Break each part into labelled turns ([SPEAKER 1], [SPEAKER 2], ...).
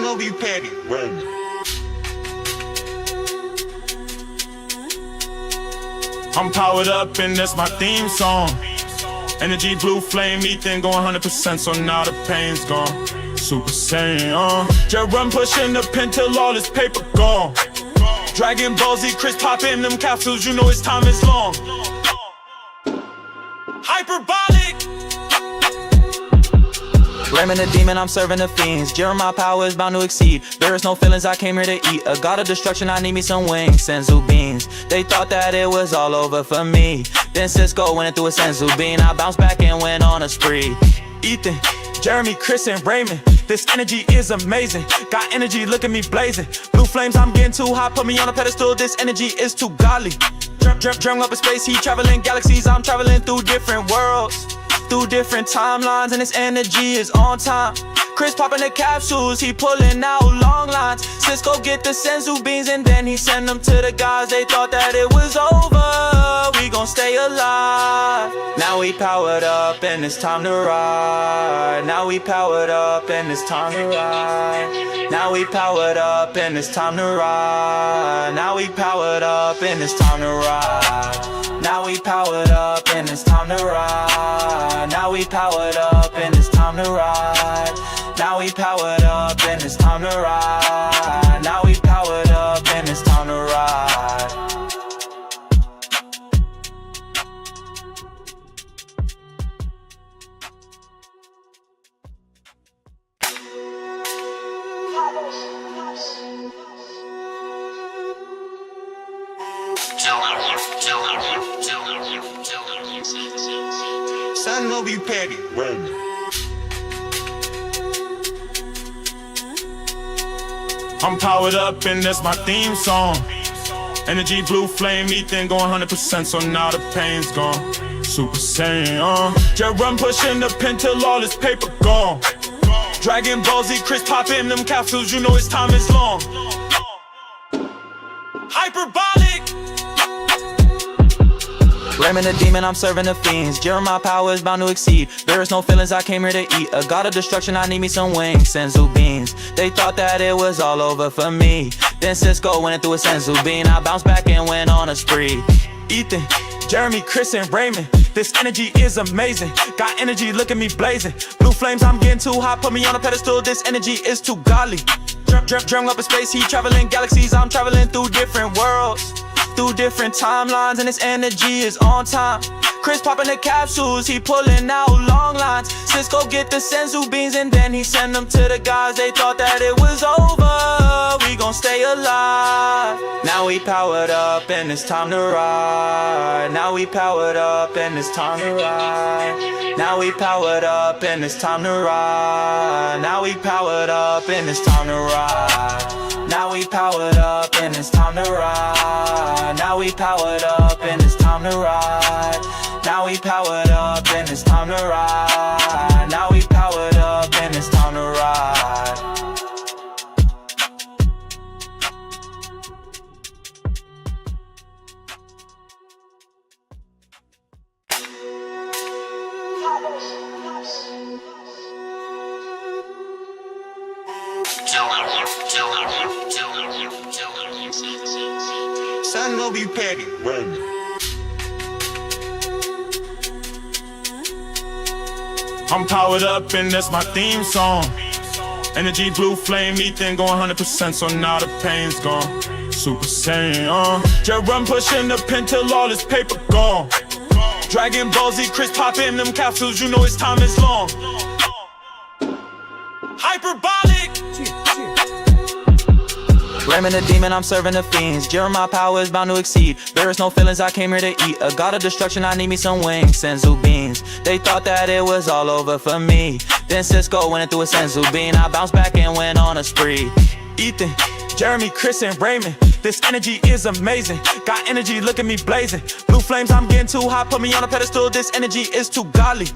[SPEAKER 1] Son of you petty.
[SPEAKER 2] I'm powered up and that's my theme song. Energy, blue flame, Ethan going 100%, so now the pain's gone. Super Saiyan, just run pushing the pen till all this paper gone. Dragon Ball Z, Chris popping them capsules, you know his time is long. Hyperbolic.
[SPEAKER 3] Ramming the demon, I'm serving the fiends. Jeremiah power is bound to exceed. There is no feelings, I came here to eat. A god of destruction, I need me some wings. Senzu beans, they thought that it was all over for me. Then Cisco went through a Senzu bean. I bounced back and went on a spree. Ethan, Jeremy, Chris, and Raymond, this energy is amazing. Got energy, look at me blazing. Blue flames, I'm getting too hot, put me on a pedestal. This energy is too godly. Dream up in space, he traveling galaxies. I'm traveling through different worlds, through different timelines, and this energy is on time. Chris popping the capsules, he pulling out long lines. Cisco get the Senzu beans and then he send them to the guys. They thought that it was over, we gon' stay alive. Now we powered up and it's time to ride. Now we powered up and it's time to ride. Now we powered up and it's time to ride. Now we powered up and it's time to ride. Now we powered up and it's time to ride. Now we powered up and it's time to ride. Now we powered up and it's time to ride. Now we powered up and it's time to ride.
[SPEAKER 1] Son of you petty.
[SPEAKER 2] I'm powered up and that's my theme song. Energy, blue flame, Ethan going 100%, so now the pain's gone. Super Saiyan, just run pushing the pen till all this paper gone. Dragon Ball Z, Chris popping them capsules, you know his time is long. Hyperbolic.
[SPEAKER 3] Ramming the demon, I'm serving the fiends. Jeremiah power is bound to exceed. There is no feelings, I came here to eat. A god of destruction, I need me some wings. Senzu beans, they thought that it was all over for me. Then Cisco went through a Senzu bean. I bounced back and went on a spree. Ethan, Jeremy, Chris, and Raymond, this energy is amazing. Got energy, look at me blazing. Blue flames, I'm getting too hot, put me on a pedestal. This energy is too godly. Dream up in space, he traveling galaxies. I'm traveling through different worlds, through different timelines, and this energy is on time. Chris popping the capsules, he pulling out long lines. Cisco get the Senzu beans and then he send them to the guys. They thought that it was over, we gon' stay alive. Now we powered up and it's time to ride. Now we powered up and it's time to ride. Now we powered up and it's time to ride. Now we powered up and it's time to ride. Now we powered up and it's time to ride. Now we powered up and it's time to ride. Now we powered up and it's time to ride. Now we powered up and it's time to ride.
[SPEAKER 1] Son of you petty.
[SPEAKER 2] I'm powered up and that's my theme song. Energy, blue flame, Ethan going 100%, so now the pain's gone. Super Saiyan, just run pushing the pen till all this paper gone. Dragon Ball Z, Chris popping them capsules, you know his time is long. Hyperbolic.
[SPEAKER 3] Ramming the demon, I'm serving the fiends. Jeremiah power is bound to exceed. There is no feelings, I came here to eat. A god of destruction, I need me some wings. Senzu beans, they thought that it was all over for me. Then Cisco went through a Senzu bean. I bounced back and went on a spree. Ethan, Jeremy, Chris, and Raymond, this energy is amazing. Got energy, look at me blazing. Blue flames, I'm getting too hot, put me on a pedestal. This energy is too godly.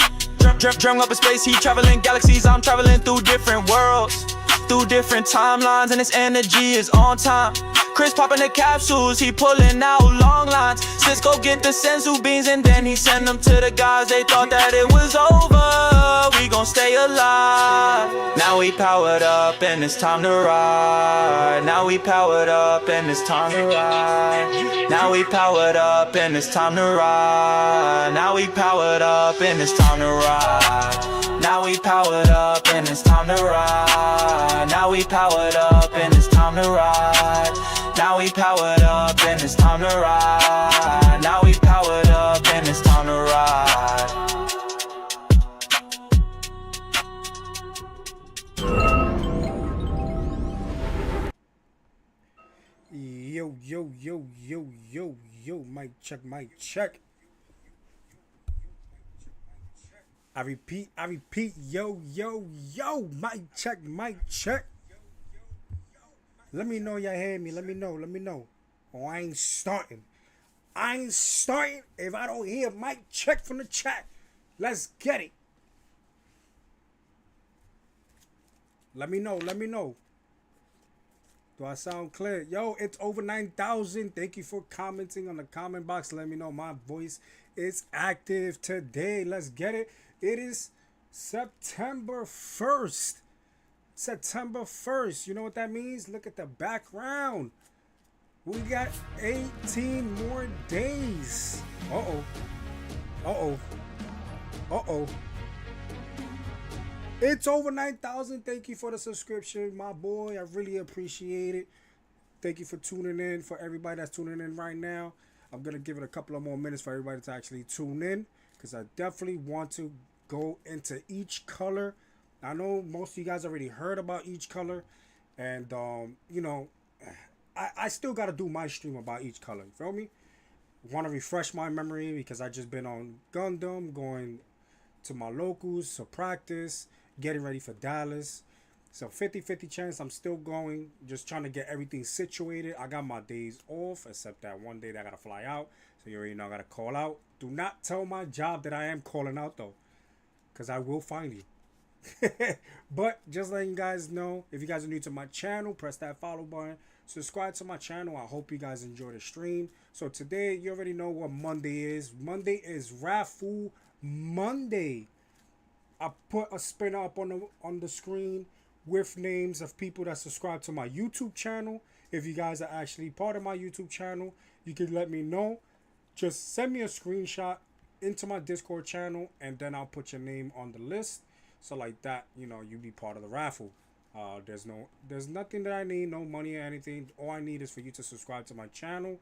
[SPEAKER 3] Dream up in space, he traveling galaxies. I'm traveling through different worlds, through different timelines, and this energy is on time. Chris popping the capsules, he pulling out long lines. Cisco get the Senzu beans and then he send them to the guys. They thought that it was over, we gon' stay alive. Now Now we powered up and it's time to ride. Now we powered up and it's time to ride. Now we powered up and it's time to ride. Now we powered up and it's time to ride. Now we powered up and it's time to ride. Now we powered up and it's time to ride. Now we powered up and it's time to ride. Now we powered up and it's time to ride.
[SPEAKER 4] Yo, mic check. I repeat, yo, mic check. Let me know y'all hear me, let me know. Oh, I ain't starting if I don't hear mic check from the chat. Let's get it. Let me know. Do I sound clear? Yo, it's over 9,000. Thank you for commenting on the comment box. Let me know my voice is active today. Let's get it. It is September 1st. You know what that means? Look at the background. We got 18 more days. Uh-oh. It's over 9,000. Thank you for the subscription, my boy. I really appreciate it. Thank you for tuning in. For everybody that's tuning in right now, I'm going to give it a couple of more minutes for everybody to actually tune in, because I definitely want to go into each color. I know most of you guys already heard about each color, and you know, I still got to do my stream about each color. You feel me? Want to refresh my memory because I just been on Gundam, going to my locals to practice, getting ready for Dallas. So 50-50 chance I'm still going, just trying to get everything situated. I got my days off, except that one day that I got to fly out. So you already know I got to call out. Do not tell my job that I am calling out, though, because I will find you. But just letting you guys know, if you guys are new to my channel, press that follow button. Subscribe to my channel. I hope you guys enjoy the stream. So today, you already know what Monday is. Monday is Raffle Monday. I put a spinner up on the screen with names of people that subscribe to my YouTube channel. If you guys are actually part of my YouTube channel, you can let me know. Just send me a screenshot into my Discord channel, and then I'll put your name on the list. So like that, you know, you be part of the raffle. There's nothing that I need, no money or anything. All I need is for you to subscribe to my channel.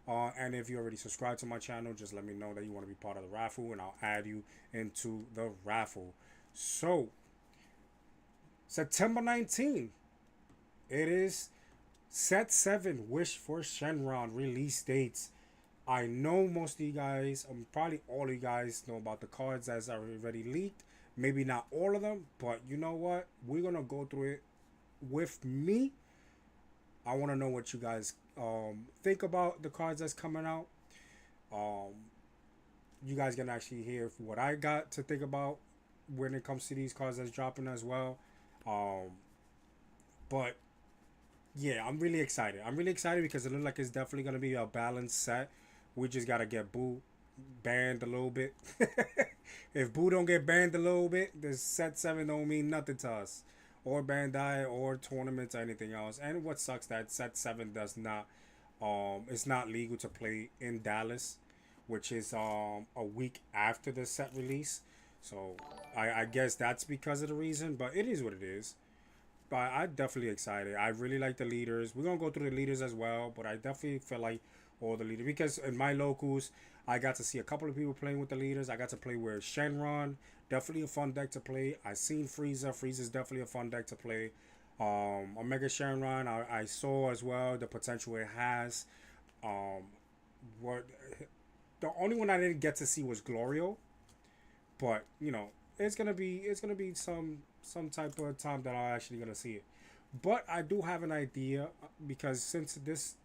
[SPEAKER 4] And if you already subscribed to my channel, just let me know that you want to be part of the raffle, and I'll add you into the raffle. So, September 19th, it is Set 7 Wish for Shenron release dates. I know most of you guys, probably all of you guys know about the cards that's already leaked. Maybe not all of them, but you know what? We're going to go through it with me. I want to know what you guys think about the cards that's coming out. You guys can actually hear what I got to think about when it comes to these cards that's dropping as well. But yeah, I'm really excited. Because it looks like it's definitely going to be a balanced set. We just got to get Boo banned a little bit. If Boo don't get banned a little bit, this Set 7 don't mean nothing to us. Or Bandai or tournaments or anything else. And what sucks that Set 7 does not, it's not legal to play in Dallas, which is a week after the set release. So I guess that's because of the reason, but it is what it is. But I'm definitely excited. I really like the leaders. We're going to go through the leaders as well, but I definitely feel like all the leaders, because in my locals, I got to see a couple of people playing with the leaders. I got to play with Shenron. Definitely a fun deck to play. I seen Frieza. Frieza's definitely a fun deck to play. Omega Shenron, I saw as well the potential it has. The only one I didn't get to see was Glorio, but you know, it's gonna be some type of time that I'm actually gonna see it. But I do have an idea, because since this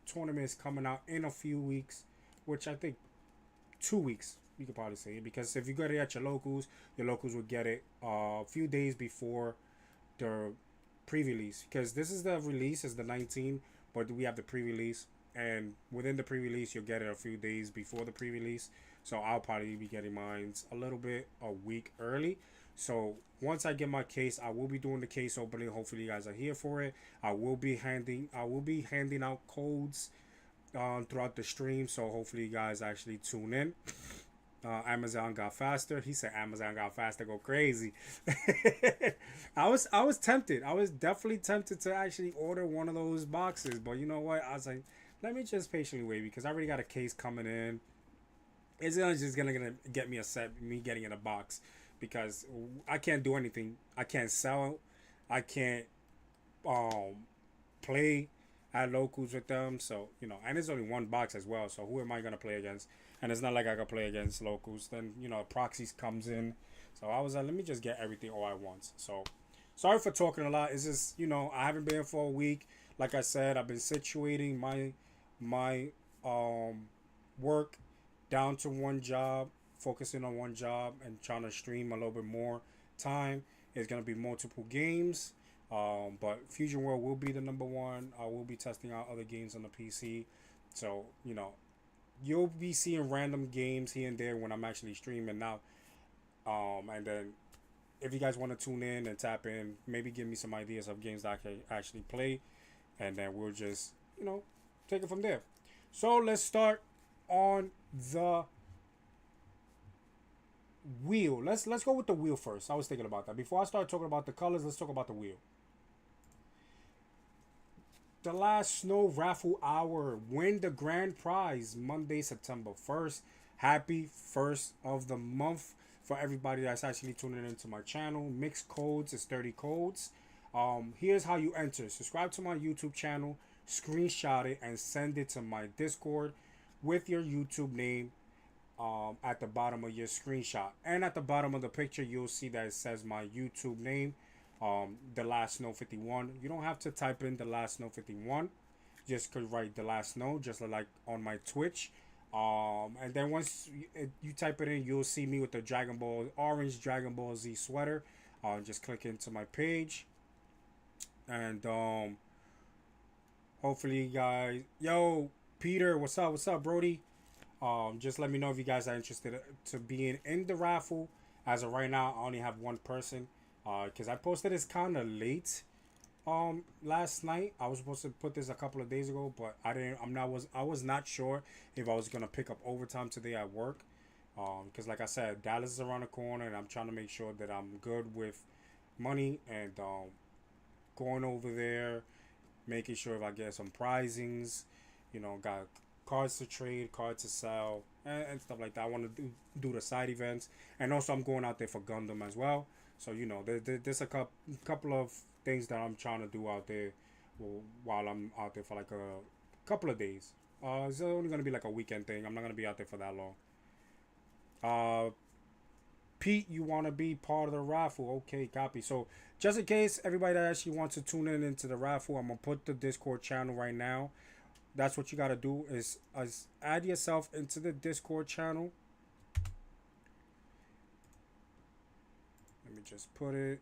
[SPEAKER 4] tournament is coming out in a few weeks, which I think 2 weeks, you could probably say it, because if you get it at your locals will get it a few days before the pre-release, because this is the release is the 19th, but we have the pre-release, and within the pre-release you'll get it a few days before the pre-release. So I'll probably be getting mine a little bit a week early. So once I get my case, I will be doing the case opening. Hopefully, you guys are here for it. I will be handing out codes throughout the stream. So hopefully, you guys actually tune in. Amazon got faster. He said Amazon got faster. Go crazy. I was tempted. I was definitely tempted to actually order one of those boxes, but you know what? I was like, let me just patiently wait because I already got a case coming in. It's just gonna get me a set, me getting in a box, because I can't do anything. I can't sell. I can't play at locals with them. So you know, and it's only one box as well. So who am I gonna play against? And it's not like I can play against locals. Then you know, proxies comes in. So I was like, let me just get everything all at once. So sorry for talking a lot. It's just, you know, I haven't been here for a week. Like I said, I've been situating my work down to one job, focusing on one job, and trying to stream a little bit more time. It's gonna be multiple games. But Fusion World will be the number one. I will be testing out other games on the PC. So, you know, you'll be seeing random games here and there when I'm actually streaming now. And then if you guys want to tune in and tap in, maybe give me some ideas of games that I can actually play, and then we'll just, you know, take it from there. So let's start on the wheel. Let's go with the wheel first. I was thinking about that. Before I start talking about the colors, let's talk about the wheel. The last snow raffle hour. Win the grand prize Monday, September 1st. Happy 1st of the month for everybody that's actually tuning into my channel. Mixed codes is 30 codes. Here's how you enter. Subscribe to my YouTube channel, screenshot it, and send it to my Discord with your YouTube name at the bottom of your screenshot. And at the bottom of the picture, you'll see that it says my YouTube name, The Last Snow 51. You don't have to type in The Last Snow 51. Just could write The Last Snow, just like on my Twitch. And then once you type it in, you'll see me with the orange Dragon Ball Z sweater. Just click into my page. And hopefully you guys, yo, Peter, what's up, Brody? Just let me know if you guys are interested to being in the raffle. As of right now, I only have one person. Because I posted this kind of late. Last night I was supposed to put this a couple of days ago, but I was not sure if I was gonna pick up overtime today at work. Because like I said, Dallas is around the corner, and I'm trying to make sure that I'm good with money and going over there, making sure if I get some prizings, you know, got cards to trade, cards to sell, and stuff like that. I want to do the side events, and also I'm going out there for Gundam as well. So you know, there's a couple of things that I'm trying to do out there while I'm out there for like a couple of days. It's only gonna be like a weekend thing. I'm not gonna be out there for that long. Pete, you want to be part of the raffle? Okay, copy. So just in case everybody that actually wants to tune in into the raffle, I'm gonna put the Discord channel right now. That's what you gotta do is add yourself into the Discord channel. Let me just put it.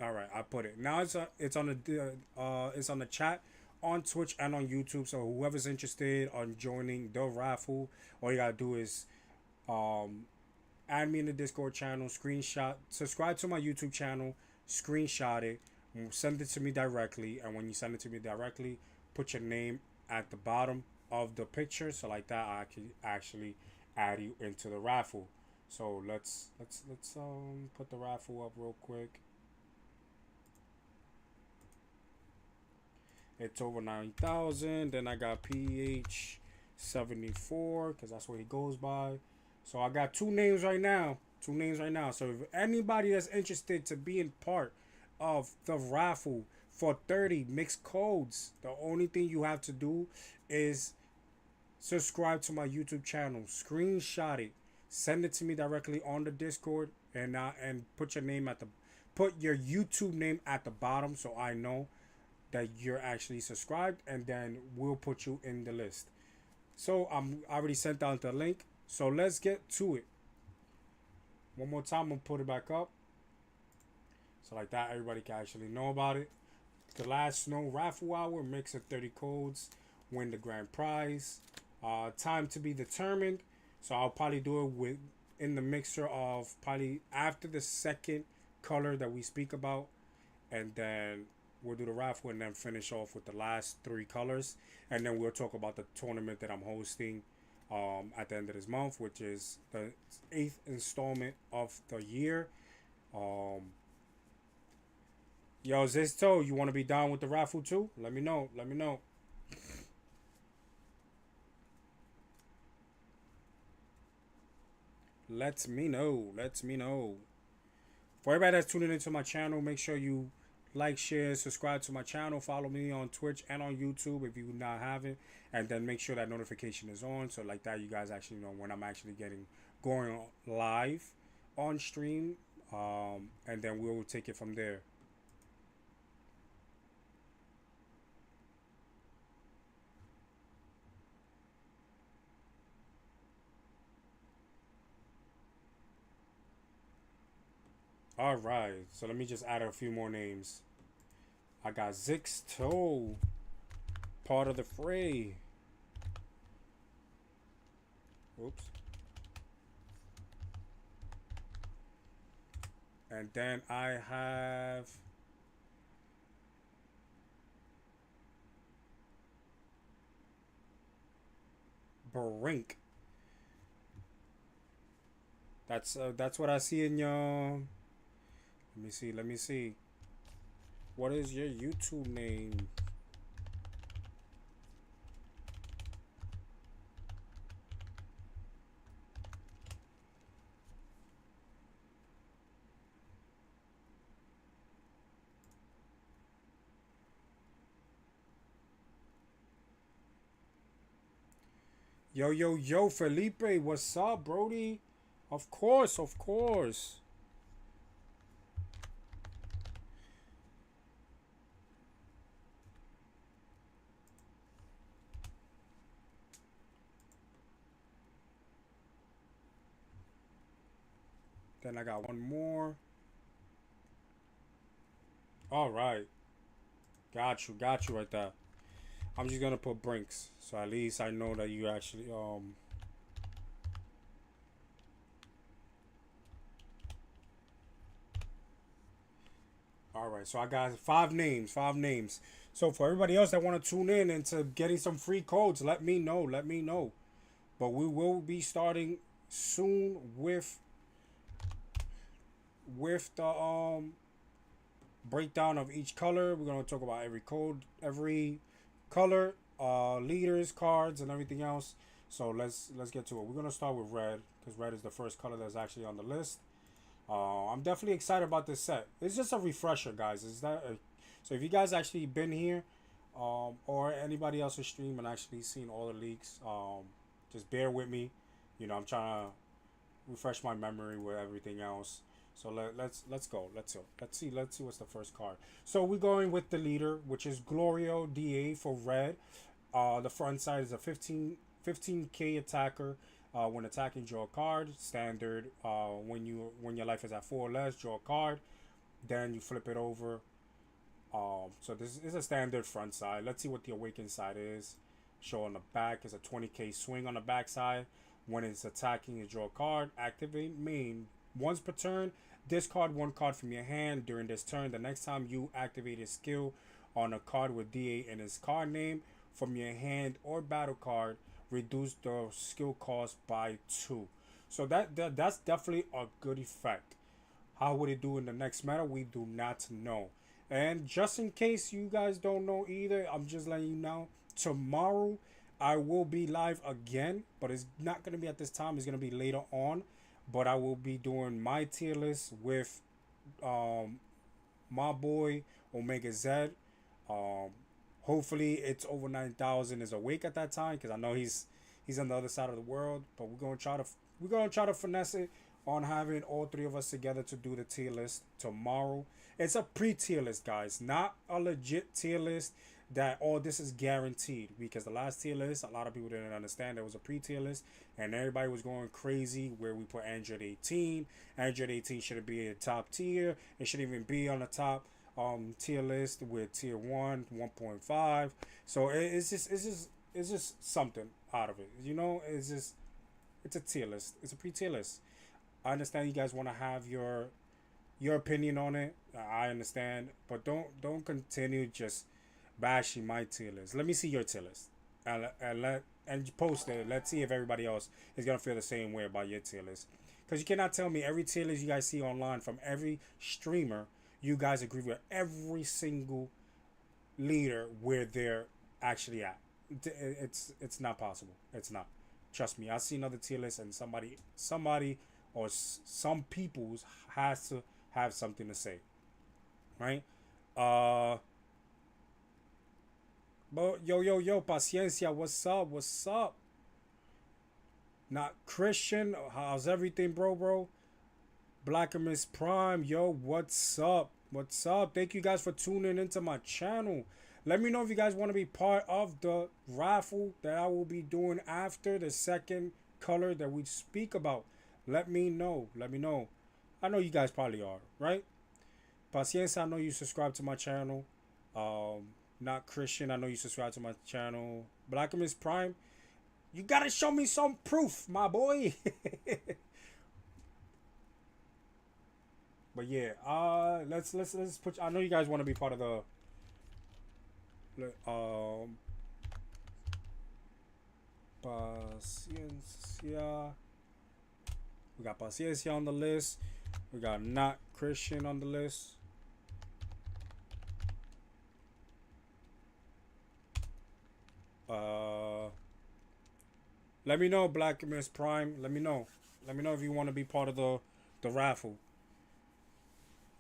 [SPEAKER 4] All right, I put it. Now it's on the chat on Twitch and on YouTube. So whoever's interested on joining the raffle, all you gotta do is add me in the Discord channel, subscribe to my YouTube channel, screenshot it, send it to me directly, and when you send it to me directly, put your name at the bottom of the picture, so like that I can actually add you into the raffle. So let's put the raffle up real quick. It's over 9,000. Then I got PH74 because that's what he goes by. So I got two names right now. So if anybody that's interested to be in part of the raffle for 30 mixed codes, the only thing you have to do is subscribe to my YouTube channel, screenshot it, send it to me directly on the Discord, and put your YouTube name at the bottom so I know that you're actually subscribed, and then we'll put you in the list. So I already sent out the link. So let's get to it. One more time, I'm gonna put it back up. So like that, everybody can actually know about it. The Last Snow raffle hour, mix of 30 codes, win the grand prize. Time to be determined. So I'll probably do it with in the mixture of probably after the second color that we speak about, and then we'll do the raffle and then finish off with the last three colors, and then we'll talk about the tournament that I'm hosting at the end of this month, which is the eighth installment of the year. Um, Yo, Zisto, you want to be down with the raffle too? Let me know. Let me know. Let me know. Let me know. For everybody that's tuning into my channel, make sure you like, share, subscribe to my channel. Follow me on Twitch and on YouTube if you not have it. And then make sure that notification is on. So like that, you guys actually know when I'm actually going live on stream. And then we'll take it from there. All right, so let me just add a few more names. I got Zixto, part of the fray. Oops. And then I have Brink. That's what I see in your. Let me see. Let me see. What is your YouTube name? Yo, yo, yo, Felipe, what's up, Brody? Of course, of course. Then I got one more. All right. Got you right there. I'm just gonna put Brinks, so at least I know that you actually All right, so I got five names, five names. So for everybody else that want to tune in into getting some free codes, let me know, let me know. But we will be starting soon with the breakdown of each color. We're gonna talk about every code, every color, leaders, cards, and everything else. So let's get to it. We're gonna start with red because red is the first color that's actually on the list. I'm definitely excited about this set. It's just a refresher, guys. So if you guys actually been here, or anybody else's stream and actually seen all the leaks, just bear with me. You know, I'm trying to refresh my memory with everything else. So let's go. Let's see what's the first card. So we're going with the leader, which is Glorio DA for red. The front side is a 15k attacker. When attacking, draw a card. Standard. When your life is at 4 or less, draw a card. Then you flip it over. So this is a standard front side. Let's see what the awakened side is. Show on the back is a 20k swing on the back side. When it's attacking, you draw a card. Activate main once per turn. Discard one card from your hand during this turn. The next time you activate a skill on a card with DA in its card name from your hand or battle card, reduce the skill cost by 2. So that's definitely a good effect. How would it do in the next meta? We do not know. And just in case you guys don't know either, I'm just letting you know. Tomorrow I will be live again, but it's not going to be at this time. It's going to be later on. But I will be doing my tier list with my boy Omega Z. Hopefully it's over 9,000 is awake at that time, because I know he's on the other side of the world. But we're gonna try to finesse it on having all three of us together to do the tier list tomorrow. It's a pre-tier list, guys, not a legit tier list that this is guaranteed, because the last tier list, a lot of people didn't understand there was a pre-tier list and everybody was going crazy where we put Android 18. Android 18 shouldn't be a top tier. It shouldn't even be on the top tier list with tier 1, 1.5. So it's just it's just something out of it. You know, it's a tier list. It's a pre-tier list. I understand you guys want to have your opinion on it. I understand, but don't continue just bashing my tier list. Let me see your tier list, and post it. Let's see if everybody else is gonna feel the same way about your tier list. Because you cannot tell me every tier list you guys see online from every streamer, you guys agree with every single leader where they're actually at. It's not possible. It's not. Trust me. I've seen other tier lists, and somebody or some people's has to have something to say, right? But yo, paciencia, what's up? What's up? Not Christian. How's everything, bro? Blackimist Prime, yo, what's up? What's up? Thank you guys for tuning into my channel. Let me know if you guys want to be part of the raffle that I will be doing after the second color that we speak about. Let me know. Let me know. I know you guys probably are, right? Paciencia, I know you subscribe to my channel. Not Christian, I know you subscribe to my channel. Blackimist Prime, you gotta show me some proof, my boy. But yeah, let's put. I know you guys want to be part of the. Paciencia. We got Paciencia on the list. We got Not Christian on the list. Let me know, Black Miss Prime. Let me know. Let me know if you want to be part of the raffle.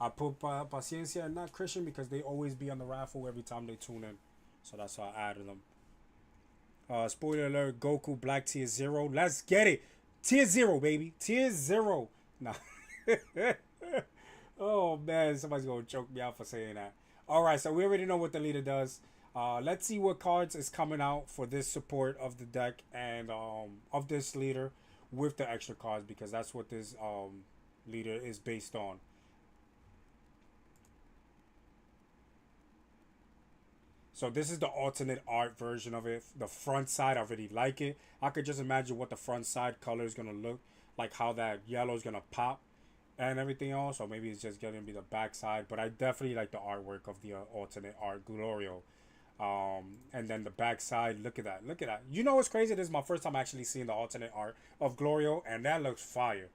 [SPEAKER 4] I put Paciencia and Not Christian because they always be on the raffle every time they tune in. So that's why I added them. Spoiler alert, Goku Black Tier 0. Let's get it. Tier 0, baby. Tier 0. Nah. Oh, man. Somebody's going to choke me out for saying that. All right, so we already know what the leader does. Let's see what cards is coming out for this support of the deck and of this leader with the extra cards, because that's what this leader is based on. So this is the alternate art version of it. The front side, I really like it. I could just imagine what the front side color is going to look like, how that yellow is going to pop and everything else. Or maybe it's just going to be the back side. But I definitely like the artwork of the alternate art Glorio. And then the back side, look at that. Look at that. You know what's crazy? This is my first time actually seeing the alternate art of Glorio. And that looks fire.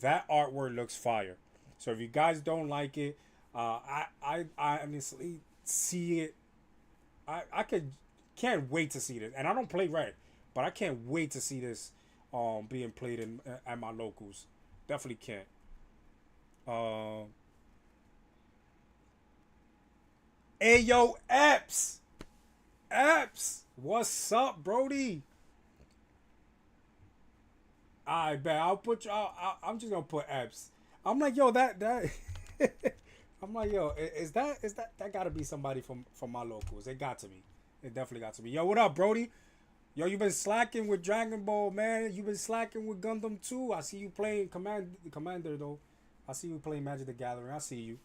[SPEAKER 4] That artwork looks fire. So if you guys don't like it, I honestly see it. I can't wait to see this, and I don't play red, but I can't wait to see this being played in at my locals. Definitely can't. Hey yo, Epps, what's up, Brody? I bet I'll put you. I'm just gonna put Epps. I'm like, yo, that. I'm like, yo, is that gotta be somebody from my locals? It got to be. It definitely got to be. Yo, what up, Brody? Yo, you been slacking with Dragon Ball, man. You been slacking with Gundam too. I see you playing Commander though. I see you playing Magic the Gathering. I see you.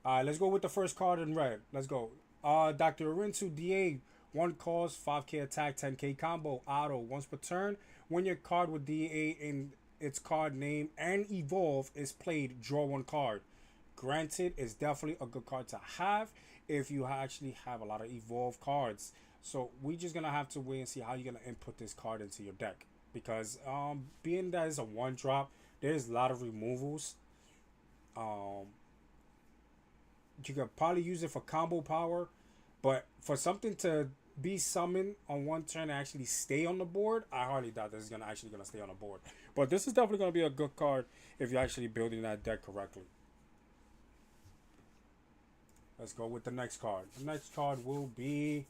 [SPEAKER 4] Alright, let's go with the first card in red. Let's go. Dr. Arinsu DA. 1 cost, 5k attack, 10k combo, auto. Once per turn, when your card with DA in its card name and evolve is played, draw 1 card. Granted, it's definitely a good card to have if you actually have a lot of evolve cards. So we just gonna have to wait and see how you're gonna input this card into your deck, because being that it's a 1-drop, there's a lot of removals. You could probably use it for combo power, but for something to be summoned on 1 turn and actually stay on the board, I hardly doubt this is gonna stay on the board. But this is definitely gonna be a good card if you're actually building that deck correctly. Let's go with the next card. The next card will be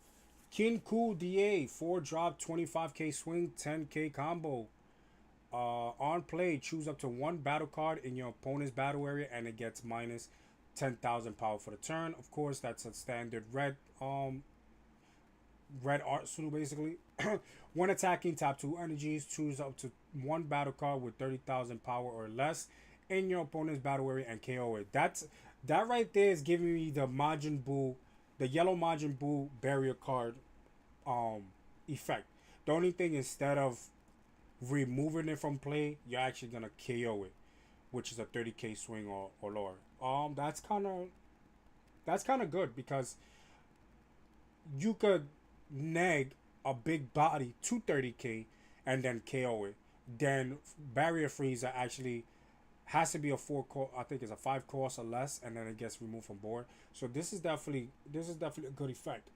[SPEAKER 4] Kinku DA. 4-drop, 25k swing, 10k combo. On play, choose up to 1 battle card in your opponent's battle area, and it gets minus 10,000 power for the turn. Of course, that's a standard red art suit basically. When attacking, tap 2 energies, choose up to 1 battle card with 30,000 power or less in your opponent's battle area and KO it. That right there is giving me the Majin Buu, the yellow Majin Buu barrier card effect. The only thing, instead of removing it from play, you're actually gonna KO it, which is a 30k swing or lower. That's kind of good because you could neg a big body to 30k and then KO it. Then barrier freezer actually has to be a 4 cost. I think it's a 5 cost or less, and then it gets removed from board. So this is definitely a good effect.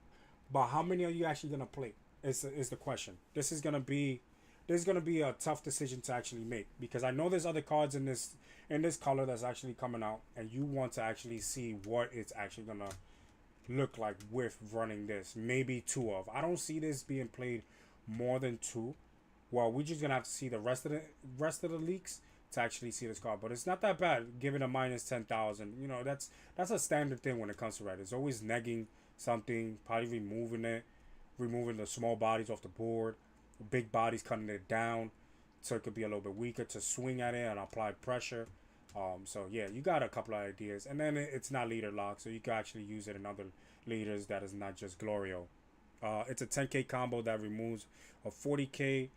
[SPEAKER 4] But how many are you actually gonna play? Is the question. This is gonna be a tough decision to actually make, because I know there's other cards in this color that's actually coming out, and you want to actually see what it's actually gonna look like with running this. Maybe 2 of. I don't see this being played more than 2. Well, we're just gonna have to see the rest of the leaks to actually see this card. But it's not that bad. Giving a minus 10,000. You know, that's a standard thing when it comes to red. It's always negging something, probably removing the small bodies off the board, big bodies cutting it down, so it could be a little bit weaker to swing at it and apply pressure. So yeah, you got a couple of ideas, and then it's not leader lock, so you can actually use it in other leaders that is not just Glorio. It's a 10k combo that removes a 40k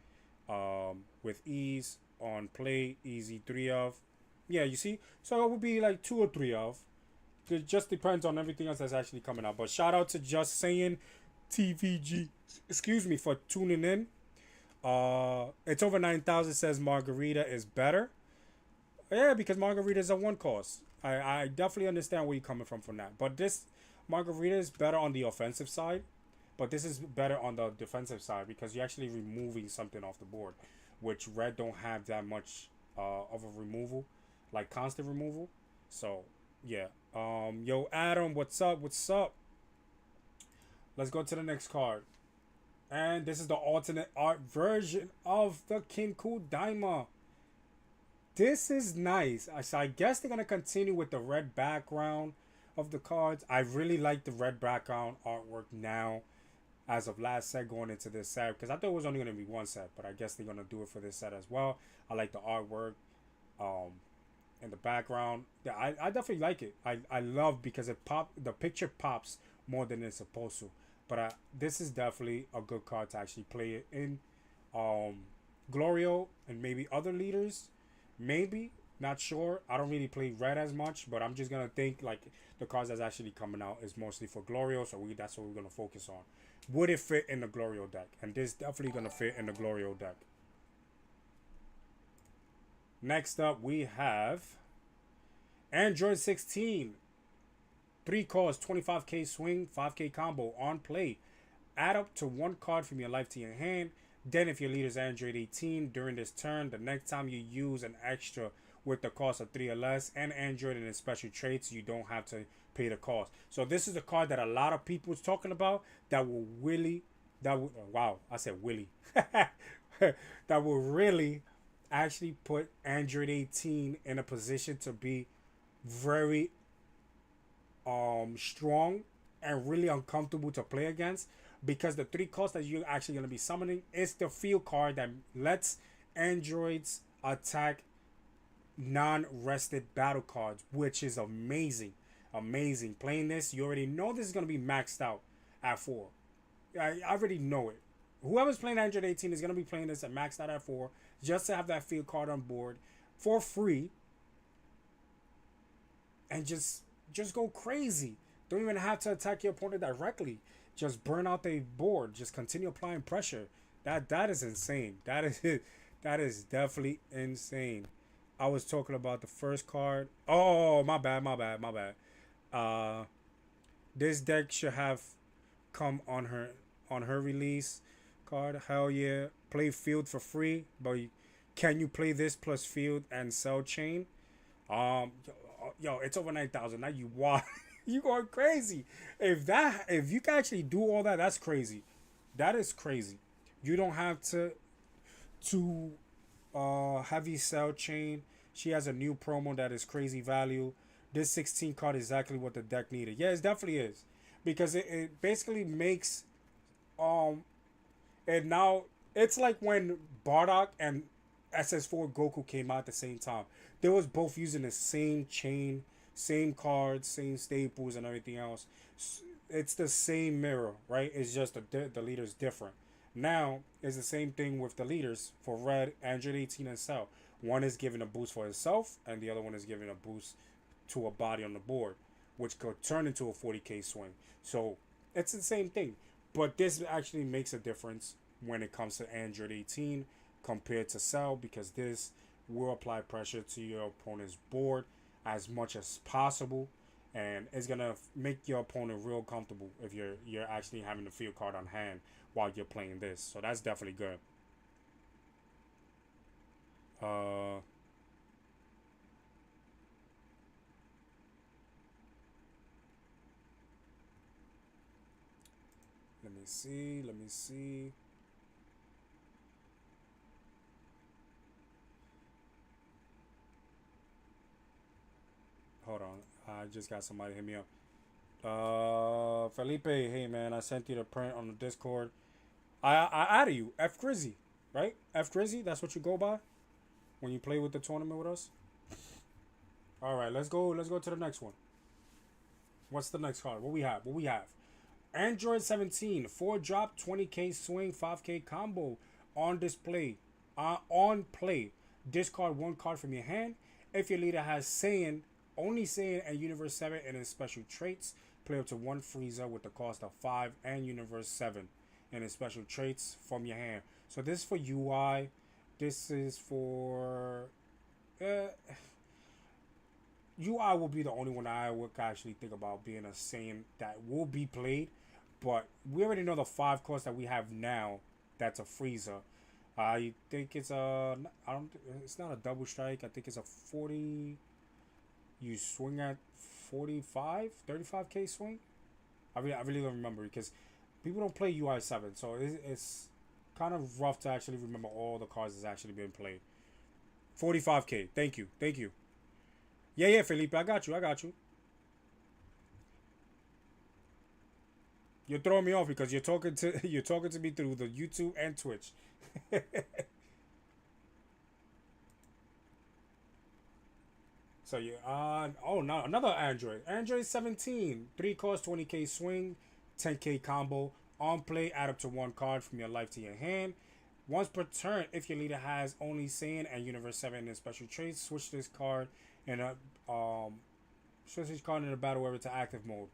[SPEAKER 4] with ease on play, easy 3 of. Yeah, you see, so it would be like 2 or 3 of. It just depends on everything else that's actually coming out. But shout out to Just Saying TVG, excuse me, for tuning in. It's over 9,000. Says Margarita is better. Yeah, because Margarita is a 1 cost. I definitely understand where you're coming from that. But this Margarita is better on the offensive side, but this is better on the defensive side because you're actually removing something off the board, which red don't have that much of a removal, like constant removal. So yeah. Yo, Adam, what's up? What's up? Let's go to the next card. And this is the alternate art version of the Kinku Daima. This is nice. So I guess they're going to continue with the red background of the cards. I really like the red background artwork now, as of last set going into this set, because I thought it was only going to be 1 set, but I guess they're going to do it for this set as well. I like the artwork in the background. I definitely like it. I love because the picture pops more than it's supposed to. But this is definitely a good card to actually play it in Glorio and maybe other leaders. Maybe, not sure. I don't really play red as much, but I'm just gonna think like the cards that's actually coming out is mostly for Glorio, so that's what we're gonna focus on. Would it fit in the Glorio deck? And this definitely gonna fit in the Glorio deck. Next up, we have Android 16. 3 cards, 25k swing, 5k combo on play. Add up to 1 card from your life to your hand. Then if your leader is Android 18 during this turn, the next time you use an extra with the cost of 3 or less and Android and its special traits, you don't have to pay the cost. So this is a card that a lot of people is talking about that will really, wow, I said Willie. That will really actually put Android 18 in a position to be very strong and really uncomfortable to play against, because the 3 costs that you're actually going to be summoning is the field card that lets androids attack non-rested battle cards, which is amazing. Playing this, you already know this is going to be maxed out at 4. I already know it. Whoever's playing Android 18 is going to be playing this at maxed out at 4 just to have that field card on board for free and just go crazy. Don't even have to attack your opponent directly. Just burn out their board. Just continue applying pressure. That is insane. That is definitely insane. I was talking about the first card. Oh, my bad. This deck should have come on her release card. Hell yeah. Play field for free, but can you play this plus field and sell chain? Yo, it's over 9,000. Now you want you going crazy. If you can actually do all that, that's crazy. That is crazy. You don't have to heavy sell chain. She has a new promo that is crazy value. This 16 card is exactly what the deck needed. Yeah, it definitely is. Because it basically makes and now it's like when Bardock and SS4 Goku came out at the same time. They was both using the same chain, same cards, same staples and everything else. it's the same mirror, right? It's just the leader's different. Now it's the same thing with the leaders for red, Android 18, and Cell. One is giving a boost for itself, and the other one is giving a boost to a body on the board, which could turn into a 40k swing. So it's the same thing, but this actually makes a difference when it comes to Android 18 compared to Cell, because this will apply pressure to your opponent's board as much as possible, and it's gonna make your opponent real comfortable if you're actually having the field card on hand while you're playing this. So that's definitely good. Uh, Let me see. Let me see. Hold on. I just got somebody hit me up. Felipe, hey man, I sent you the print on the Discord. I added you, F Grizzy, right? F Grizzy, that's what you go by when you play with the tournament with us. All right, let's go. Let's go to the next one. What's the next card? What we have? What we have? Android 17, 4 drop, 20k swing, 5k combo on display. On play, discard one card from your hand. If your leader has Saiyan, only Saiyan and Universe 7 in his special traits, play up to one Frieza with the cost of 5 and Universe 7 in his special traits from your hand. So this is for UI. This is for... UI will be the only one I would actually think about being a Saiyan that will be played. But we already know the 5 costs that we have now. That's a Frieza. I think it's a... I don't. It's not a double strike. I think it's a 40... You swing at 45? 35k swing? I really don't remember, because people don't play UI 7. So it's kind of rough to actually remember all the cards that's actually been played. 45k. Thank you. Thank you. Yeah, Felipe. I got you. I got you. You're throwing me off because you're talking to me through the YouTube and Twitch. So you oh no, another Android 17, 3 cost, 20k swing, 10k combo on play. Add up to one card from your life to your hand. Once per turn, if your leader has only Saiyan and Universe 7 in special traits, switch this card in a switch this card in the battle area to active mode.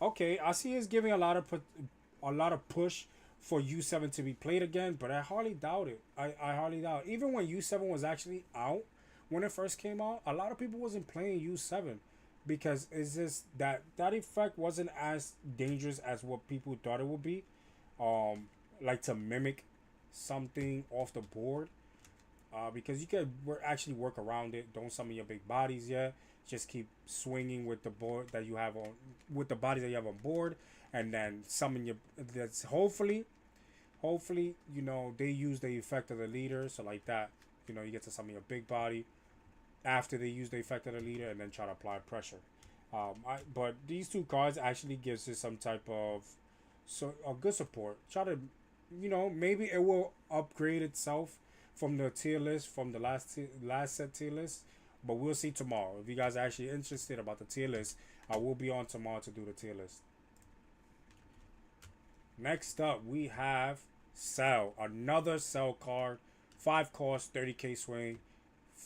[SPEAKER 4] Okay, I see it's giving a lot of push for U7 to be played again, but I hardly doubt it. I hardly doubt it. Even when U7 was actually out, when it first came out, a lot of people wasn't playing U7 because it's just that effect wasn't as dangerous as what people thought it would be. Like to mimic something off the board. Because you could actually work around it. Don't summon your big bodies yet. Just keep swinging with the board that you have on, with the bodies that you have on board, and then summon your. That's hopefully, you know, they use the effect of the leader. So like that, you know, you get to summon your big body after they use the effect of the leader, and then try to apply pressure. But these two cards actually gives it some type of a good support. Try to, you know, maybe it will upgrade itself from the tier list, from the last set tier list, but we'll see tomorrow. If you guys are actually interested about the tier list, I will be on tomorrow to do the tier list. Next up, we have Cell, another Cell card, 5 cost, 30k swing,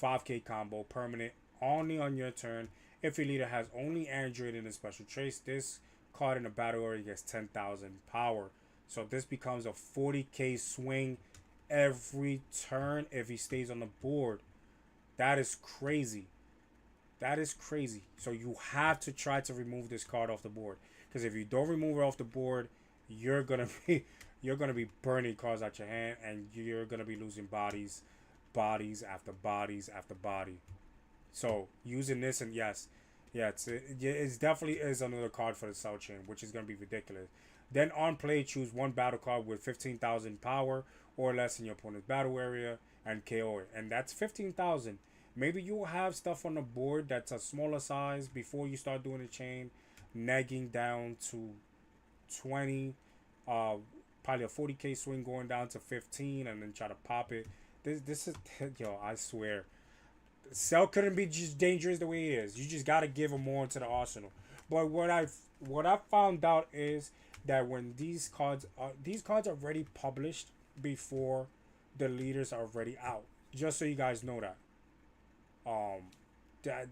[SPEAKER 4] 5k combo, permanent, only on your turn. If your leader has only Android in his special traits, this card in the battle area gets 10,000 power. So this becomes a 40k swing every turn if he stays on the board. That is crazy. That is crazy. So you have to try to remove this card off the board, because if you don't remove it off the board, you're gonna be burning cards out your hand, and you're gonna be losing bodies after bodies after body. So using this, and yes, it's definitely is another card for the Cell chain, which is gonna be ridiculous. Then on play, choose one battle card with 15,000 power or less in your opponent's battle area and KO it. And that's 15,000. Maybe you'll have stuff on the board that's a smaller size before you start doing the chain, negging down to 20, probably a 40k swing going down to 15, and then try to pop it. This is, yo, I swear, Cell couldn't be just dangerous the way it is. You just gotta give him more into the arsenal. But what I found out is that when these cards are already published before the leaders are already out. Just so you guys know that.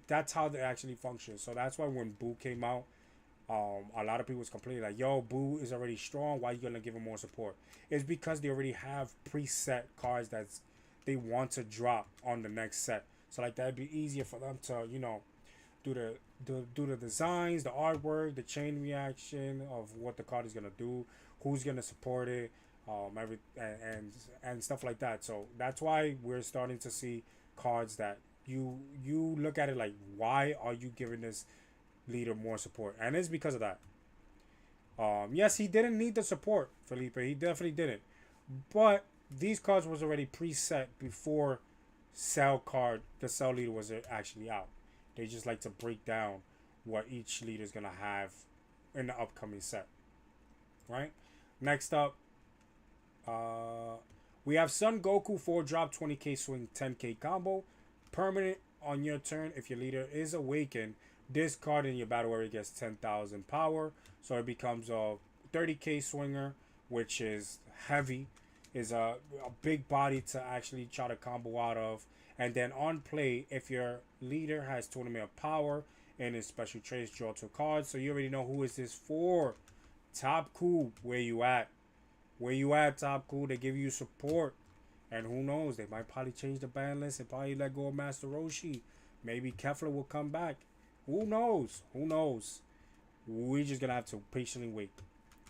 [SPEAKER 4] That's how they actually function. So that's why when Boo came out, a lot of people was complaining like, "Yo, Boo is already strong. Why you gonna give him more support?" It's because they already have preset cards that they want to drop on the next set. So like that'd be easier for them to do the designs, the artwork, the chain reaction of what the card is gonna do, who's gonna support it, and stuff like that. So that's why we're starting to see cards that you look at it like, why are you giving this leader more support? And it's because of that. Yes, he didn't need the support, Felipe. He definitely didn't. But these cards was already preset before the cell leader was actually out. They just like to break down what each leader is gonna have in the upcoming set. Right? Next up, we have Son Goku 4-drop 20k swing 10k combo. Permanent on your turn. If your leader is awakened, this card in your battle area gets 10,000 power. So it becomes a 30k swinger, which is heavy. Is a big body to actually try to combo out of. And then on play, if your leader has tournament of power and his special traits, draw 2 cards. So you already know who is this for. Top Cool, where you at? Where you at, Top Cool? They give you support. And who knows? They might probably change the ban list and probably let go of Master Roshi. Maybe Kefla will come back. Who knows? Who knows? We're just going to have to patiently wait.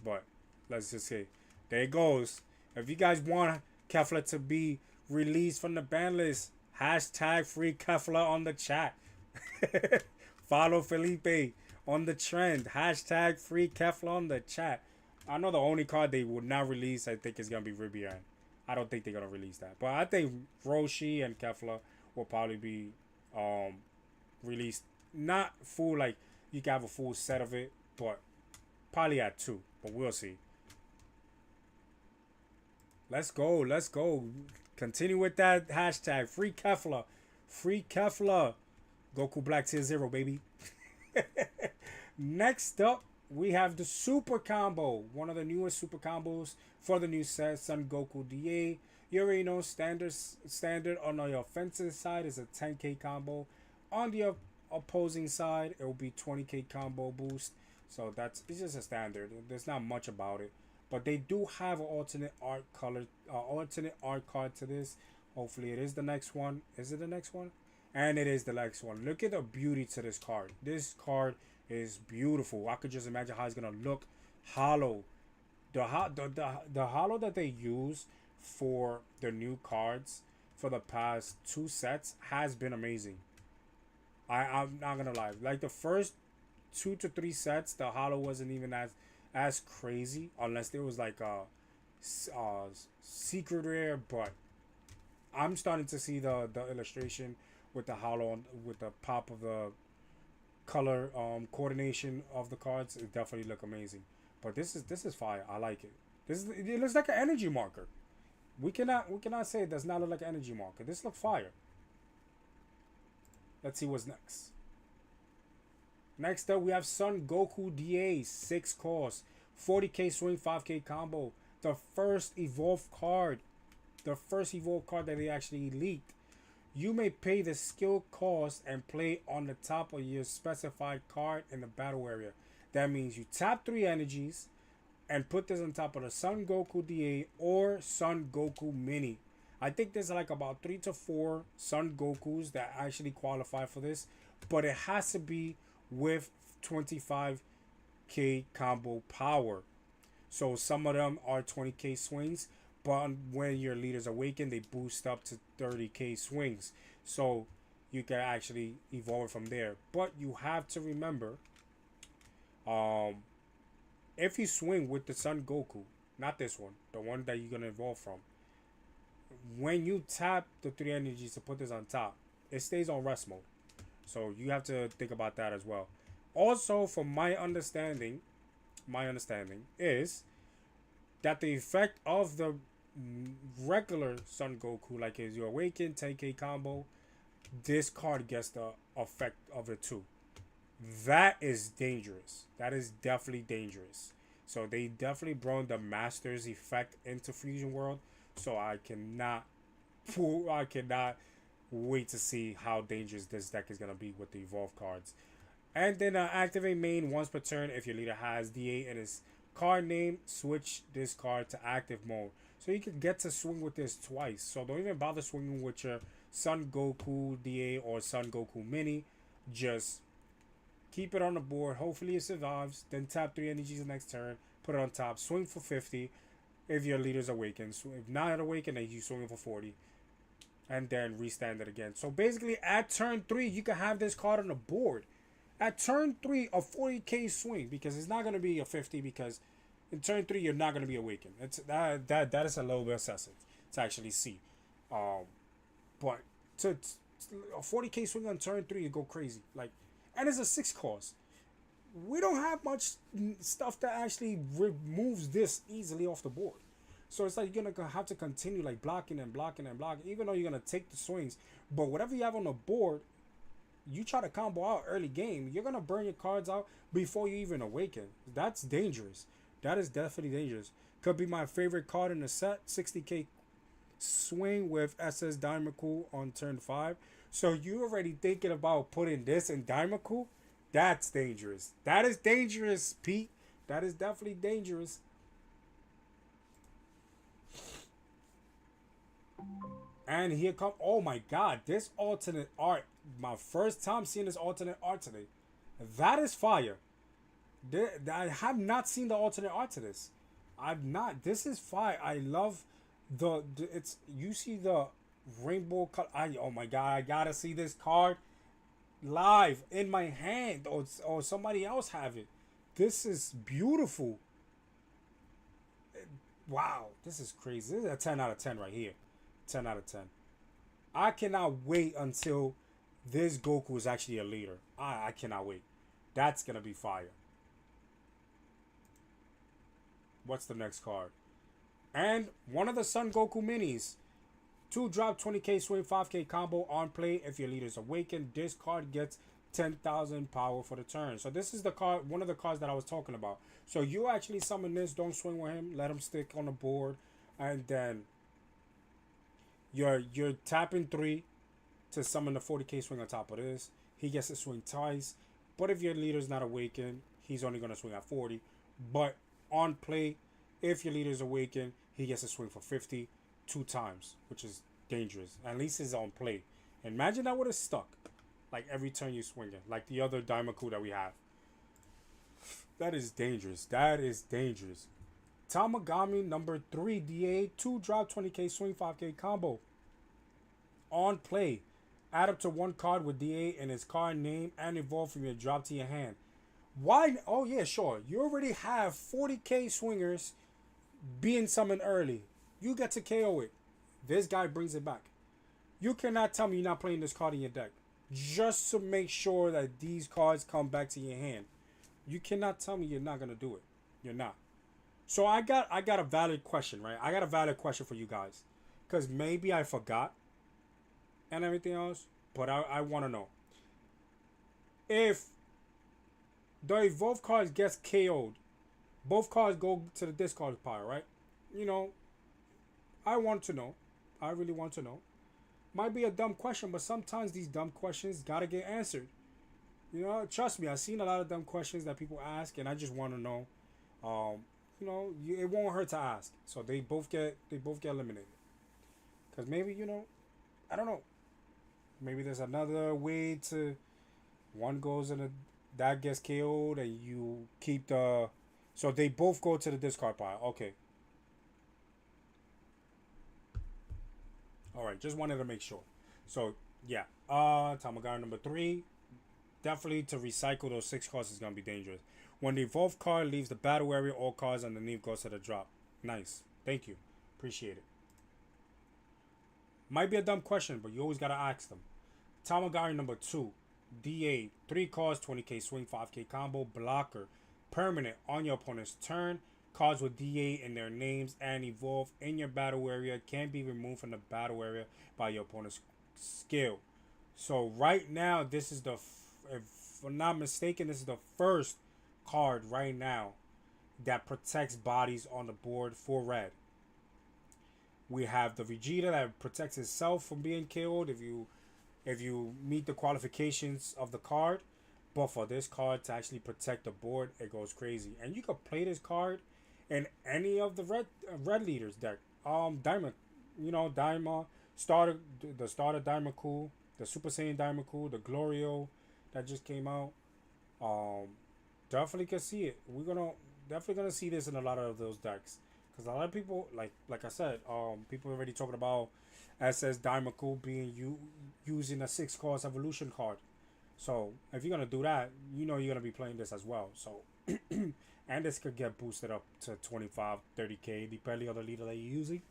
[SPEAKER 4] But let's just say, there it goes. If you guys want Kefla to be released from the ban list, hashtag free Kefla on the chat. Follow Felipe on the trend. Hashtag free Kefla on the chat. I know the only card they would not release, I think, is going to be Ribian. I don't think they're going to release that. But I think Roshi and Kefla will probably be released. Not full, like, you can have a full set of it, but probably at 2. But we'll see. Let's go. Let's go. Continue with that hashtag. Free Kefla. Free Kefla. Goku Black Tier 0, baby. Next up, we have the Super Combo. One of the newest Super Combos for the new set. Son Goku DA. You already know standard on the offensive side is a 10k combo. On the opposing side, it will be 20k combo boost. So it's just a standard. There's not much about it. But they do have an alternate art card to this. Hopefully it is the next one. Is it the next one? And it is the next one. Look at the beauty to this card. This card is beautiful. I could just imagine how it's gonna look. Hollow. The hollow that they use for the new cards for the past 2 sets has been amazing. I'm not gonna lie. Like the first 2 to 3 sets, the hollow wasn't even as crazy, unless there was like a secret rare. But I'm starting to see the illustration with the hollow, with the pop of the color coordination of the cards. It definitely look amazing. But this is fire. I like it. It looks like an energy marker. We cannot say it does not look like an energy marker. This looks fire. Let's see what's next. Next up, we have Son Goku DA, 6 cost, 40k swing, 5k combo. The first evolved card. The first evolved card that they actually leaked. You may pay the skill cost and play on the top of your specified card in the battle area. That means you tap 3 energies and put this on top of the Son Goku DA or Son Goku Mini. I think there's like about 3 to 4 Son Gokus that actually qualify for this. But it has to be with 25k combo power. So some of them are 20k swings, but when your leaders awaken, they boost up to 30k swings. So you can actually evolve from there. But you have to remember, if you swing with the Son Goku, not this one, the one that you're gonna evolve from, when you tap the 3 energies to put this on top, it stays on rest mode. So you have to think about that as well. Also, from my understanding is that the effect of the regular Son Goku, like as you awaken 10k combo, this card gets the effect of it too. That is dangerous. That is definitely dangerous. So they definitely brought the Masters effect into Fusion World. So I cannot wait to see how dangerous this deck is gonna be with the evolve cards. And then activate main once per turn if your leader has D8 in his card name. Switch this card to active mode. So you can get to swing with this twice. So don't even bother swinging with your Son Goku D8 or Son Goku Mini. Just keep it on the board. Hopefully it survives. Then tap 3 energies the next turn. Put it on top. Swing for 50 if your leader's awakened. So if not awakened, then you swing for 40. And then restand it again. So basically at turn 3, you can have this card on the board. At turn 3, a 40k swing. Because it's not going to be a 50. Because in turn 3, you're not going to be awakened. That is a little bit excessive to actually see. But to a 40k swing on turn 3, you go crazy. Like, and it's a 6 cost. We don't have much stuff that actually removes this easily off the board. So it's like you're gonna have to continue like blocking and blocking and blocking, even though you're gonna take the swings. But whatever you have on the board, you try to combo out early game, you're gonna burn your cards out before you even awaken. That's dangerous. That is definitely dangerous. Could be my favorite card in the set. 60k swing with SS Daimaku on turn 5. So you already thinking about putting this in Daimaku? That's dangerous. That is dangerous, Pete. That is definitely dangerous. And here come, oh my god, this alternate art. My first time seeing this alternate art today. That is fire. I have not seen the alternate art to this. I've not. This is fire. I love it's, you see the rainbow color. Oh my god, I gotta see this card live in my hand, or somebody else have it. This is beautiful. Wow, this is crazy. This is a 10 out of 10 right here. 10 out of 10. I cannot wait until this Goku is actually a leader. I cannot wait. That's gonna be fire. What's the next card? And one of the Son Goku minis. 2 drop 20k swing 5k combo on play. If your leader's awakened, this card gets 10,000 power for the turn. So this is the card, one of the cards that I was talking about. So you actually summon this, don't swing with him, let him stick on the board, and then you're tapping 3 to summon the 40k swing on top of this. He gets to swing twice, but if your leader's not awakened, he's only going to swing at 40. But on play, if your leader's awakened, he gets to swing for 50 2 times, which is dangerous. At least it's on play. Imagine that would have stuck. Like every turn you swing it. Like the other Daimaku that we have. That is dangerous. That is dangerous. Tamagami number 3 DA. 2 drop 20k swing 5k combo. On play. Add up to 1 card with DA and its card name and evolve from your drop to your hand. Why? Oh yeah, sure. You already have 40k swingers being summoned early. You get to KO it. This guy brings it back. You cannot tell me you're not playing this card in your deck. Just to make sure that these cards come back to your hand. You cannot tell me you're not going to do it. You're not. So I got a valid question, right? I got a valid question for you guys. Because maybe I forgot. And everything else. But I want to know. If the evolve cards gets KO'd. Both cards go to the discard pile, right? You know. I want to know. I really want to know. Might be a dumb question, but sometimes these dumb questions gotta get answered. You know, trust me, I've seen a lot of dumb questions that people ask, and I just want to know. You know, it won't hurt to ask. So they both get eliminated. Cause maybe, you know, I don't know. Maybe there's another way to. One goes in that gets KO'd, and you keep the. So they both go to the discard pile. Okay. Alright, just wanted to make sure. So, yeah. Tamagami number 3. Definitely to recycle those 6 cards is going to be dangerous. When the evolved card leaves the battle area, all cards underneath goes to the drop. Nice. Thank you. Appreciate it. Might be a dumb question, but you always got to ask them. Tamagami number 2. DA. 3 cards, 20k swing, 5k combo, blocker. Permanent on your opponent's turn. Cards with DA in their names and evolve in your battle area can be removed from the battle area by your opponent's skill. So right now, this is the I'm not mistaken, this is the first card right now that protects bodies on the board for red. We have the Vegeta that protects itself from being killed if you meet the qualifications of the card. But for this card to actually protect the board, it goes crazy. And you could play this card in any of the red leaders deck. Diamond, Daima, the starter Diamond Cool, the Super Saiyan Diamond Cool, the Glorio that just came out. Um, Definitely can see it. We're gonna definitely gonna see this in a lot of those decks. Because a lot of people, like I said, people already talking about SS Diamond Cool being using a 6-cost evolution card. So if you're gonna do that, you're gonna be playing this as well. So and this could get boosted up to 25, 30k depending on the leader that you're using.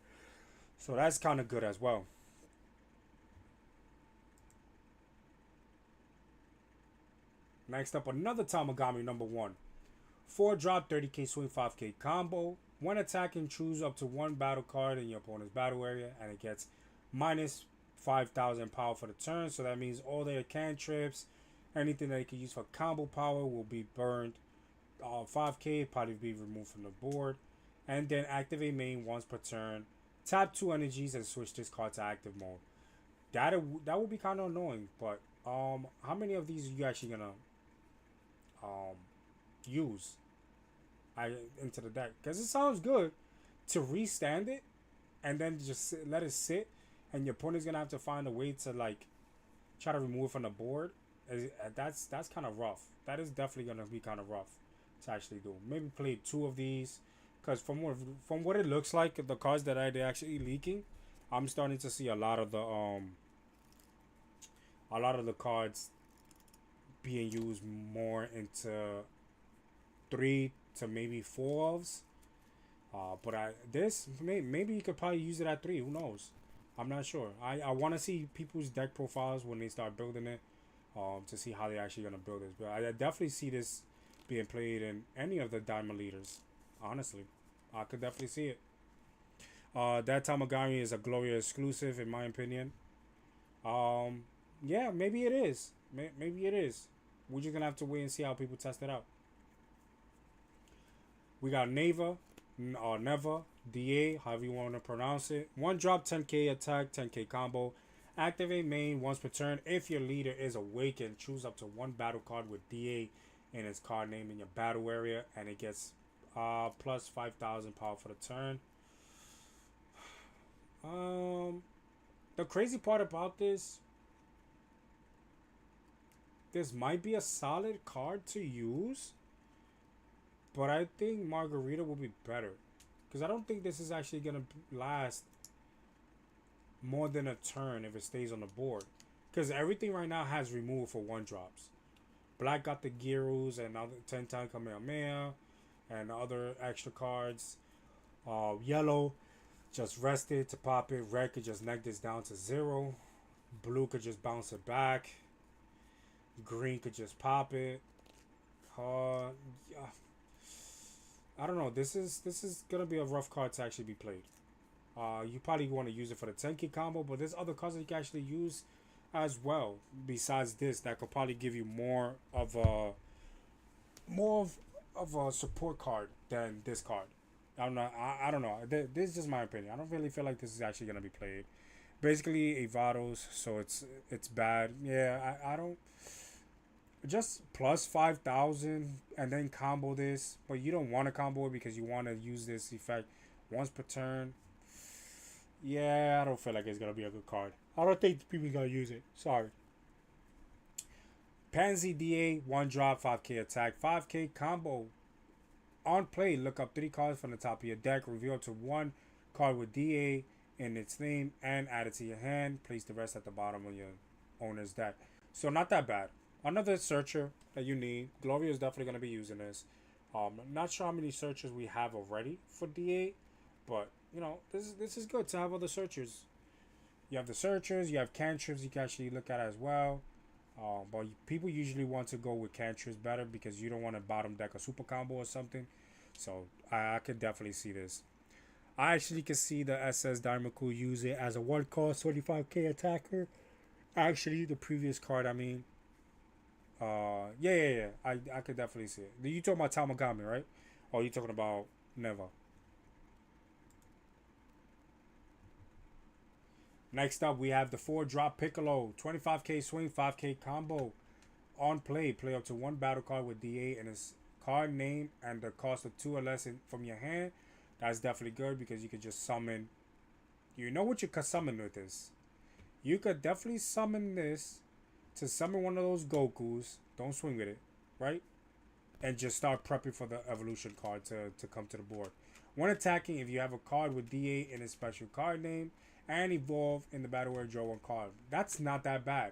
[SPEAKER 4] So that's kind of good as well. Next up, another Tamagami number 1. 4-drop 30k swing 5k combo. When attacking, choose up to one battle card in your opponent's battle area, and it gets minus 5,000 power for the turn. So that means all their cantrips, anything that you can use for combo power will be burned. 5k probably be removed from the board. And then activate main once per turn. Tap 2 energies and switch this card to active mode. That would be kind of annoying, but how many of these are you actually gonna use into the deck? Because it sounds good to restand it and then just let it sit, and your opponent's gonna have to find a way to try to remove it from the board. That's kind of rough. That is definitely gonna be kind of rough to actually do. Maybe play 2 of these, because from what it looks like, the cards that they're actually leaking, I'm starting to see a lot of the cards being used more into 3 to maybe 4 ofs. But maybe you could probably use it at 3. Who knows? I'm not sure. I want to see people's deck profiles when they start building it, to see how they're actually gonna build this. But I definitely see this being played in any of the diamond leaders. Honestly, I could definitely see it. That Tamagami is a Gloria exclusive, in my opinion. Yeah, maybe it is. Maybe it is. We're just gonna have to wait and see how people test it out. We got Neva, or Neva, DA, however you want to pronounce it. 1-drop, 10k attack, 10k combo. Activate main once per turn. If your leader is awakened, choose up to one battle card with DA in its card name in your battle area, and it gets plus 5,000 power for the turn. The crazy part about this might be a solid card to use, but I think Margarita will be better, because I don't think this is actually gonna last more than a turn if it stays on the board, because everything right now has removal for 1-drops. Black got the Gyros and other 10-time Kamehameha and other extra cards. Yellow just rested to pop it. Red could just neck this down to 0. Blue could just bounce it back. Green could just pop it. Yeah. I don't know. This is gonna be a rough card to actually be played. You probably want to use it for the 10k combo, but there's other cards that you can actually use as well. Besides this, that could probably give you more of a support card than this card. I don't know. I don't know. This is just my opinion. I don't really feel like this is actually gonna be played. Basically, Evados, so it's bad. Yeah, I don't. Just plus 5,000 and then combo this, but you don't want to combo it because you want to use this effect once per turn. Yeah, I don't feel like it's gonna be a good card. I don't think people are gonna use it. Sorry. Pansy DA, 1-drop, 5k attack, 5k combo. On play, look up 3 cards from the top of your deck, reveal to 1 card with DA in its name, and add it to your hand. Place the rest at the bottom of your owner's deck. So not that bad. Another searcher that you need. Gloria is definitely going to be using this. Not sure how many searchers we have already for DA, but this is good to have other searchers. You have the searchers, you have cantrips you can actually look at as well. But people usually want to go with cantrips better because you don't want to bottom deck a super combo or something. So I could definitely see this. I actually can see the SS Daimaku use it as a 1-cost 25k attacker. Actually, the previous card, Yeah. I could definitely see it. You talking about Tamagami, right? Or you talking about Never? Next up, we have the 4-drop Piccolo, 25k swing, 5k combo. On play, play up to one battle card with DA and its card name and the cost of 2 or less from your hand. That's definitely good because you could just summon. You know what you could summon with this? You could definitely summon this to summon one of those Gokus. Don't swing with it, right? And just start prepping for the evolution card to come to the board. When attacking, if you have a card with DA in its special card name and evolve in the battle where draw one card. That's not that bad.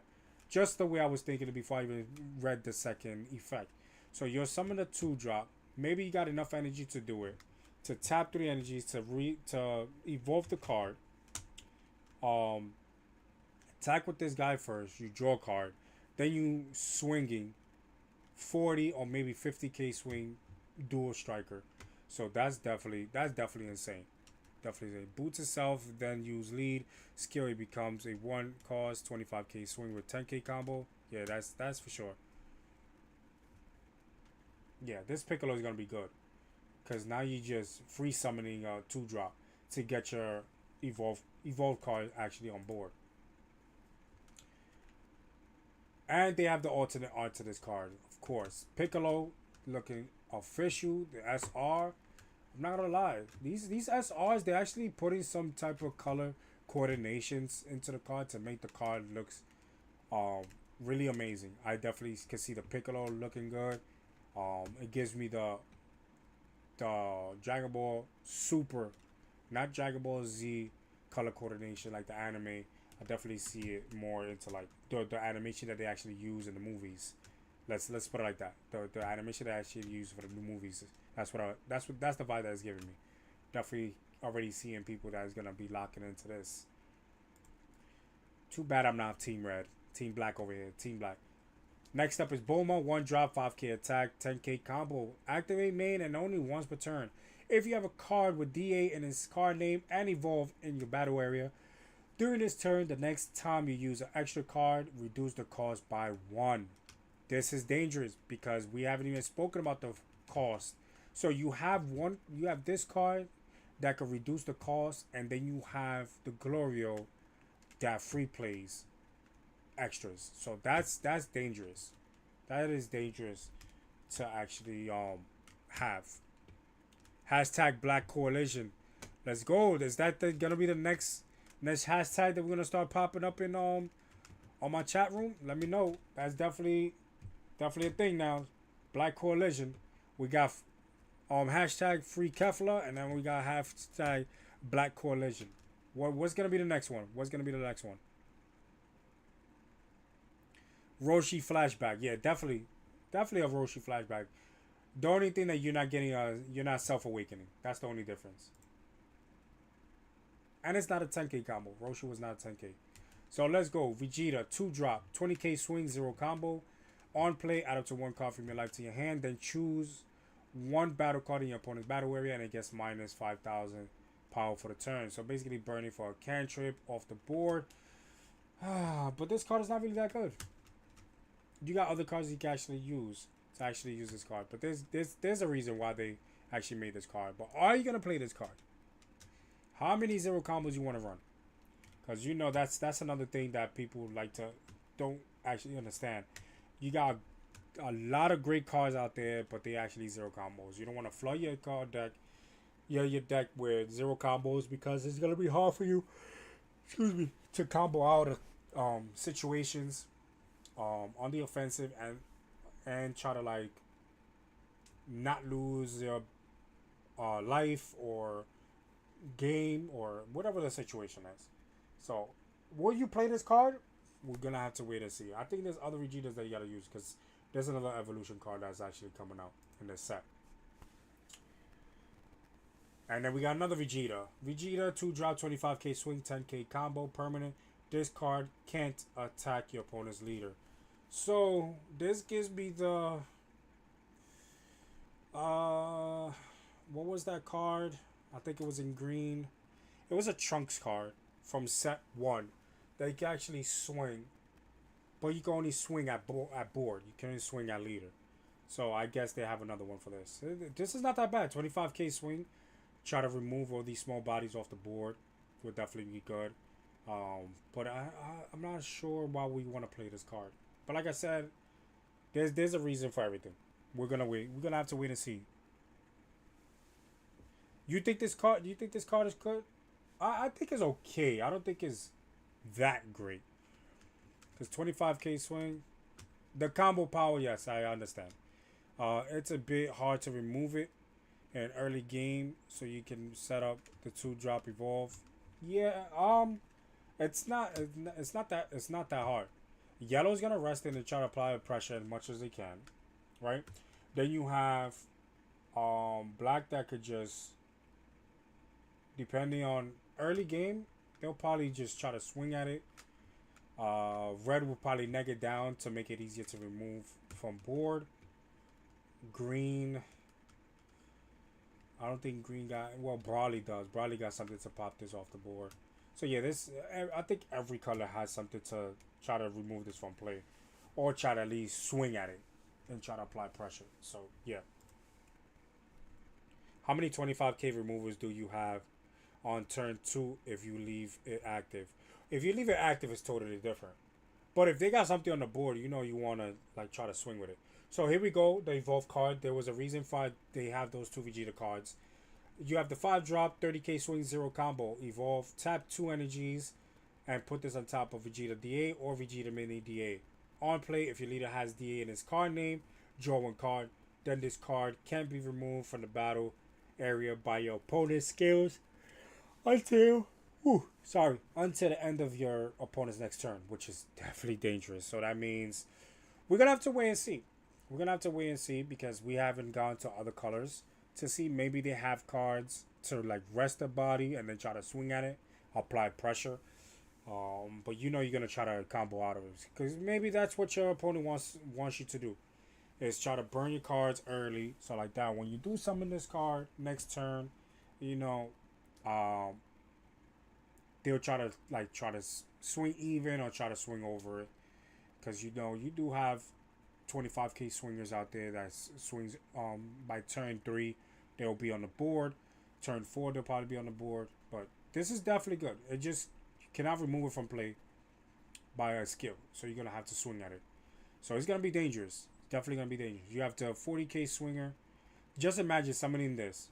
[SPEAKER 4] Just the way I was thinking it before I even read the second effect. So you're summon a 2-drop. Maybe you got enough energy to do it. To tap 3 energies to evolve the card. Attack with this guy first. You draw a card. Then you swinging 40 or maybe 50k swing dual striker. So that's definitely insane. Definitely insane. Boots itself, then use lead. Skill, it becomes a 1 cost 25k swing with 10k combo. Yeah, that's for sure. Yeah, this Piccolo is gonna be good. Cause now you just free summoning a 2-drop to get your evolve card actually on board. And they have the alternate art to this card, of course. Piccolo looking official, the SR. I'm not gonna lie, these SRs, they're actually putting some type of color coordinations into the card to make the card looks really amazing. I definitely can see the Piccolo looking good. It gives me the Dragon Ball Super, not Dragon Ball Z color coordination like the anime. I definitely see it more into like the animation that they actually use in the movies. Let's put it like that. The animation they actually use for the new movies. That's the vibe that it's giving me. Definitely already seeing people that is gonna be locking into this. Too bad I'm not Team Red. Team Black over here. Team Black. Next up is Bulma. 1-drop, 5k attack, 10k combo. Activate main and only once per turn. If you have a card with DA in its card name and evolve in your battle area, during this turn, the next time you use an extra card, reduce the cost by 1. This is dangerous because we haven't even spoken about the cost. So you have this card that can reduce the cost, and then you have the Glorio that free plays extras. So that's dangerous. That is dangerous to actually have. Hashtag Black Coalition. Let's go. Is that gonna be the next hashtag that we're gonna start popping up in on my chat room? Let me know. That's definitely a thing now. Black Coalition. We got hashtag Free Kefla, and then we got hashtag Black Coalition. What's gonna be the next one? What's gonna be the next one? Roshi flashback. Yeah, definitely a Roshi flashback. The only thing that you're not getting you're not self-awakening. That's the only difference. And it's not a 10k combo. Roshi was not a 10k. So let's go. Vegeta, 2-drop, 20k swing, 0 combo. On play, add up to 1 card from your life to your hand. Then choose 1 battle card in your opponent's battle area, and it gets minus 5,000 power for the turn. So basically burning for a cantrip off the board. But this card is not really that good. You got other cards you can actually use to actually use this card. But there's a reason why they actually made this card. But are you gonna play this card? How many 0 combos you want to run? Because you know that's another thing that people don't actually understand. You got a lot of great cards out there, but they actually 0 combos. You don't want to flood your card deck, your deck with 0 combos, because it's gonna be hard for you, excuse me, to combo out of situations on the offensive and try to like not lose your life or game or whatever the situation is. So will you play this card? We're gonna have to wait and see. I think there's other Vegetas that you gotta use, because there's another evolution card that's actually coming out in this set. And then we got another Vegeta. Vegeta, 2-drop, 25k swing, 10k combo, permanent. This card can't attack your opponent's leader. So this gives me the what was that card? I think it was in green. It was a Trunks card from set 1 that you can actually swing but you can only swing at board. You can only swing at leader. So I guess they have another one for this. This is not that bad. 25k swing. Try to remove all these small bodies off the board. Would definitely be good. But I'm not sure why we want to play this card. But like I said, there's a reason for everything. We're gonna wait. We're gonna have to wait and see. You think this card? Do you think this card is good? I think it's okay. I don't think it's that great. Cause 25k swing, the combo power. Yes, I understand. It's a bit hard to remove it in early game, so you can set up the 2-drop evolve. Yeah. It's not that hard. Yellow's gonna rest in and try to apply pressure as much as they can, right? Then you have black that could just, depending on early game, they'll probably just try to swing at it. Red will probably neg it down to make it easier to remove from board. Green, I don't think green got, well, Brawley does. Brawley got something to pop this off the board. So yeah, I think every color has something to try to remove this from play, or try to at least swing at it and try to apply pressure. So yeah. How many 25k removers do you have on turn 2 if you leave it active? If you leave it active, it's totally different. But if they got something on the board, you know you want to like try to swing with it. So here we go, the evolve card. There was a reason why they have those 2 Vegeta cards. You have the 5-drop, 30k swing, 0 combo. Evolve, tap 2 energies, and put this on top of Vegeta DA or Vegeta Mini DA. On play, if your leader has DA in his card name, draw 1 card. Then this card can be removed from the battle area by your opponent's skills until the end of your opponent's next turn, which is definitely dangerous. So that means we're gonna have to wait and see. We're gonna have to wait and see because we haven't gone to other colors to see. Maybe they have cards to like rest the body and then try to swing at it, apply pressure. But you know you're gonna try to combo out of it because maybe that's what your opponent wants you to do, is try to burn your cards early. So like that, when you do summon this card next turn, you know, they'll try to swing even or try to swing over it, because you know you do have 25k swingers out there that swings. By turn 3 they'll be on the board. Turn 4 they'll probably be on the board. But this is definitely good. It just, you cannot remove it from play by a skill, so you're gonna have to swing at it. So it's gonna be dangerous. Definitely gonna be dangerous. You have the 40k swinger. Just imagine summoning this,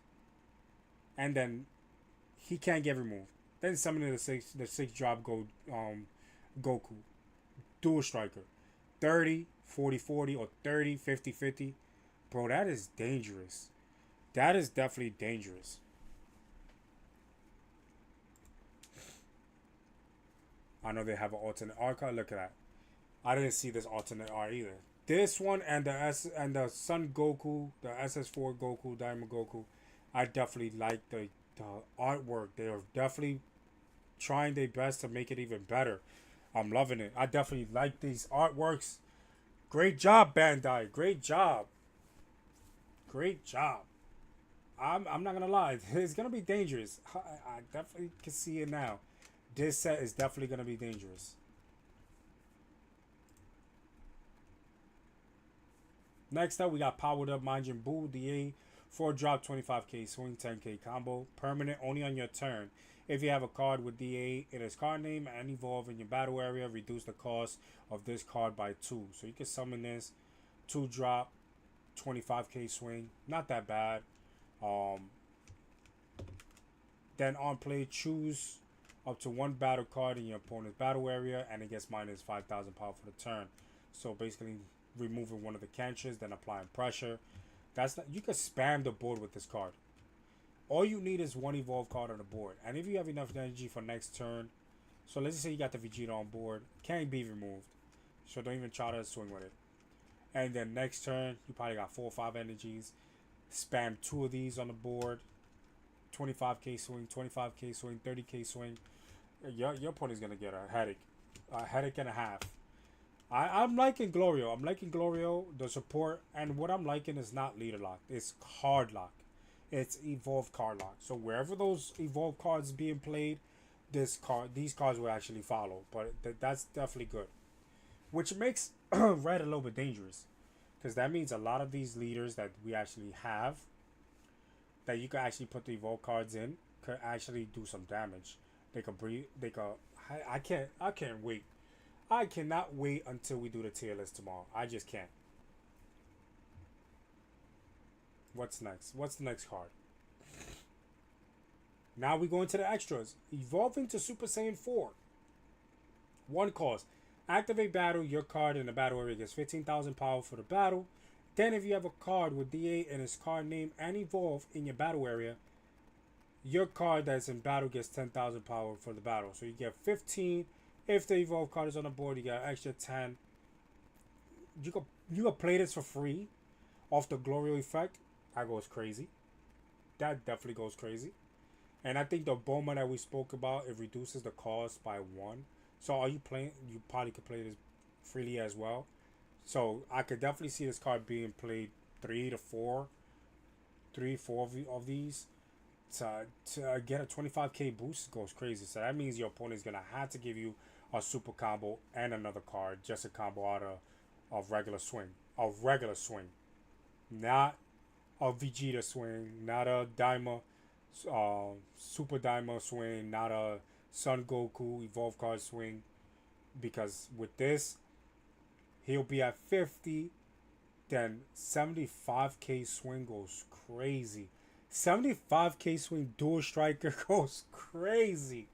[SPEAKER 4] and then he can't get removed. Then summoning the 6-drop Goku, dual striker, 30, 40, 40, or 30, 50, 50. Bro, that is dangerous. That is definitely dangerous. I know they have an alternate R card. Look at that. I didn't see this alternate R either. This one and the Sun Goku, the SS4 Goku, Diamond Goku, I definitely like the artwork. They are definitely trying their best to make it even better. I'm loving it. I definitely like these artworks. Great job, Bandai. Great job. Great job. I'm not gonna lie. It's gonna be dangerous. I definitely can see it now. This set is definitely gonna be dangerous. Next up, we got powered up Majin Buu DA, 4-drop, 25k swing, 10k combo, permanent only on your turn. If you have a card with DA in its card name and evolve in your battle area, reduce the cost of this card by 2. So you can summon this, 2-drop, 25k swing, not that bad. Then on play, choose up to 1 battle card in your opponent's battle area, and it gets minus 5,000 power for the turn. So basically, removing one of the cantrips, then applying pressure. That's not, you can spam the board with this card. All you need is 1 evolve card on the board, and if you have enough energy for next turn, so let's just say you got the Vegeta on board, can't be removed, so don't even try to swing with it. And then next turn, you probably got 4 or 5 energies. Spam 2 of these on the board. 25k swing, 25k swing, 30k swing. Your opponent's gonna get a headache and a half. I'm liking Glorio. I'm liking Glorio, the support, and what I'm liking is not leader lock. It's card lock. It's evolve card lock. So wherever those evolve cards being played, these cards will actually follow. But that's definitely good. which makes red a little bit dangerous, because that means a lot of these leaders that we actually have that you can actually put the evolve cards in could actually do some damage. They could breathe. They could. I can't. I can't wait. I cannot wait until we do the tier list tomorrow. I just can't. What's next? What's the next card? Now we go into the extras. Evolving to Super Saiyan 4. One cost. Activate battle. Your card in the battle area gets 15,000 power for the battle. Then if you have a card with DA and its card name and evolve in your battle area, your card that's in battle gets 10,000 power for the battle. So you get 15. If the evolve card is on the board, you got extra 10. You can play this for free off the Glorio effect. That goes crazy. That definitely goes crazy. And I think the Boma that we spoke about, it reduces the cost by 1. So are you playing? You probably could play this freely as well. So I could definitely see this card being played 3 to 4 of these. To get a 25k boost goes crazy. So that means your opponent is going to have to give you a super combo and another card. Just a combo out of regular swing. A regular swing. Not a Vegeta swing. Not a Daima, Super Daima swing. Not a Son Goku Evolve card swing. Because with this, he'll be at 50. Then 75k swing goes crazy. 75k swing dual striker goes crazy.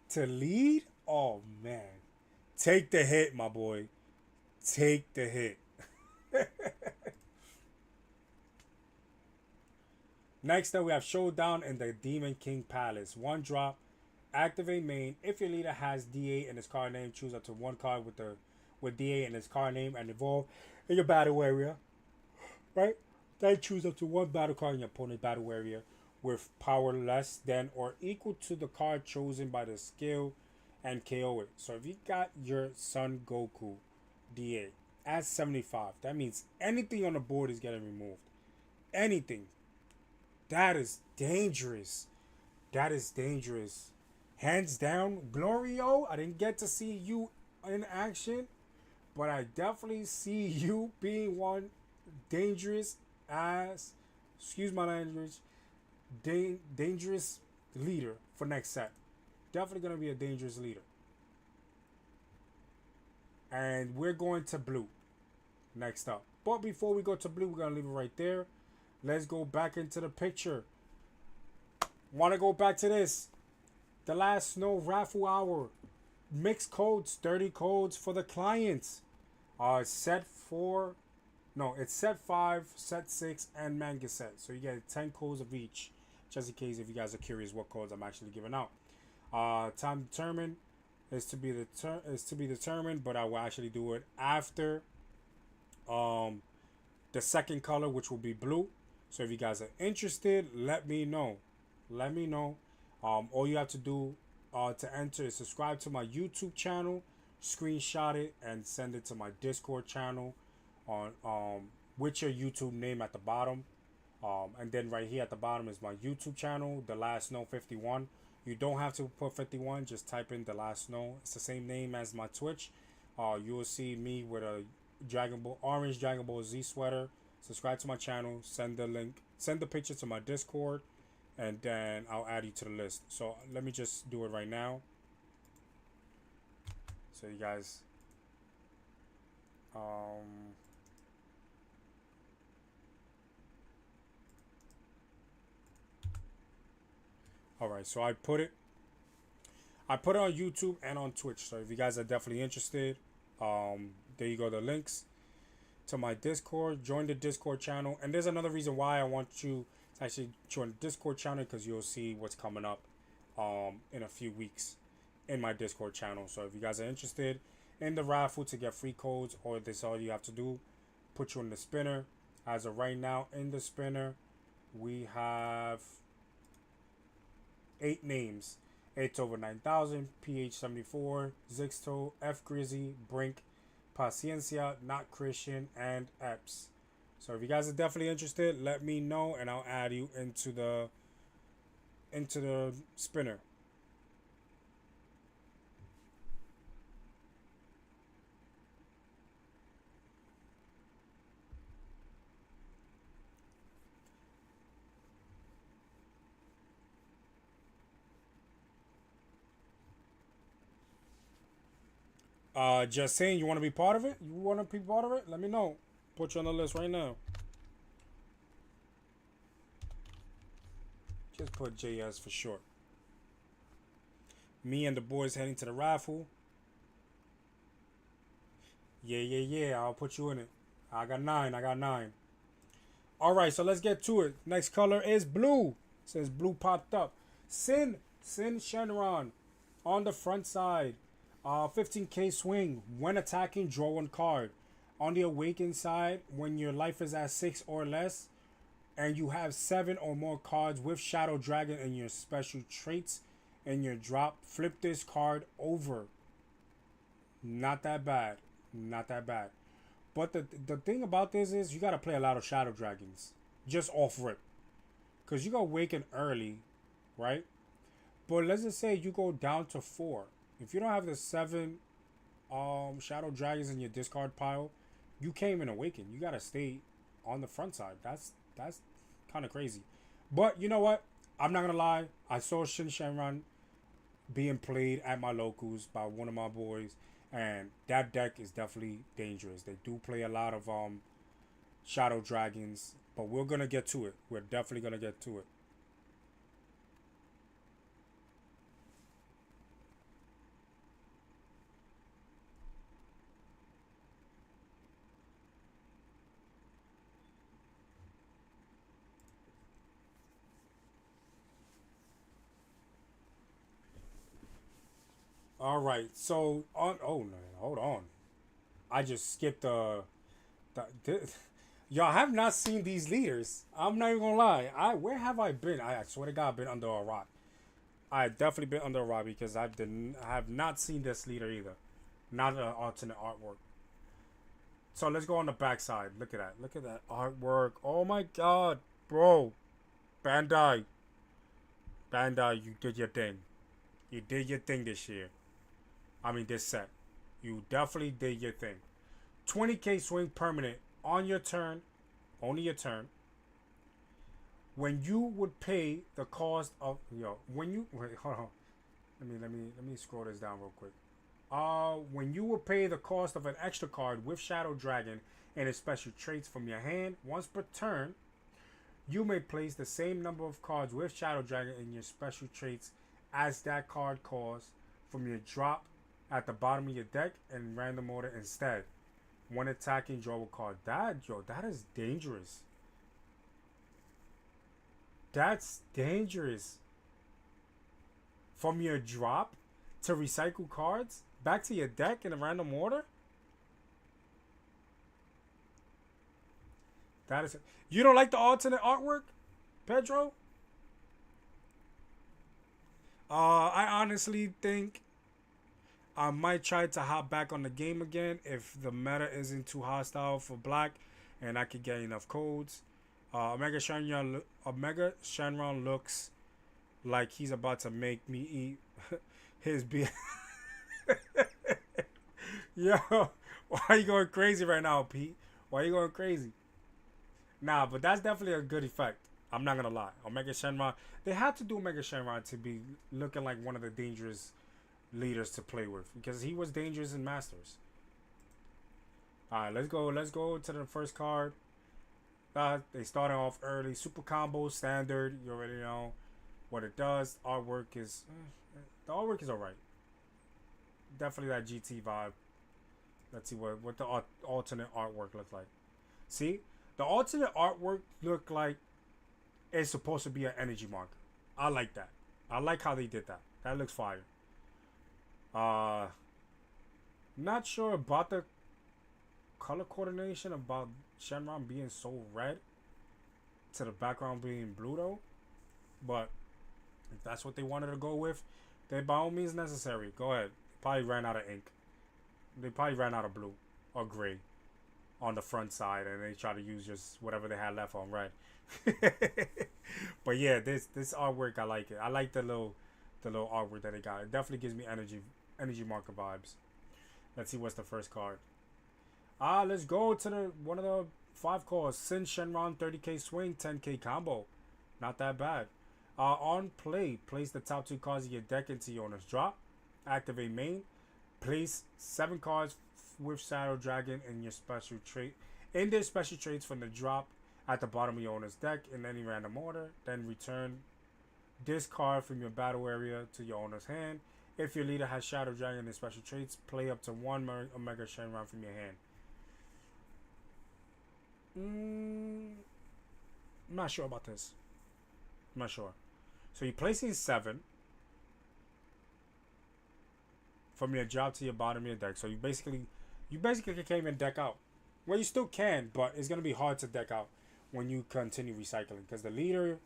[SPEAKER 4] To lead? Oh man. Take the hit, my boy. Take the hit. Next up, we have Showdown in the Demon King Palace. 1 drop. Activate main. If your leader has DA in his card name, choose up to 1 card with DA in his card name and evolve in your battle area. Right? Then choose up to 1 battle card in your opponent's battle area with power less than or equal to the card chosen by the skill and KO it. So if you got your Son Goku DA at 75, that means anything on the board is getting removed. Anything. That is dangerous. That is dangerous. Hands down, Glorio, I didn't get to see you in action, but I definitely see you being one dangerous as, excuse my language, dangerous leader for next set. Definitely going to be a dangerous leader. And we're going to blue next up. But before we go to blue, we're going to leave it right there. Let's go back into the picture. Want to go back to this. The last snow raffle hour. Mixed codes, 30 codes for the clients. Set 4. No, it's set 5, set 6, and manga set. So you get 10 codes of each. Just in case if you guys are curious what codes I'm actually giving out. Time determined is to be determined, but I will actually do it after the second color, which will be blue. So if you guys are interested, let me know. Let me know. All you have to do to enter is subscribe to my YouTube channel, screenshot it, and send it to my Discord channel on with your YouTube name at the bottom. And then right here at the bottom is my YouTube channel, The Last Snow 51. You don't have to put 51, just type in The Last Snow. It's the same name as my Twitch. You will see me with a orange Dragon Ball Z sweater. Subscribe to my channel, send the link, send the picture to my Discord, and then I'll add you to the list. So let me just do it right now. So you guys, alright, so I put it on YouTube and on Twitch. So if you guys are definitely interested, there you go, the links to my Discord. Join the Discord channel. And there's another reason why I want you to actually join the Discord channel, because you'll see what's coming up in a few weeks in my Discord channel. So if you guys are interested in the raffle to get free codes, or this all you have to do, put you in the spinner. As of right now, in the spinner, we have 8 names. It's over 9,000, PH74, Zixto, F Grizzy, Brink, Paciencia, Not Christian, and Epps. So if you guys are definitely interested, let me know and I'll add you into the spinner. Just saying, you want to be part of it? You want to be part of it? Let me know. Put you on the list right now. Just put JS for short. Me and the boys heading to the raffle. Yeah. I'll put you in it. I got 9. I got 9. All right, so let's get to it. Next color is blue. It says blue popped up. Sin Shenron on the front side. 15k swing. When attacking, draw 1 card. On the awakened side, when your life is at 6 or less, and you have 7 or more cards with Shadow Dragon in your special traits in your drop, flip this card over. Not that bad. Not that bad. But the thing about this is you got to play a lot of Shadow Dragons. Just off rip. Because you got Awaken early, right? But let's just say you go down to 4. If you don't have the 7 Shadow Dragons in your discard pile, you can't even Awaken. You got to stay on the front side. That's kind of crazy. But you know what? I'm not going to lie. I saw Shin Shenron being played at my locals by one of my boys. And that deck is definitely dangerous. They do play a lot of Shadow Dragons. But we're going to get to it. We're definitely going to get to it. All right, so on. Oh no, hold on. I just skipped y'all have not seen these leaders. I'm not even gonna lie. Where have I been? I swear to God, I've been under a rock. I definitely been under a rock because I have not seen this leader either. Not an alternate artwork. So let's go on the back side. Look at that. Look at that artwork. Oh my God, bro. Bandai, you did your thing. You did your thing this year. I mean, this set. You definitely did your thing. 20k swing permanent on your turn. Only your turn. When you would pay the cost of when you wait, hold on. Let me scroll this down real quick. When you would pay the cost of an extra card with Shadow Dragon and its special traits from your hand once per turn, you may place the same number of cards with Shadow Dragon in your special traits as that card cost from your drop at the bottom of your deck in random order instead. When attacking, draw a card. That is dangerous. That's dangerous. From your drop to recycle cards back to your deck in a random order? That is. You don't like the alternate artwork, Pedro? I honestly think I might try to hop back on the game again if the meta isn't too hostile for black and I could get enough codes. Omega Shenron looks like he's about to make me eat his beer. Yo, why are you going crazy right now, Pete? Why are you going crazy? Nah, but that's definitely a good effect. I'm not gonna lie. Omega Shenron, they had to do Omega Shenron to be looking like one of the dangerous leaders to play with because he was dangerous in Masters. Alright, let's go to the first card. They started off early. Super combo standard. You already know what it does. Artwork is the artwork is alright. Definitely that GT vibe. Let's see what the alternate artwork looks like. See, the alternate artwork look like it's supposed to be an energy marker. I like that. I like how they did that. That looks fire. Not sure about the color coordination about Shenron being so red to the background being blue though. But if that's what they wanted to go with, then by all means necessary. Go ahead. Probably ran out of ink. They probably ran out of blue or gray on the front side and they try to use just whatever they had left on red. But yeah, this artwork, I like it. I like the little artwork that they got. It definitely gives me energy marker vibes. Let's see what's the first card. Let's go to one of the 5 cards. Sin Shenron 30k swing 10k combo. Not that bad. On play, place the top 2 cards of your deck into your owner's drop. Activate main. Place 7 cards with Shadow Dragon in your special trait. In their special traits from the drop at the bottom of your owner's deck in any random order. Then return this card from your battle area to your owner's hand. If your leader has Shadow Dragon in their special traits, play up to 1 Omega Shenron from your hand. I'm not sure about this. I'm not sure. So you're placing 7 from your drop to your bottom of your deck. So you basically can't even deck out. Well, you still can, but it's gonna be hard to deck out when you continue recycling because the leader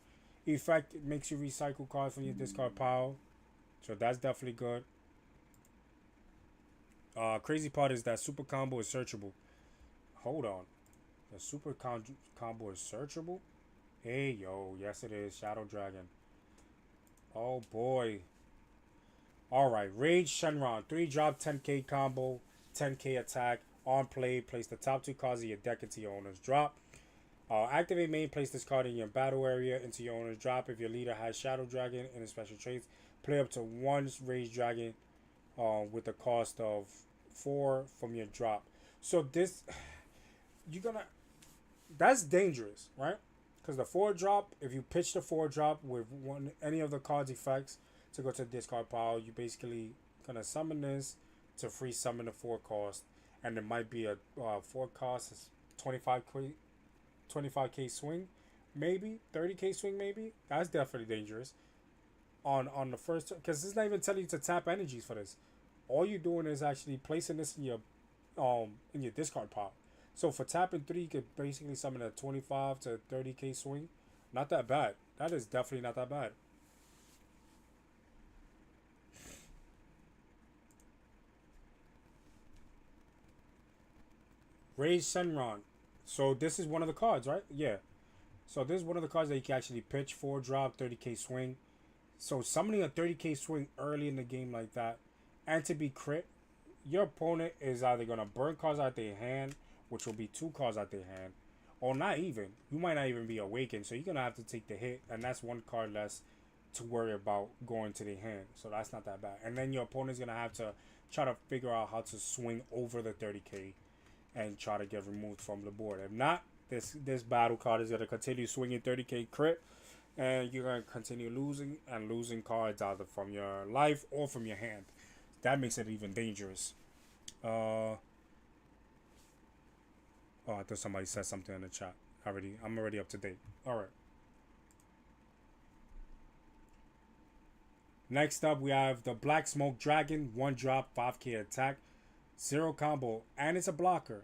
[SPEAKER 4] effect makes you recycle cards from your discard pile. So that's definitely good. Crazy part is that super combo is searchable. Hold on. The super combo is searchable? Hey, yo. Yes, it is. Shadow Dragon. Oh, boy. Alright. Rage Shenron. 3 drop 10k combo. 10k attack. On play. Place the top 2 cards of your deck into your owner's drop. Activate main. Place this card in your battle area into your owner's drop. If your leader has Shadow Dragon in his special traits, play up to 1 Rage Dragon with the cost of 4 from your drop. So this, you're gonna, that's dangerous, right? Because the 4 drop, if you pitch the 4 drop with any of the cards effects to go to the discard pile, you basically gonna summon this to free summon the 4 cost, and there might be a 4 cost is 25k swing, maybe 30k swing, maybe. That's definitely dangerous. On the first, because it's not even telling you to tap energies for this. All you're doing is actually placing this in your discard pile. So for tapping 3, you could basically summon a 25 to 30k swing. Not that bad. That is definitely not that bad. Raise Shenron. So this is one of the cards, right? Yeah. So this is one of the cards that you can actually pitch. 4 drop, 30k swing. So summoning a 30k swing early in the game like that, and to be crit, your opponent is either going to burn cards out their hand, which will be 2 cards out their hand, or not even. You might not even be awakened, so you're going to have to take the hit, and that's 1 card less to worry about going to their hand. So that's not that bad. And then your opponent's going to have to try to figure out how to swing over the 30k and try to get removed from the board. If not, this battle card is going to continue swinging 30k crit, and you're going to continue losing cards either from your life or from your hand. That makes it even dangerous. Oh, I thought somebody said something in the chat. I'm already up to date. Alright. Next up, we have the Black Smoke Dragon. 1 drop, 5k attack. 0 combo, and it's a blocker.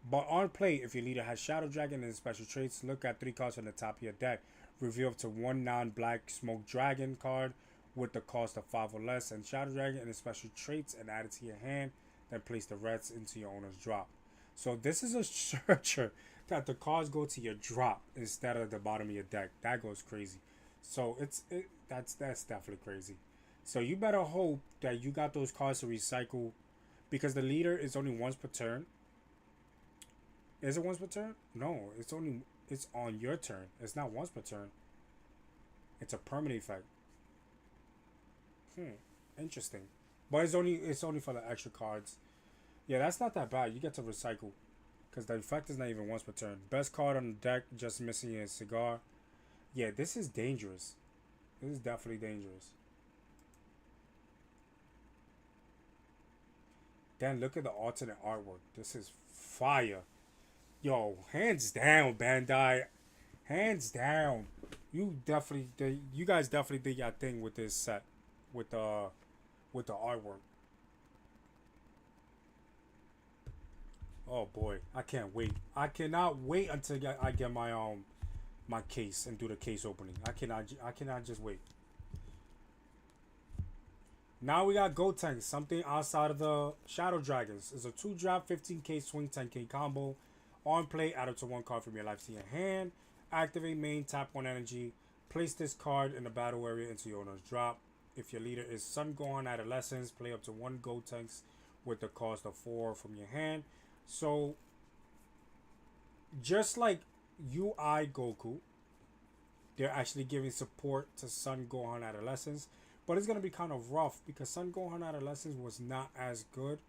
[SPEAKER 4] But on play, if your leader has Shadow Dragon and his special traits, look at 3 cards from the top of your deck. Reveal up to 1 non-Black Smoke Dragon card with the cost of 5 or less, and Shadow Dragon and his special traits, and add it to your hand. Then place the rest into your owner's drop. So this is a searcher that the cards go to your drop instead of the bottom of your deck. That goes crazy. So that's definitely crazy. So you better hope that you got those cards to recycle, because the leader is only once per turn. Is it once per turn? No, it's on your turn. It's not once per turn. It's a permanent effect. Interesting. But it's only for the extra cards. Yeah, that's not that bad. You get to recycle, because the effect is not even once per turn. Best card on the deck, just missing a cigar. Yeah, this is dangerous. This is definitely dangerous. Then look at the alternate artwork. This is fire. Yo, hands down, Bandai. Hands down. You guys definitely did your thing with this set, with the artwork. Oh boy, I can't wait. I cannot wait until I get my my case and do the case opening. I cannot just wait. Now we got Gotenks, something outside of the Shadow Dragons. It's a 2 drop, 15k swing, 10k combo. On play, add up to 1 card from your life to your hand. Activate main, tap 1 energy. Place this card in the battle area into your owner's drop. If your leader is Sun Gohan Adolescence, play up to 1 Gotenks with the cost of 4 from your hand. So, just like UI Goku, they're actually giving support to Sun Gohan Adolescence but it's gonna be kind of rough because Sun Gohan Adolescence was not as good.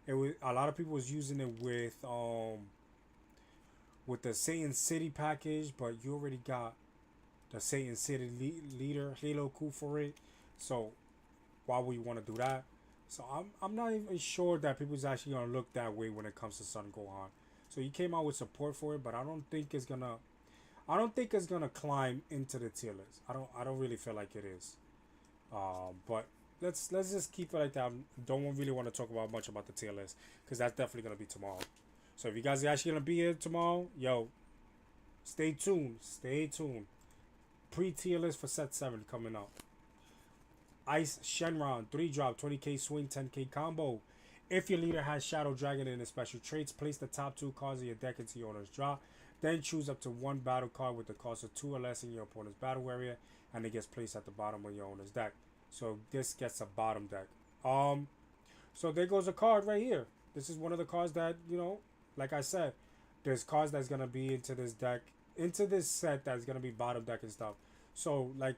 [SPEAKER 4] It was a lot of people was using it with the Satan City package, but you already got the Satan City leader Halo Coup for it. So why would you want to do that? So I'm not even sure that people's actually gonna look that way when it comes to Sun Gohan. So he came out with support for it, but I don't think it's gonna climb into the tier list. I don't really feel like it is. But let's just keep it like that. Don't really want to talk about much about the tier list because that's definitely gonna be tomorrow. So if you guys are actually gonna be here tomorrow, yo, stay tuned. Stay tuned. Pre-tier list for set 7 coming up. Ice Shenron 3-drop 20k swing 10k combo. If your leader has Shadow Dragon in his special traits, place the top 2 cards of your deck into your owner's drop. Then choose up to 1 battle card with the cost of 2 or less in your opponent's battle area, and it gets placed at the bottom of your owner's deck. So this gets a bottom deck. So there goes a card right here. This is one of the cards that, you know, like I said, there's cards that's gonna be into this deck, into this set that's gonna be bottom deck and stuff. So like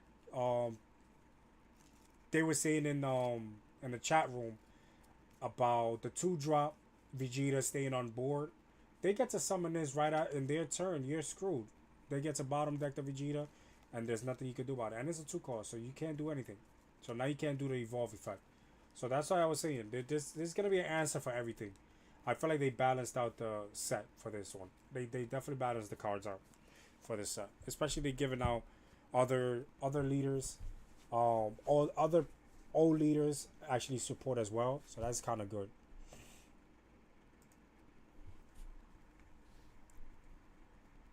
[SPEAKER 4] they were saying in the chat room about the 2-drop Vegeta staying on board. They get to summon this right out in their turn. You're screwed. They get to bottom deck the Vegeta, and there's nothing you can do about it. And it's a 2-cost, so you can't do anything. So now you can't do the evolve effect. So that's why I was saying this is gonna be an answer for everything. I feel like they balanced out the set for this one. They definitely balanced the cards out for this set. Especially they giving out other leaders, all other old leaders actually support as well. So that's kind of good.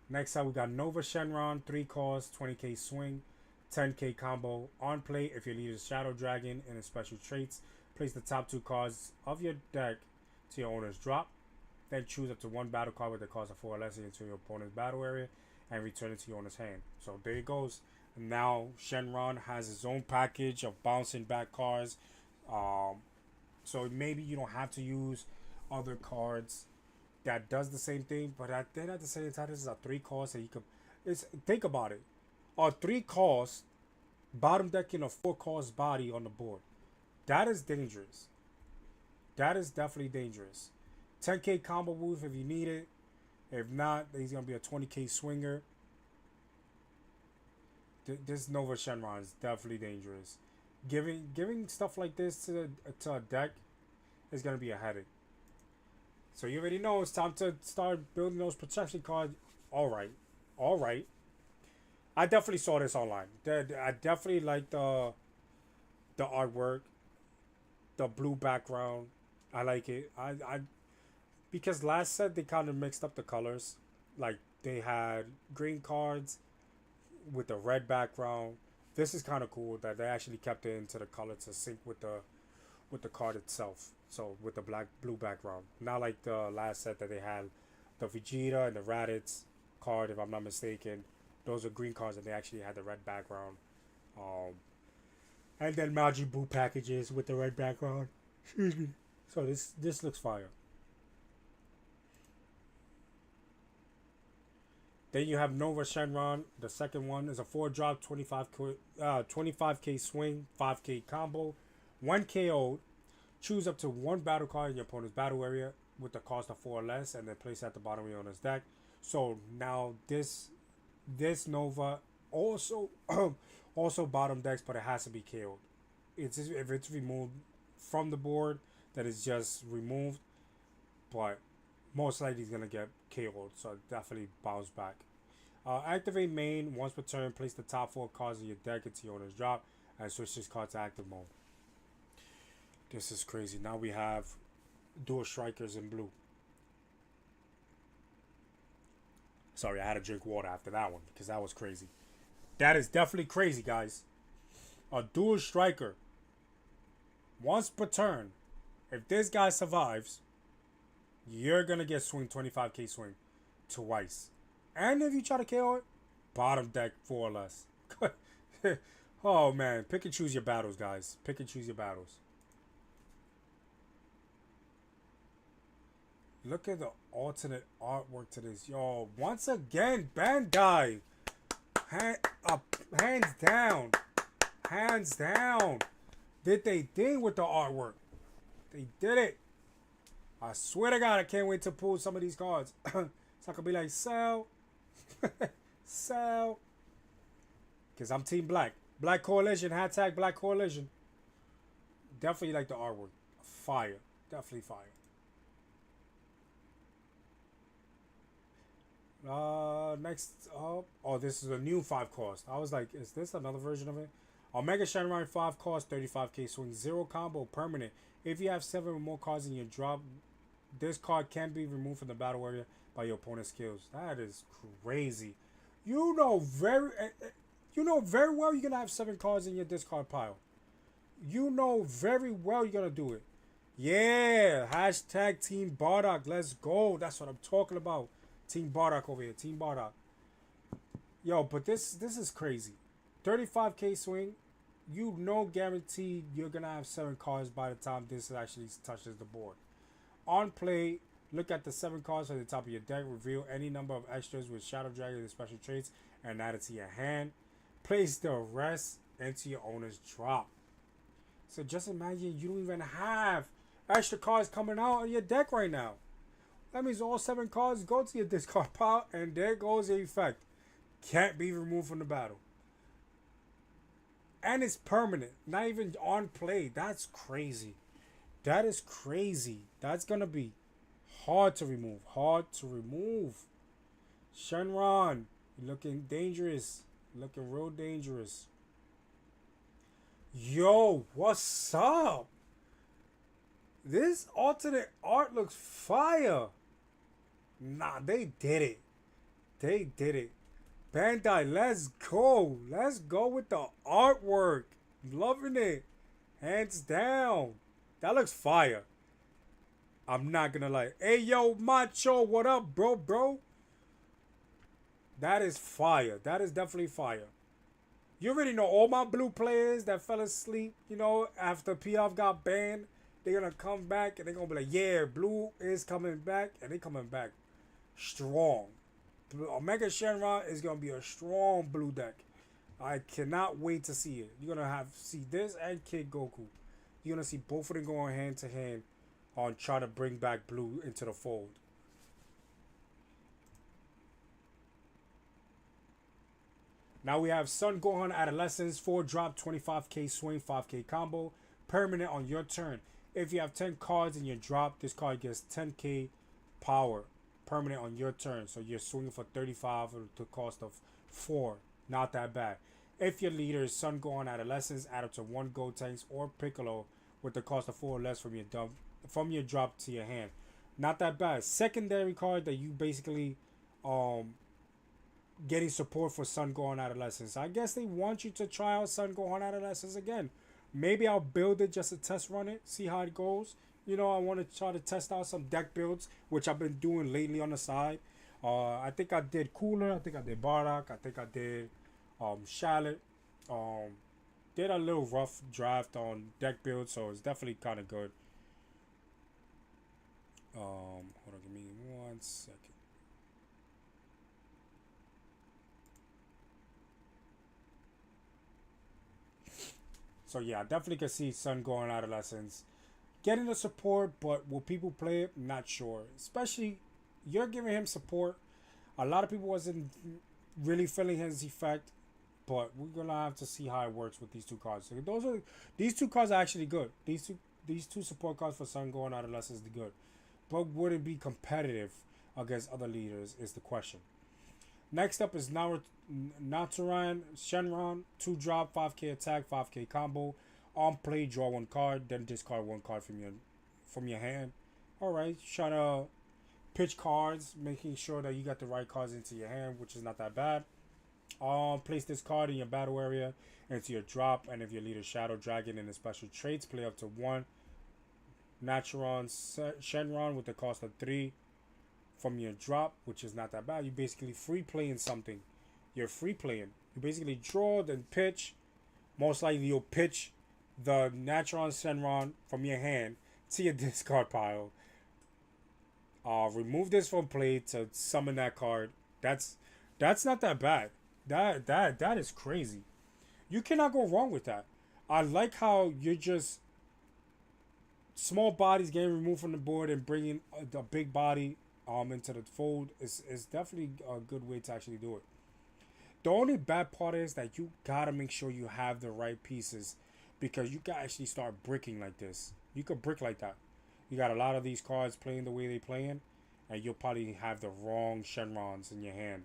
[SPEAKER 4] Next up, we got Nova Shenron, 3-cost, 20k swing, 10k combo. On play, if your leader is Shadow Dragon and his special traits, place the top 2 cards of your deck to your owner's drop. Then choose up to 1 battle card with the cost of 4 or less into your opponent's battle area and return it to your owner's hand. So there it goes. Now Shenron has his own package of bouncing back cards. So maybe you don't have to use other cards that does the same thing, but then at the same time, this is a 3-cost, and you could. Think about it, a 3-cost bottom decking a 4-cost body on the board. That is dangerous. That is definitely dangerous. 10k combo move if you need it. If not, he's gonna be a 20k swinger. This Nova Shenron is definitely dangerous. Giving stuff like this to a deck is gonna be a headache. So you already know it's time to start building those protection cards. All right. I definitely saw this online. I definitely like the artwork, the blue background. I like it. I because last set they kind of mixed up the colors. Like they had green cards with the red background. This is kind of cool that they actually kept it into the color to sync with the card itself. So with the blue background, not like the last set that they had, the Vegeta and the Raditz card, if I'm not mistaken. Those are green cards and they actually had the red background. And then Majin Buu packages with the red background. Excuse me. So this looks fire. Then you have Nova Shenron. The second one is a 4-drop, 25k swing, 5k combo, 1 KO. Choose up to 1 battle card in your opponent's battle area with the cost of 4 or less, and then place it at the bottom of your owner's deck. So now this Nova also also bottom decks, but it has to be KO'd. If it's removed from the board, that is just removed. But most likely he's gonna get KO'd, so definitely bounce back. Activate main once per turn. Place the top 4 cards of your deck into your owner's drop and switch this card to active mode. This is crazy. Now we have dual strikers in blue. Sorry, I had to drink water after that one because that was crazy. That is definitely crazy, guys. A dual striker. Once per turn. If this guy survives, you're going to get swing 25k swing twice. And if you try to KO it, bottom deck 4 or less. Oh, man. Pick and choose your battles, guys. Pick and choose your battles. Look at the alternate artwork to this. Yo, once again, Bandai. Hands down. Hands down. did they thing with the artwork. They did it. I swear to God, I can't wait to pull some of these cards. So I could be like, sell. Sell. Because I'm Team Black. Black Coalition. Hashtag Black Coalition. Definitely like the artwork. Fire. Definitely fire. Next up. Oh, this is a new 5 cost. I was like, is this another version of it? Omega Shenron 5 cost, 35k swing, 0 combo, permanent. If you have 7 or more cards in your drop, this card can be removed from the battle area by your opponent's skills. That is crazy. You know very well you're gonna have 7 cards in your discard pile. You know very well you're gonna do it. Yeah, hashtag Team Bardock. Let's go. That's what I'm talking about. Team Bardock over here. Team Bardock. Yo, but this is crazy. 35k swing. You know guaranteed you're gonna have 7 cards by the time this actually touches the board. On play, look at the 7 cards at the top of your deck. Reveal any number of extras with Shadow Dragon and special traits and add it to your hand. Place the rest into your owner's drop. So just imagine you don't even have extra cards coming out of your deck right now. That means all 7 cards go to your discard pile, and there goes the effect. Can't be removed from the battle. And it's permanent, not even on play. That's crazy. That is crazy. That's gonna be hard to remove. Hard to remove. Shenron, you're looking dangerous. Looking real dangerous. Yo, what's up? This alternate art looks fire. Nah, they did it. They did it. Bandai, let's go. Let's go with the artwork. Loving it. Hands down. That looks fire. I'm not gonna lie. Hey, yo, Macho, what up, bro? That is fire. That is definitely fire. You already know all my blue players that fell asleep, you know, after PF got banned. They're gonna come back and they're gonna be like, yeah, blue is coming back, and they coming back strong. Omega Shenron is gonna be a strong blue deck. I cannot wait to see it. You're gonna see this and Kid Goku. You're gonna see both of them going hand to hand on trying to bring back blue into the fold. Now we have Sun Gohan Adolescence, 4 drop, 25k swing, 5k combo, permanent on your turn. If you have 10 cards in your drop, this card gets 10k power, permanent on your turn. So you're swinging for 35 at the cost of 4. Not that bad. If your leader is Sun Gohan Adolescence, add up to 1 Gotenks or Piccolo with the cost of 4 or less from your drop to your hand. Not that bad. Secondary card that you basically getting support for Sun Gohan Adolescence. I guess they want you to try out Sun Gohan Adolescence again. Maybe I'll build it just to test run it, see how it goes. You know, I want to try to test out some deck builds, which I've been doing lately on the side. I think I did Cooler. I think I did Bardock. I think I did Shallot. Did a little rough draft on deck build, so it's definitely kind of good. Hold on, give me 1 second. So yeah, I definitely can see Sun Gohan Adolescence getting the support, but will people play it? Not sure. Especially, you're giving him support. A lot of people wasn't really feeling his effect, but we're gonna have to see how it works with these 2 cards. So these 2 cards are actually good. These two support cards for Sun Gohan Adolescence is good, but would it be competitive against other leaders is the question. Next up is Naturan Shenron, 2 drop, 5k attack, 5k combo. On play, draw 1 card, then discard 1 card from your hand. Alright, trying to pitch cards, making sure that you got the right cards into your hand, which is not that bad. Place this card in your battle area into your drop, and if your leader Shadow Dragon and the special traits, play up to 1 Naturon Shenron with the cost of 3 from your drop, which is not that bad. You basically free playing something. You're free playing. You basically draw, then pitch. Most likely you'll pitch the Naturon Shenron from your hand to your discard pile. Remove this from play to summon that card. That's not that bad. That is crazy. You cannot go wrong with that. I like how you're just small bodies getting removed from the board and bringing the big body into the fold is definitely a good way to actually do it. The only bad part is that you gotta make sure you have the right pieces because you can actually start bricking like this. You could brick like that. You got a lot of these cards playing the way they playing, and you'll probably have the wrong Shenrons in your hand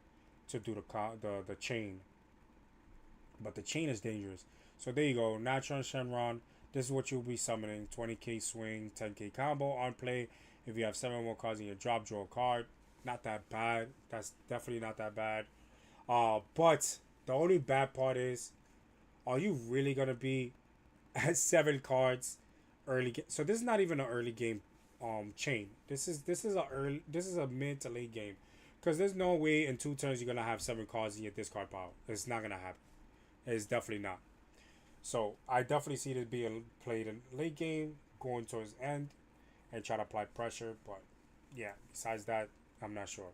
[SPEAKER 4] to do the chain. But the chain is dangerous. So there you go. Natural Shenron. This is what you'll be summoning. 20k swing, 10k combo on play. If you have 7 more cards in your drop, draw a card. Not that bad. That's definitely not that bad. But the only bad part is, are you really gonna be at 7 cards early game? So this is not even an early game chain. This is a mid to late game. Because there's no way in 2 turns you're gonna have 7 cards in your discard pile. It's not gonna happen. It's definitely not. So I definitely see this being played in late game, going towards end, and try to apply pressure. But yeah, besides that, I'm not sure.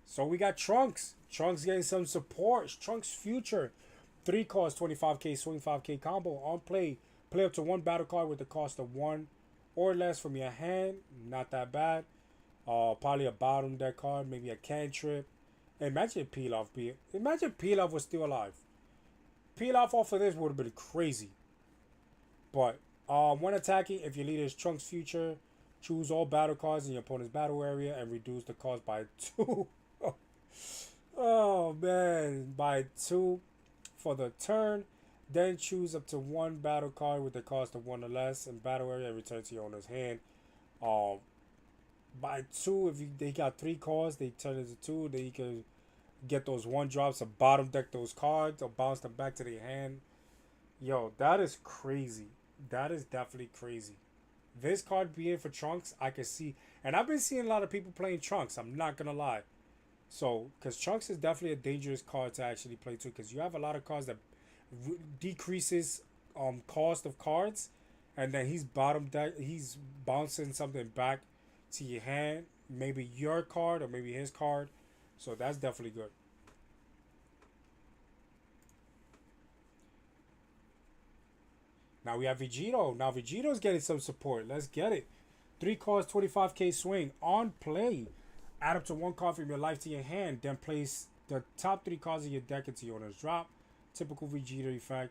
[SPEAKER 4] So we got Trunks. Trunks getting some support. Trunks Future. 3 cost, 25k swing, 5k combo. On play, play up to 1 battle card with the cost of 1 or less from your hand. Not that bad. Probably a bottom deck card, maybe a cantrip. Imagine Pilaf was still alive. Pilaf off of this would have been crazy. But when attacking, if your leader is Trunks Future, choose all battle cards in your opponent's battle area and reduce the cost by 2. Oh man, by 2 for the turn. Then choose up to 1 battle card with the cost of 1 or less in battle area and return to your owner's hand. By 2, if they got 3 cards, they turn into 2. Then you can get those 1 drops or bottom deck those cards or bounce them back to their hand. Yo, that is crazy. That is definitely crazy. This card being for Trunks, I can see. And I've been seeing a lot of people playing Trunks. I'm not going to lie. So, because Trunks is definitely a dangerous card to actually play too. Because you have a lot of cards that decreases cost of cards. And then he's bottom deck. He's bouncing something back to your hand. Maybe your card or maybe his card. So that's definitely good. Now we have Vegito. Now Vegito's getting some support. Let's get it. 3 cards, 25k swing. On play, add up to 1 card from your life to your hand. Then place the top 3 cards of your deck into your owner's drop. Typical Vegito effect.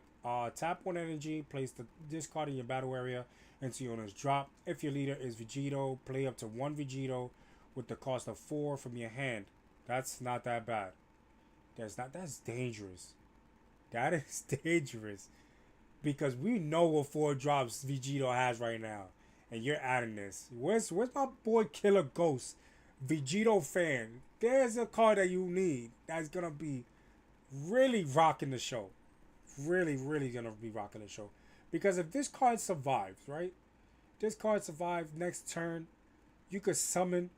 [SPEAKER 4] Tap 1 energy. Place this card in your battle area into your owner's drop. If your leader is Vegito, play up to 1 Vegito with the cost of 4 from your hand. That's not that bad. That's dangerous. That is dangerous. Because we know what 4 drops Vegito has right now. And you're adding this. Where's my boy Killer Ghost? Vegito fan. There's a card that you need that's gonna be really rocking the show. Really, really gonna be rocking the show. Because if this card survives, right? This card survives next turn, you could summon.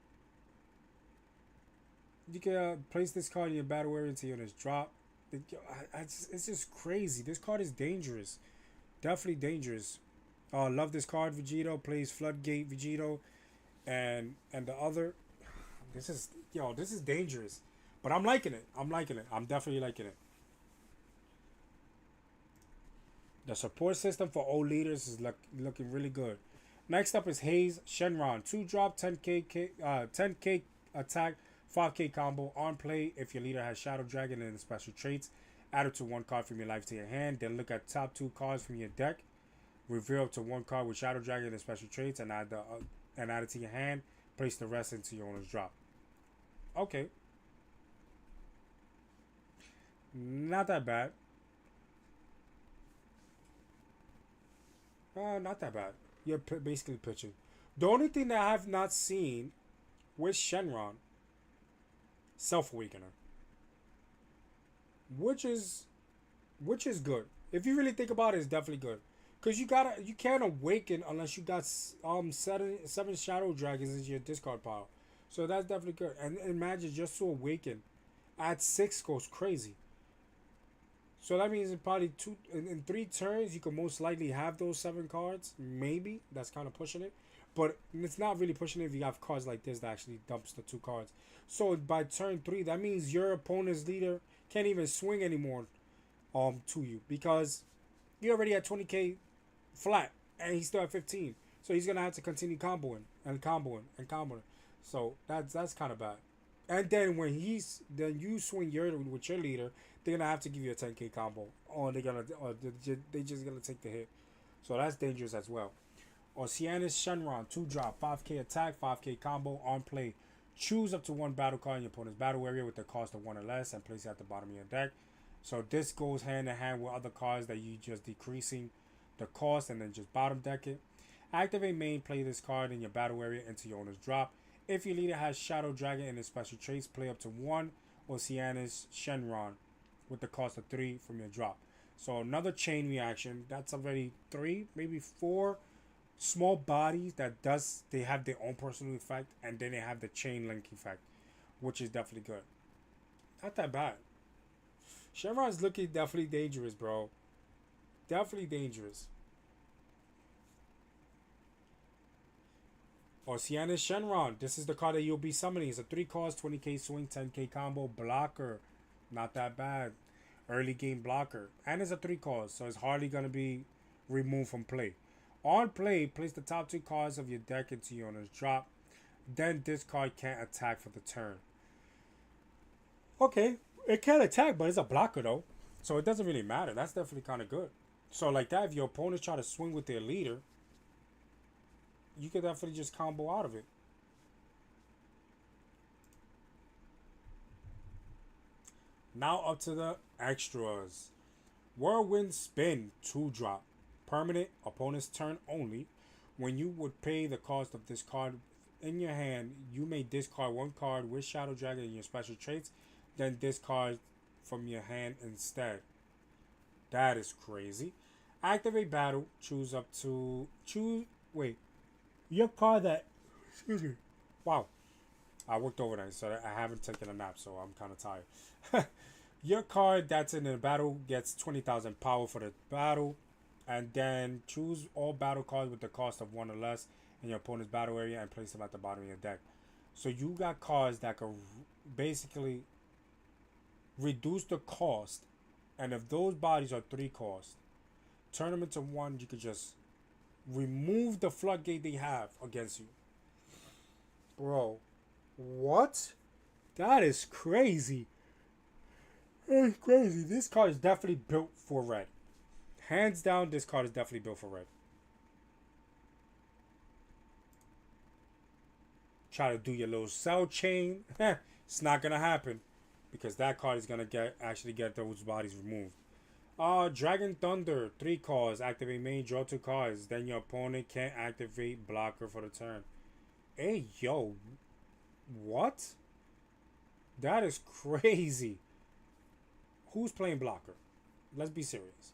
[SPEAKER 4] You can place this card in your battle area until your drop. It's just crazy. This card is dangerous. Definitely dangerous. Love this card. Vegito plays Floodgate Vegito, and the other. This is dangerous. But I'm liking it. I'm definitely liking it. The support system for old leaders is looking really good. Next up is Haze Shenron. 2 drop, 10k attack, 5k combo. On play, if your leader has Shadow Dragon and the special traits, add it to 1 card from your life to your hand. Then look at top 2 cards from your deck. Reveal up to 1 card with Shadow Dragon and special traits and add it to your hand. Place the rest into your owner's drop. Okay. Not that bad. Not that bad. You're basically pitching. The only thing that I have not seen with Shenron, Self Awakener, which is good. If you really think about it, it's definitely good. Cause you can't awaken unless you got 7 Shadow Dragons in your discard pile. So that's definitely good. And imagine just to awaken, at 6 goes crazy. So that means in probably in 3 turns you can most likely have those 7 cards. Maybe that's kind of pushing it, but it's not really pushing it if you have cards like this that actually dumps the 2 cards. So by turn 3, that means your opponent's leader can't even swing anymore to you because He already had 20k flat, and he's still at 15. So he's gonna have to continue comboing and comboing and comboing. So that's kind of bad. And then then you swing with your leader, they're gonna have to give you a 10k combo, or they just gonna take the hit. So that's dangerous as well. Oceanus Shenron, 2 drop, 5k attack, 5k combo on play. Choose up to 1 battle card in your opponent's battle area with the cost of 1 or less and place it at the bottom of your deck. So this goes hand in hand with other cards that you just decreasing the cost and then just bottom deck it. Activate main, play this card in your battle area into your owner's drop. If your leader has Shadow Dragon in his special traits, play up to 1 Oceanus Shenron with the cost of 3 from your drop. So another chain reaction. That's already 3, maybe 4 small bodies they have their own personal effect, and then they have the chain link effect, which is definitely good. Not that bad. Shenron's looking definitely dangerous, bro. Definitely dangerous. Oceanus Shenron. This is the card that you'll be summoning. It's a 3 cost, 20k swing, 10k combo blocker. Not that bad. Early game blocker. And it's a 3 cost, so it's hardly going to be removed from play. On play, place the top 2 cards of your deck into your owner's drop. Then this card can't attack for the turn. Okay, it can't attack, but it's a blocker though. So it doesn't really matter. That's definitely kind of good. So like that, if your opponent try to swing with their leader, you could definitely just combo out of it. Now up to the extras. Whirlwind Spin, 2 drop. Permanent, opponent's turn only. When you would pay the cost of this card in your hand, you may discard 1 card with Shadow Dragon in your special traits, then discard from your hand instead. That is crazy. Activate battle, your card that, excuse me, wow, I worked overnight, so I haven't taken a nap, so I'm kind of tired. Your card that's in the battle gets 20,000 power for the battle, and then choose all battle cards with the cost of 1 or less in your opponent's battle area and place them at the bottom of your deck. So you got cards that can basically reduce the cost, and if those bodies are 3 cost, turn them into 1. You could just remove the floodgate they have against you. Bro, what? That is crazy. That's crazy. This card is definitely built for red. Hands down, this card is definitely built for red. Try to do your little cell chain. It's not gonna happen, because that card is gonna actually get those bodies removed. Dragon Thunder, 3 cards. Activate main, draw 2 cards. Then your opponent can't activate blocker for the turn. Hey, yo. What? That is crazy. Who's playing blocker? Let's be serious.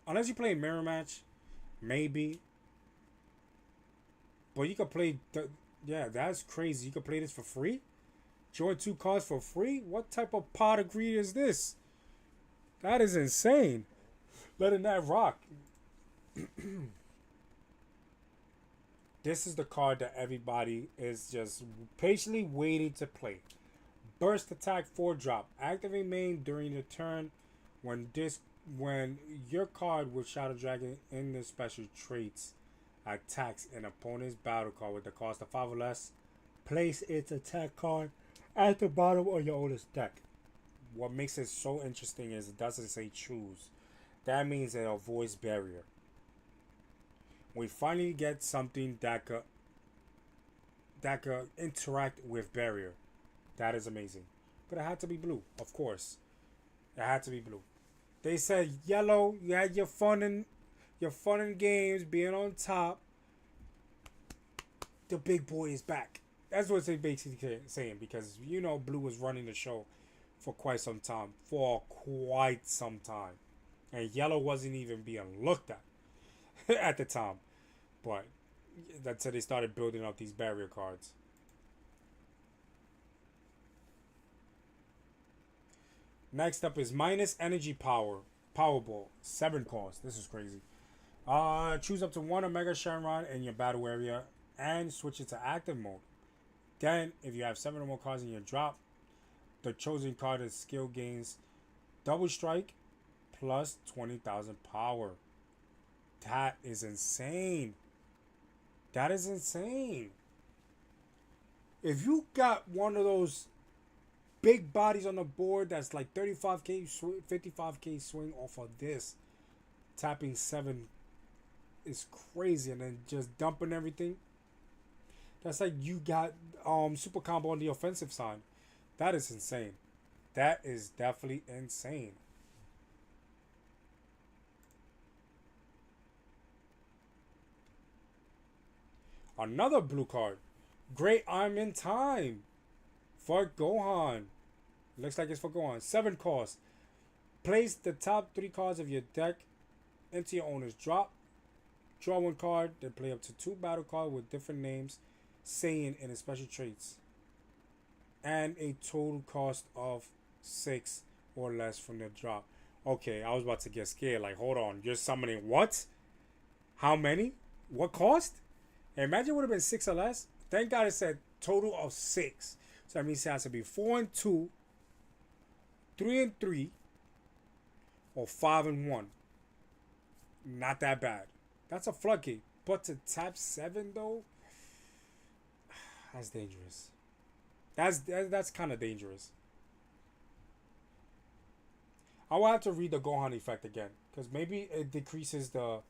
[SPEAKER 4] Unless you play mirror match, maybe. But you can play, yeah, that's crazy. You can play this for free? Join 2 cards for free? What type of pot of greed is this? That is insane. Letting that rock. This is the card that everybody is just patiently waiting to play. Burst attack, 4 drop. Activate main during the turn when your card with Shadow Dragon in the special traits attacks an opponent's battle card with the cost of 5 or less. Place its attack card at the bottom of your owner's deck. What makes it so interesting is it doesn't say choose. That means it avoids barrier. We finally get something that could interact with barrier. That is amazing. But it had to be blue, of course. It had to be blue. They said yellow, you had your fun in games, being on top. The big boy is back. That's what they basically saying, because you know blue was running the show for quite some time. And yellow wasn't even being looked at at the time. But that's how they started building up these barrier cards. Next up is minus energy power. Powerball. 7 cost. This is crazy. Choose up to 1 Omega Shenron in your battle area and switch it to active mode. Then, if you have 7 or more cards in your drop, the chosen card is skill gains double strike, plus 20,000 power. That is insane. That is insane. If you got one of those big bodies on the board that's like 35k, 55k swing off of this, tapping 7 is crazy, and then just dumping everything. That's like you got super combo on the offensive side. That is insane. That is definitely insane. Another blue card. Great, I'm in time. For Gohan. Looks like it's for Gohan. 7 cost. Place the top 3 cards of your deck into your owner's drop. Draw 1 card. Then play up to 2 battle cards with different names, saying in its special traits. And a total cost of 6 or less from the drop. Okay, I was about to get scared. Like, hold on. You're summoning what? How many? What cost? Imagine it would have been 6 or less. Thank God it said total of 6. So that means it has to be 4 and 2, 3 and 3, or 5 and 1. Not that bad. That's a floodgate. But to tap 7 though, that's dangerous. That's kind of dangerous. I will have to read the Gohan effect again, because maybe it decreases the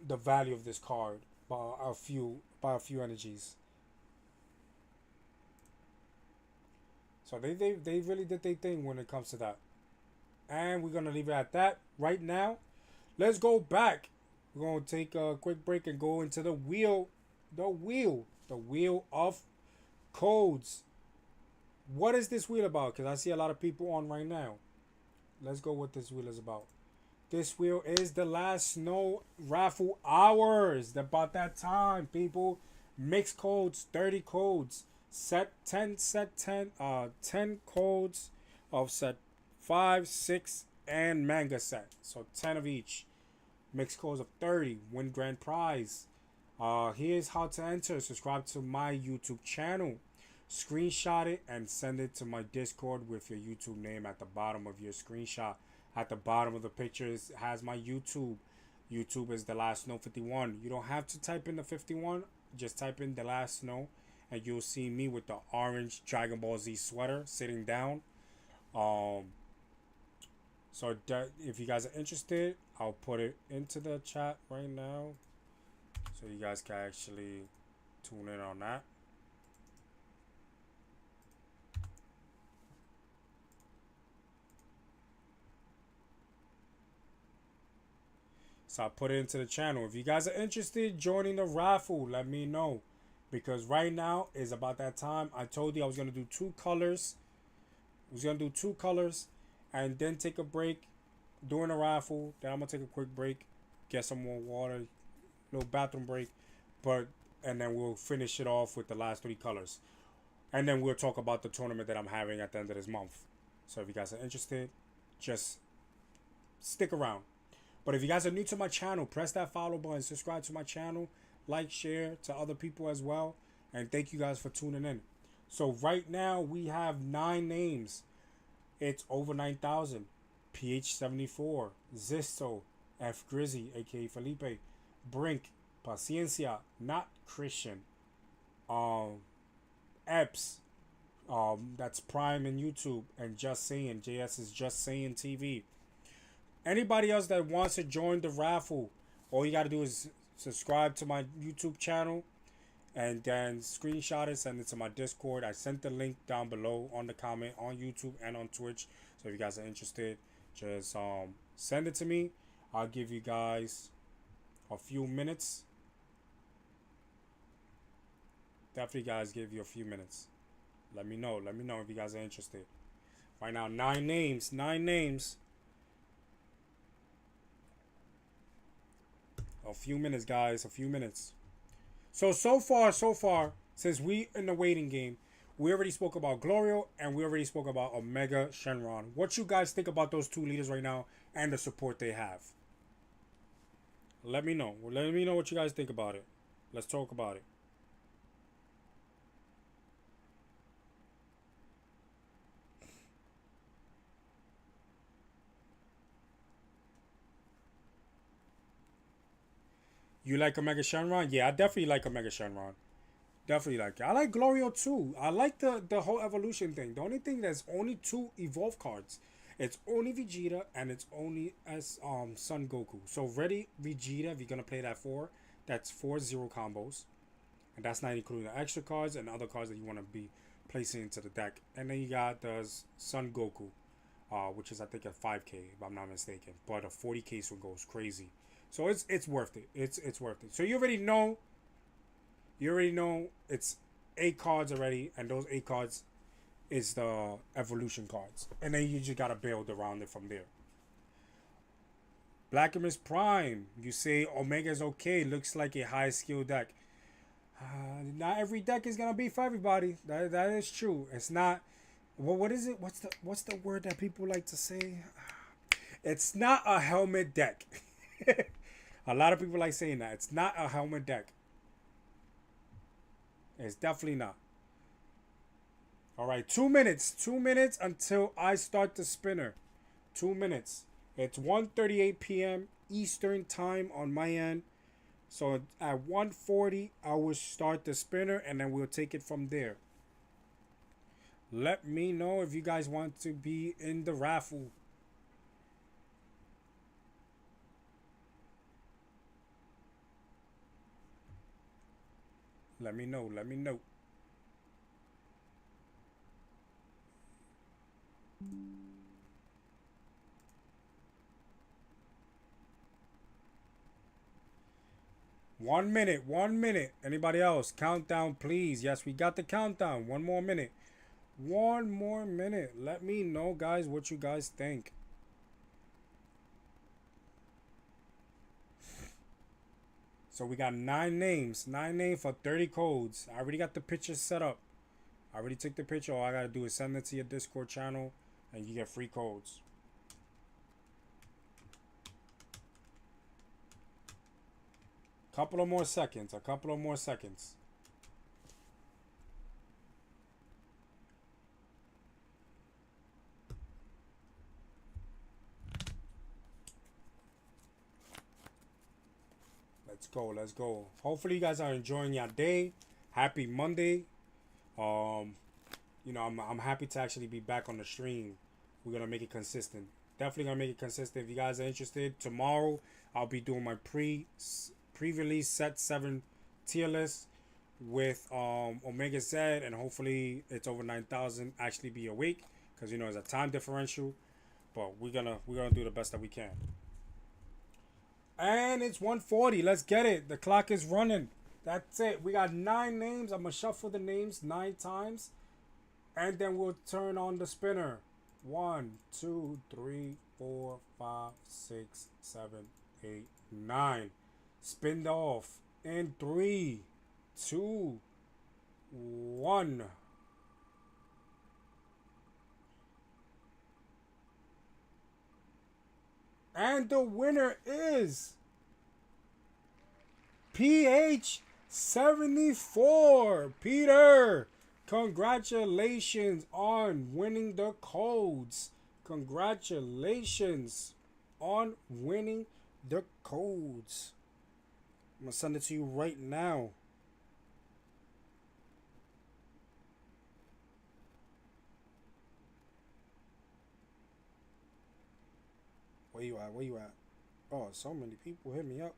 [SPEAKER 4] value of this card by a few energies. So they really did their thing when it comes to that. And we're gonna leave it at that right now. Let's go back. We're gonna take a quick break and go into the wheel of codes. What is this wheel about? Because I see a lot of people on right now. Let's go what this wheel is about. This wheel is the last snow raffle hours. About that time, people. Mix codes, 30 codes. Set 10 codes of set 5, 6, and manga set. So 10 of each. Mix codes of 30. Win grand prize. Here's how to enter. Subscribe to my YouTube channel. Screenshot it and send it to my Discord with your YouTube name at the bottom of your screenshot. At the bottom of the picture has my YouTube. YouTube is the last snow 51. You don't have to type in the 51. Just type in the last snow and you'll see me with the orange Dragon Ball Z sweater sitting down. So if you guys are interested, I'll put it into the chat right now so you guys can actually tune in on that. So I put it into the channel. If you guys are interested joining the raffle, let me know. Because right now is about that time. I told you I was going to do 2 colors. I was going to do 2 colors and then take a break during the raffle. Then I'm going to take a quick break, get some more water, little bathroom break. And then we'll finish it off with the last 3 colors. And then we'll talk about the tournament that I'm having at the end of this month. So if you guys are interested, just stick around. But if you guys are new to my channel, press that follow button, subscribe to my channel, like, share to other people as well. And thank you guys for tuning in. So right now we have 9 names. It's over 9,000. PH74, Zisto, F Grizzy, aka Felipe, Brink, Paciencia, not Christian, Epps, that's Prime in YouTube, and Just Saying, JS is Just Saying TV. Anybody else that wants to join the raffle, all you got to do is subscribe to my YouTube channel and then screenshot it, send it to my Discord. I sent the link down below on the comment on YouTube and on Twitch. So if you guys are interested, just send it to me. I'll give you guys a few minutes. Definitely guys, give you a few minutes. Let me know if you guys are interested. Right now, 9 names. A few minutes, guys. A few minutes. So far, since we in the waiting game, we already spoke about Glorio and we already spoke about Omega Shenron. What you guys think about those 2 leaders right now and the support they have? Let me know. Let me know what you guys think about it. Let's talk about it. You like Omega Shenron? Yeah, I definitely like Omega Shenron. Definitely like it. I like Glorio too. I like the whole evolution thing. The only thing that's only two evolve cards. It's only Vegeta and it's only as Son Goku. So ready Vegeta, if you're gonna play that four, that's 4-0 combos. And that's not including the extra cards and other cards that you want to be placing into the deck. And then you got the Son Goku, which is I think a 5K if I'm not mistaken. But a 40K one goes crazy. So it's worth it. It's worth it. So you already know. You already know it's 8 cards already, and those 8 cards is the evolution cards. And then you just gotta build around it from there. Blackimus Prime. You say Omega is okay. Looks like a high skill deck. Not every deck is gonna be for everybody. That is true. It's not. Well, what is it? What's the word that people like to say? It's not a helmet deck. A lot of people like saying that. It's not a helmet deck. It's definitely not. All right, 2 minutes. 2 minutes until I start the spinner. 2 minutes. It's 1:38 p.m. Eastern time on my end. So at 1:40, I will start the spinner and then we'll take it from there. Let me know if you guys want to be in the raffle. Let me know. Let me know. One minute. 1 minute. Anybody else? Countdown, please. Yes, we got the countdown. 1 more minute. 1 more minute. Let me know, guys, what you guys think. So we got 9 names. 9 names for 30 codes. I already got the picture set up. I already took the picture. All I gotta do is send it to your Discord channel and you get free codes. Couple of more seconds. A couple of more seconds. Let's go. Let's go. Hopefully you guys are enjoying your day. Happy Monday. You know, I'm happy to actually be back on the stream. We're gonna make it consistent. Definitely gonna make it consistent. If you guys are interested, tomorrow I'll be doing my pre-release set 7 tier list with Omega Z, and hopefully it's over 9,000 actually be awake, because you know it's a time differential. But we're gonna do the best that we can. And it's 1:40. Let's get it. The clock is running. That's it. We got 9 names. I'm gonna shuffle the names 9 times, and then we'll turn on the spinner. 1, 2, 3, 4, 5, 6, 7, 8, 9. Spin off in 3, 2, 1. And the winner is PH74. Peter, congratulations on winning the codes. Congratulations on winning the codes. I'm going to send it to you right now. Where you at? Where you at? Oh, so many people hit me up.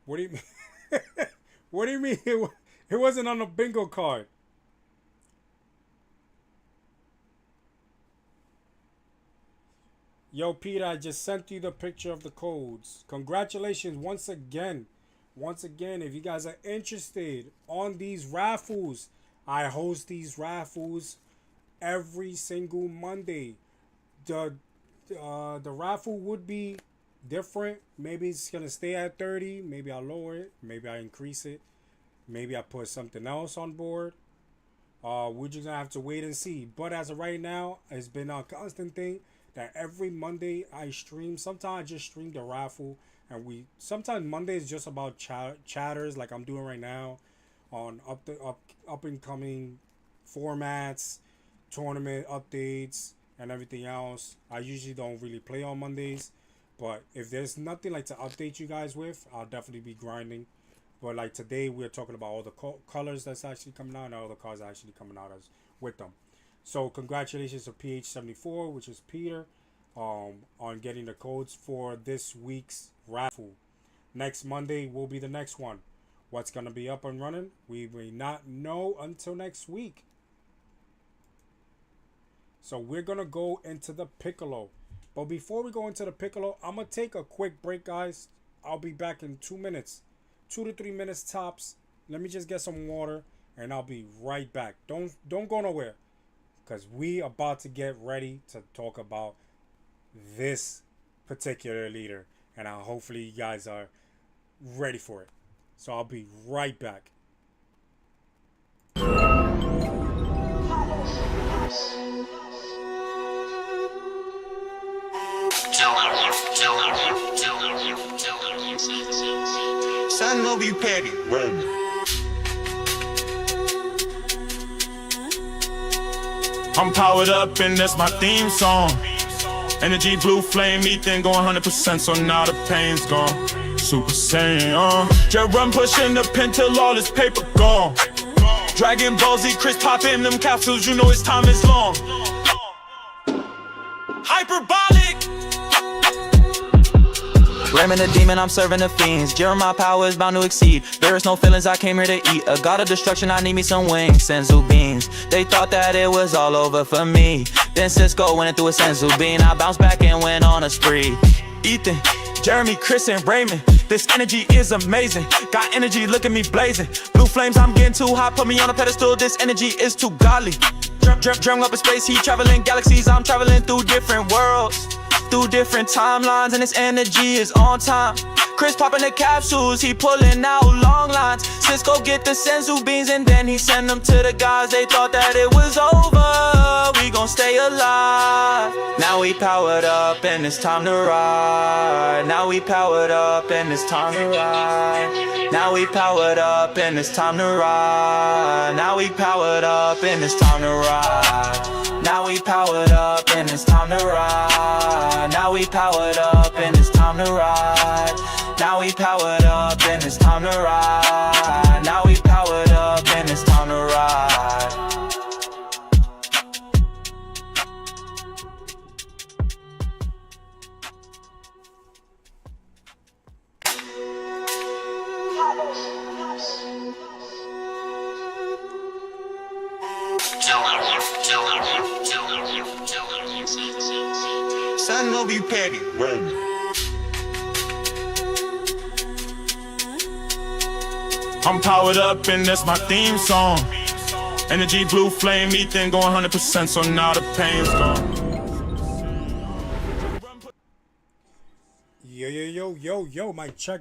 [SPEAKER 4] What do you mean? What do you mean? It wasn't on the bingo card. Yo, Peter, I just sent you the picture of the codes. Congratulations once again. Once again, if you guys are interested on these raffles, I host these raffles every single Monday. The raffle would be different. Maybe it's gonna stay at 30. Maybe I'll lower it. Maybe I increase it. Maybe I put something else on board. We're just gonna have to wait and see. But as of right now, it's been a constant thing that every Monday I stream. Sometimes I just stream the raffle, and sometimes Monday is just about chatters like I'm doing right now, on up and coming formats, tournament updates, and everything else. I usually don't really play on Mondays, but if there's nothing like to update you guys with, I'll definitely be grinding. But like today, we're talking about all the colors that's actually coming out and all the cards actually coming out as with them. So congratulations to PH74, which is Peter, on getting the codes for this week's raffle. Next Monday will be the next one. What's gonna be up and running? We may not know until next week. So we're gonna go into the Piccolo. But before we go into the Piccolo, I'm gonna take a quick break, guys. I'll be back in 2 minutes. 2 to 3 minutes tops. Let me just get some water and I'll be right back. Don't go nowhere, because we about to get ready to talk about this particular leader, and hopefully you guys are ready for it. So I'll be right back.
[SPEAKER 1] Son will be petty.
[SPEAKER 2] I'm powered up and that's my theme song. Energy, blue flame, ethan going 100%, so now the pain's gone. Super Saiyan, just run pushing the pen till all this paper gone. Dragon Ball Z, Chris popping them capsules, you know his time is long. Hyperbolic.
[SPEAKER 3] Ramming the demon, I'm serving the fiends. Jeremiah power is bound to exceed. There is no feelings, I came here to eat. A god of destruction, I need me some wings. Senzu beans, they thought that it was all over for me. Then Cisco went through a Senzu bean. I bounced back and went on a spree. Ethan, Jeremy, Chris, and Raymond, this energy is amazing. Got energy, look at me blazing. Blue flames, I'm getting too hot, put me on a pedestal. This energy is too godly. Dream up in space, he traveling galaxies. I'm traveling through different worlds, through different timelines, and this energy is on time. Chris popping the capsules, he pulling out long lines. Cisco get the senzu beans and then he send them to the guys. They thought that it was over, we gon' stay alive. Now we powered up and it's time to ride. Now we powered up and it's time to ride. Now we powered up and it's time to ride. Now we powered up and it's time to ride. Now we powered up and it's time to ride. Now we powered up and it's time to ride. Now we powered up and it's time to ride. Now we powered up and it's time to ride.
[SPEAKER 1] Son will be petty.
[SPEAKER 2] I'm powered up and that's my theme song. Energy, blue flame, ethan going 100%, so now the pain's gone.
[SPEAKER 4] Yo, mic check.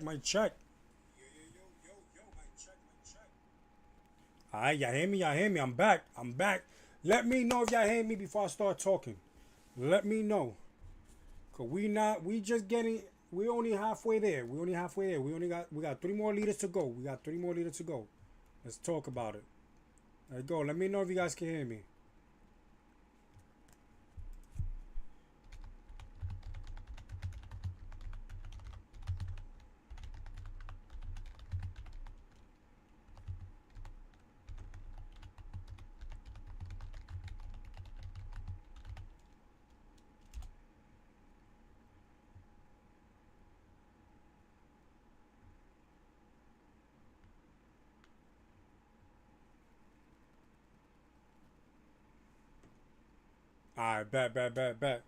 [SPEAKER 4] Alright, y'all hear me? I'm back. Let me know if y'all hear me before I start talking. Let me know. Cause we only halfway there. We got 3 more leaders to go. Let's talk about it. There you go. Let me know if you guys can hear me. Alright, bet.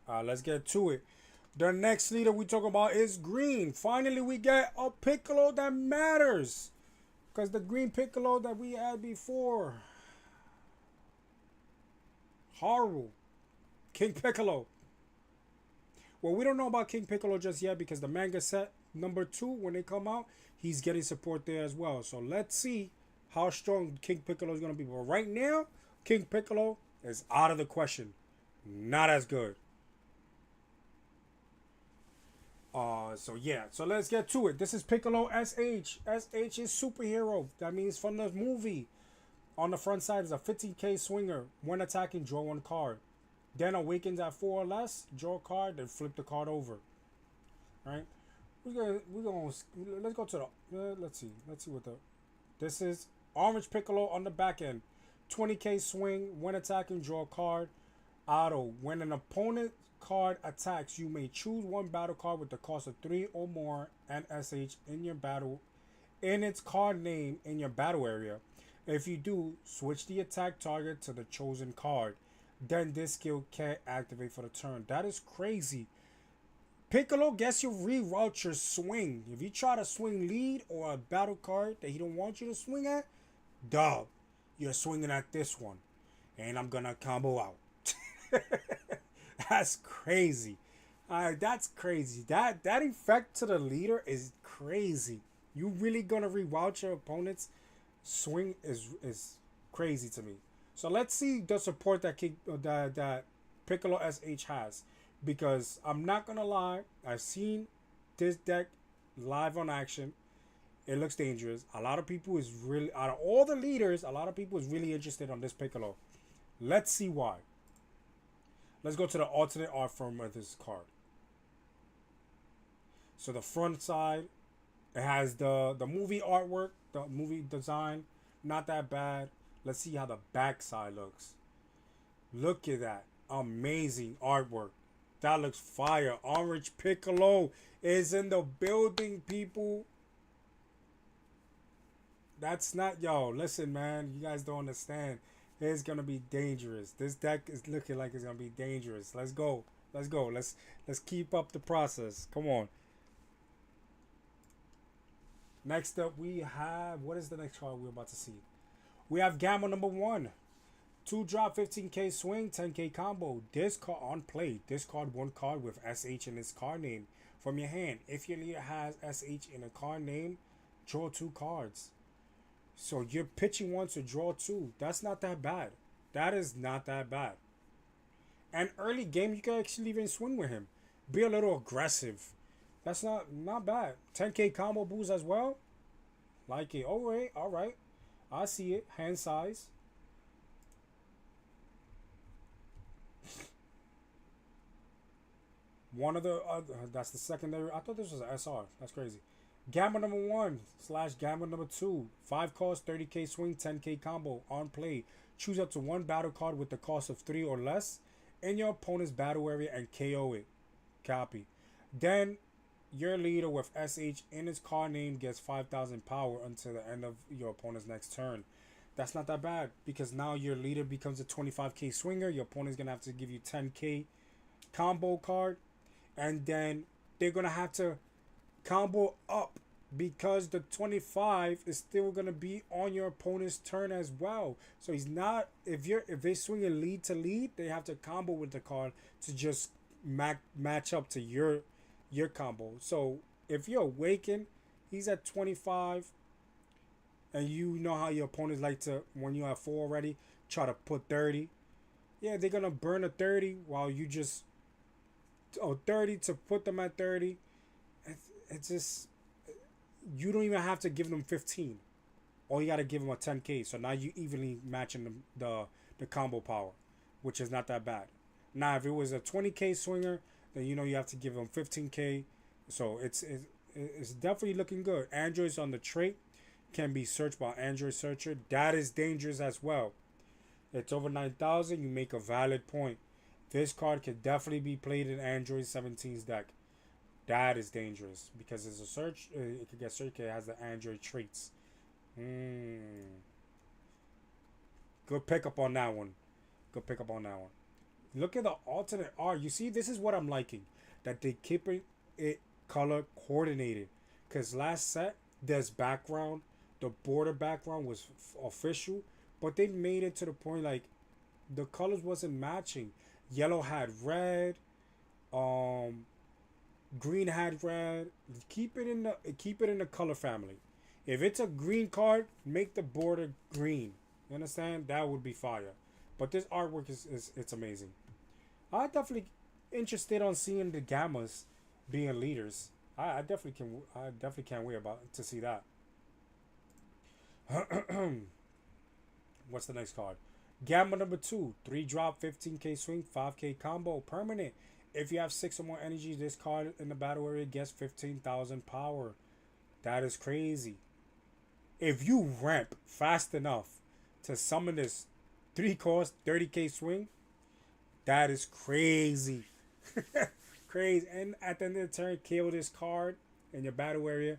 [SPEAKER 4] Alright, let's get to it. The next leader we talk about is green. Finally, we get a Piccolo that matters. Because the green Piccolo that we had before, horrible. King Piccolo. Well, we don't know about King Piccolo just yet because the manga set number 2 when they come out, he's getting support there as well. So let's see how strong King Piccolo is gonna be. But right now, King Piccolo is out of the question. Not as good. So yeah, so let's get to it. This is Piccolo SH. SH is superhero. That means from the movie. On the front side is a 15k swinger. When attacking, draw 1 card. Then awakens at 4 or less, draw a card, then flip the card over. Right? We're gonna let's go to the let's see what the this is Orange Piccolo on the back end. 20k swing. When attacking, draw a card. Auto. When an opponent card attacks, you may choose 1 battle card with the cost of 3 or more and SH in your battle in its card name in your battle area. If you do, switch the attack target to the chosen card. Then this skill can't activate for the turn. That is crazy. Piccolo gets you reroute your swing. If you try to swing lead or a battle card that he don't want you to swing at, dub, you're swinging at this one. And I'm gonna combo out. That's crazy. That's crazy. That effect to the leader is crazy. You really gonna reroute your opponent's swing is crazy to me. So let's see the support that Piccolo SH has, because I'm not gonna lie, I've seen this deck live on action. It looks dangerous. A lot of people is really, out of all the leaders, a lot of people is really interested on this Piccolo. Let's see why. Let's go to the alternate art form of this card. So the front side, it has the movie artwork, the movie design, not that bad. Let's see how the back side looks. Look at that. Amazing artwork. That looks fire. Orange Piccolo is in the building, people. That's not, yo, listen, man. You guys don't understand. It's going to be dangerous. This deck is looking like it's going to be dangerous. Let's go. Let's go. Let's keep up the process. Come on. Next up, we have, what is the next card we're about to see? We have Gamma number 1. 2 drop, 15k swing, 10k combo. This card on play. Discard 1 card with SH in its card name from your hand. If your leader has SH in a card name, draw 2 cards. So you're pitching 1 to draw 2. That's not that bad. That is not that bad. And early game, you can actually even swing with him. Be a little aggressive. That's not bad. 10k combo boost as well. Like it. Alright, alright. I see it. Hand size. One of the that's the secondary. I thought this was an SR. That's crazy. Gamma number 1 / Gamma number 2. 5 cost, 30k swing, 10k combo on play. Choose up to 1 battle card with the cost of 3 or less in your opponent's battle area and KO it. Copy. Then your leader with SH in its card name gets 5,000 power until the end of your opponent's next turn. That's not that bad, because now your leader becomes a 25k swinger. Your opponent's going to have to give you 10k combo card. And then they're going to have to combo up, because the 25 is still going to be on your opponent's turn as well. So he's not, if they swing a lead to lead, they have to combo with the card to just match up to your combo. So if you're awakened, he's at 25, and you know how your opponents like to, when you have 4 already, try to put 30. Yeah, they're gonna burn a 30 while you just 30 to put them at 30. It's just, you don't even have to give them 15. All you gotta give them a 10k. So now you evenly matching the combo power, which is not that bad. Now if it was a 20k swinger, then you know you have to give them 15k. So it's definitely looking good. Androids on the trait can be searched by Android searcher. That is dangerous as well. It's over 9,000. You make a valid point. This card can definitely be played in Android 17's deck. That is dangerous, because it's a search. It can get searched. It has the Android traits. Good pickup on that one. Good pickup on that one. Look at the alternate art. You see, this is what I'm liking. That they keep it color coordinated. Because last set, this background, the border background was official. But they made it to the point like the colors wasn't matching. Yellow had red. green had red. Keep it in the color family. If it's a green card, make the border green. You understand? That would be fire. But this artwork is it's amazing. I definitely interested on seeing the gammas being leaders. I definitely can. I definitely can't wait about to see that. What's the next card? Gamma number 2. 3 drop, 15k swing, 5k combo, permanent. If you have 6 or more energy, this card in the battle area gets 15,000 power. That is crazy. If you ramp fast enough to summon this 3 cost, 30k swing, that is crazy. Crazy. And at the end of the turn, kill this card in your battle area.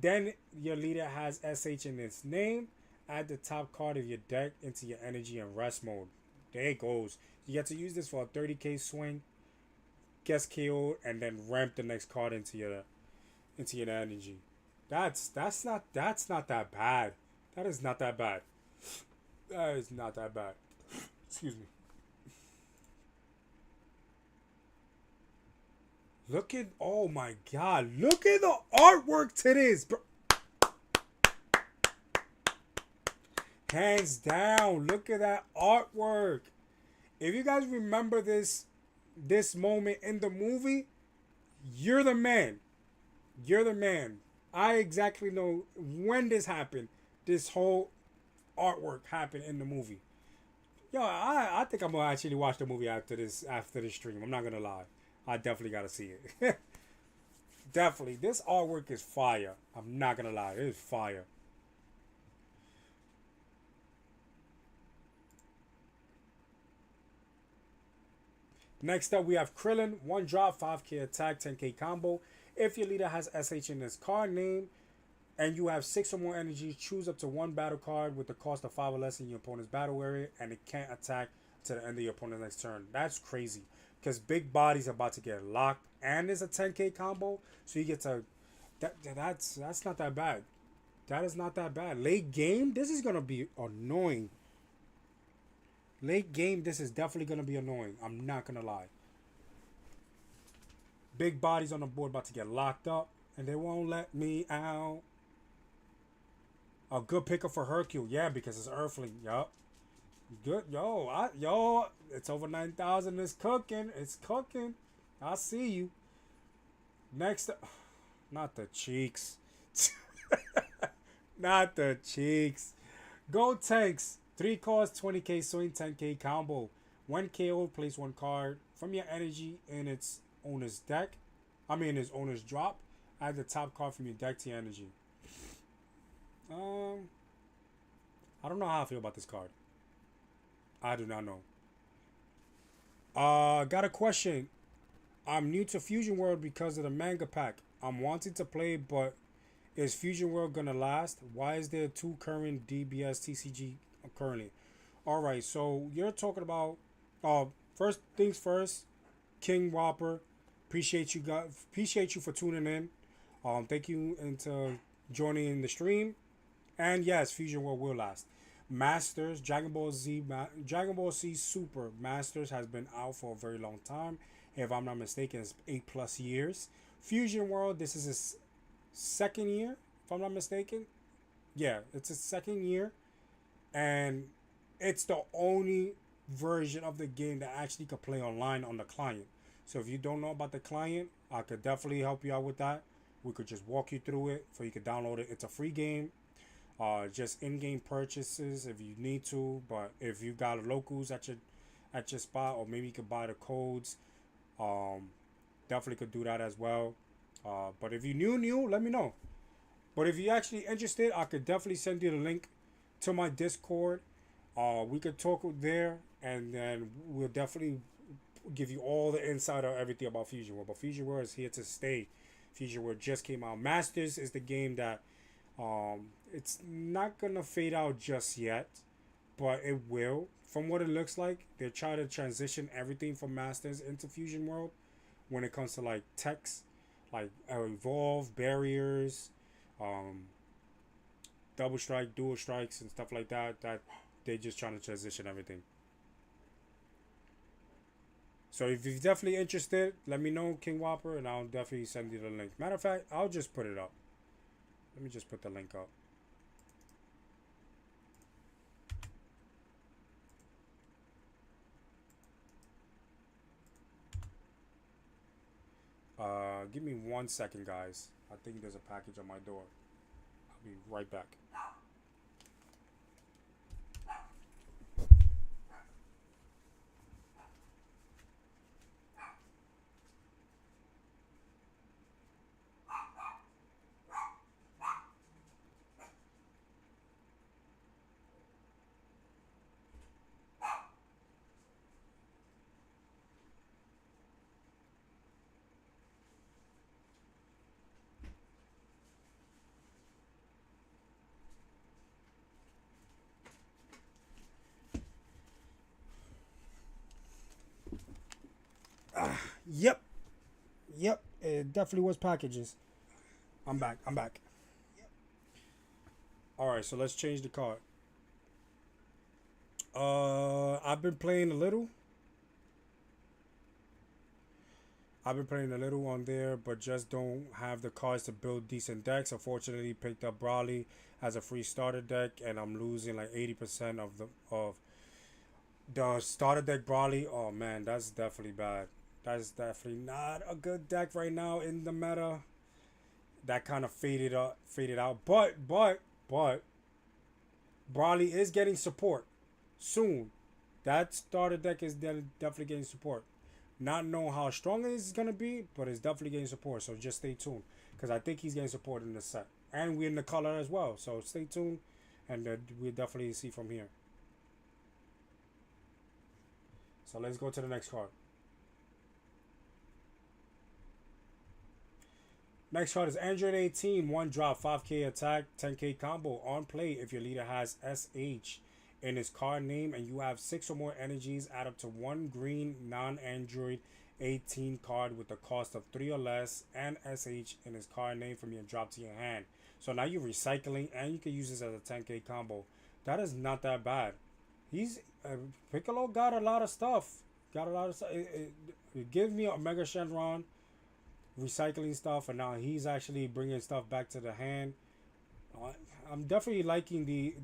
[SPEAKER 4] Then your leader has SH in its name. Add the top card of your deck into your energy and rest mode. There it goes. You get to use this for a 30k swing, gets killed, and then ramp the next card into your energy. That's not that bad. That is not that bad. That is not that bad. Excuse me. Look at, oh my god, look at the artwork to this, bro. Hands down, look at that artwork. If you guys remember this moment in the movie, you're the man. You're the man. I exactly know when this happened. This whole artwork happened in the movie. Yo, I think I'm gonna actually watch the movie after this stream. I'm not gonna lie. I definitely gotta see it. Definitely. This artwork is fire. I'm not gonna lie. It is fire. Next up, we have Krillin. 1 drop, 5k attack, 10k combo. If your leader has SH in his card name and you have 6 or more energy, choose up to 1 battle card with the cost of 5 or less in your opponent's battle area, and it can't attack to the end of your opponent's next turn. That's crazy. Because Big Body's about to get locked and there's a 10k combo. So you get to... That's not that bad. That is not that bad. Late game, this is going to be annoying. Late game, this is definitely going to be annoying. I'm not going to lie. Big Body's on the board about to get locked up. And they won't let me out. A good pickup for Hercule. Yeah, because it's Earthling. Yup. Good. Yo, it's over 9,000. It's cooking. It's cooking. I see you. Next. Not the cheeks. Not the cheeks. Go Tanks. 3 costs, 20k swing, 10k combo. 1 KO, place 1 card from your energy in its owner's deck. Its owner's drop. Add the top card from your deck to your energy. I don't know how I feel about this card. I do not know. Got a question. I'm new to Fusion World because of the manga pack. I'm wanting to play, but is Fusion World gonna last? Why is there 2 current DBS TCG currently? Alright, so you're talking about first things first, King Whopper. Appreciate you for tuning in. Thank you into joining in the stream. And yes, Fusion World will last. Masters, Dragon Ball Z Super Masters has been out for a very long time. If I'm not mistaken, it's 8+ years. Fusion World, this is its 2nd year, if I'm not mistaken. Yeah, it's its 2nd year. And it's the only version of the game that actually could play online on the client. So if you don't know about the client, I could definitely help you out with that. We could just walk you through it so you could download it. It's a free game. Just in-game purchases if you need to, but if you got locals at your spot, or maybe you could buy the codes, definitely could do that as well. But if you new, let me know. But if you're actually interested, I could definitely send you the link to my Discord. We could talk there, and then we'll definitely give you all the insight of everything about Fusion World. But Fusion World is here to stay. Fusion World just came out. Masters is the game that it's not gonna fade out just yet, but it will. From what it looks like, they're trying to transition everything from Masters into Fusion World when it comes to like techs, like evolve, barriers, double strike, dual strikes, and stuff like that. That they're just trying to transition everything. So if you're definitely interested, let me know, King Whopper, and I'll definitely send you the link. Matter of fact, I'll just put it up. Let me just put the link up. Give me 1 second, guys. I think there's a package on my door. I'll be right back. Yep. Yep. It definitely was packages. I'm back. I'm back. Alright, so let's change the card. I've been playing a little. I've been playing a little on there, but just don't have the cards to build decent decks. Unfortunately, picked up Brawley as a free starter deck, and I'm losing like 80% of the starter deck Brawley. Oh man, that's definitely bad. That's definitely not a good deck right now in the meta. That kind of faded out. But Brawley is getting support soon. That starter deck is definitely getting support. Not knowing how strong it is gonna be, but it's definitely getting support. So just stay tuned, because I think he's getting support in the set, and we're in the color as well. So stay tuned, and we'll definitely see from here. So let's go to the next card. Next card is Android 18, 1 drop, 5k attack, 10k combo. On play, if your leader has SH in his card name and you have 6 or more energies, add up to 1 green non-Android 18 card with the cost of 3 or less and SH in his card name from your drop to your hand. So now you're recycling, and you can use this as a 10k combo. That is not that bad. He's Piccolo got a lot of stuff. It gives me a Mega Shenron recycling stuff, and now he's actually bringing stuff back to the hand. I'm definitely liking the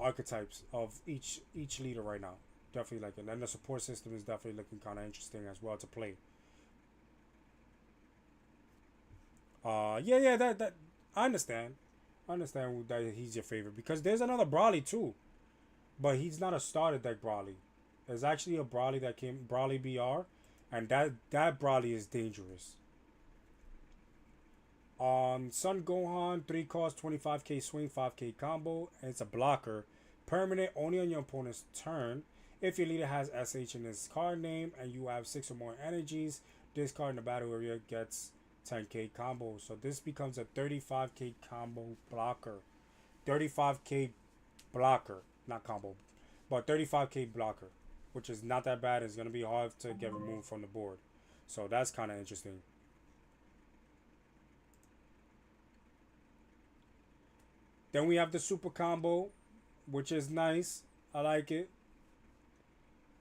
[SPEAKER 4] archetypes of each leader right now. Definitely like it, and the support system is definitely looking kind of interesting as well to play. Yeah, that I understand. I understand that he's your favorite, because there's another Brawley too, but he's not a starter deck Brawley. There's actually a Brawley that came, Brawley BR, and that Brawley is dangerous. Sun Gohan, 3 cost, 25k swing, 5k combo. And it's a blocker. Permanent only on your opponent's turn. If your leader has SH in his card name and you have 6 or more energies, this card in the battle area gets 10k combo. So this becomes a 35k combo blocker. 35k blocker, not combo, but 35k blocker, which is not that bad. It's going to be hard to get removed from the board. So that's kind of interesting. Then we have the super combo, which is nice. I like it.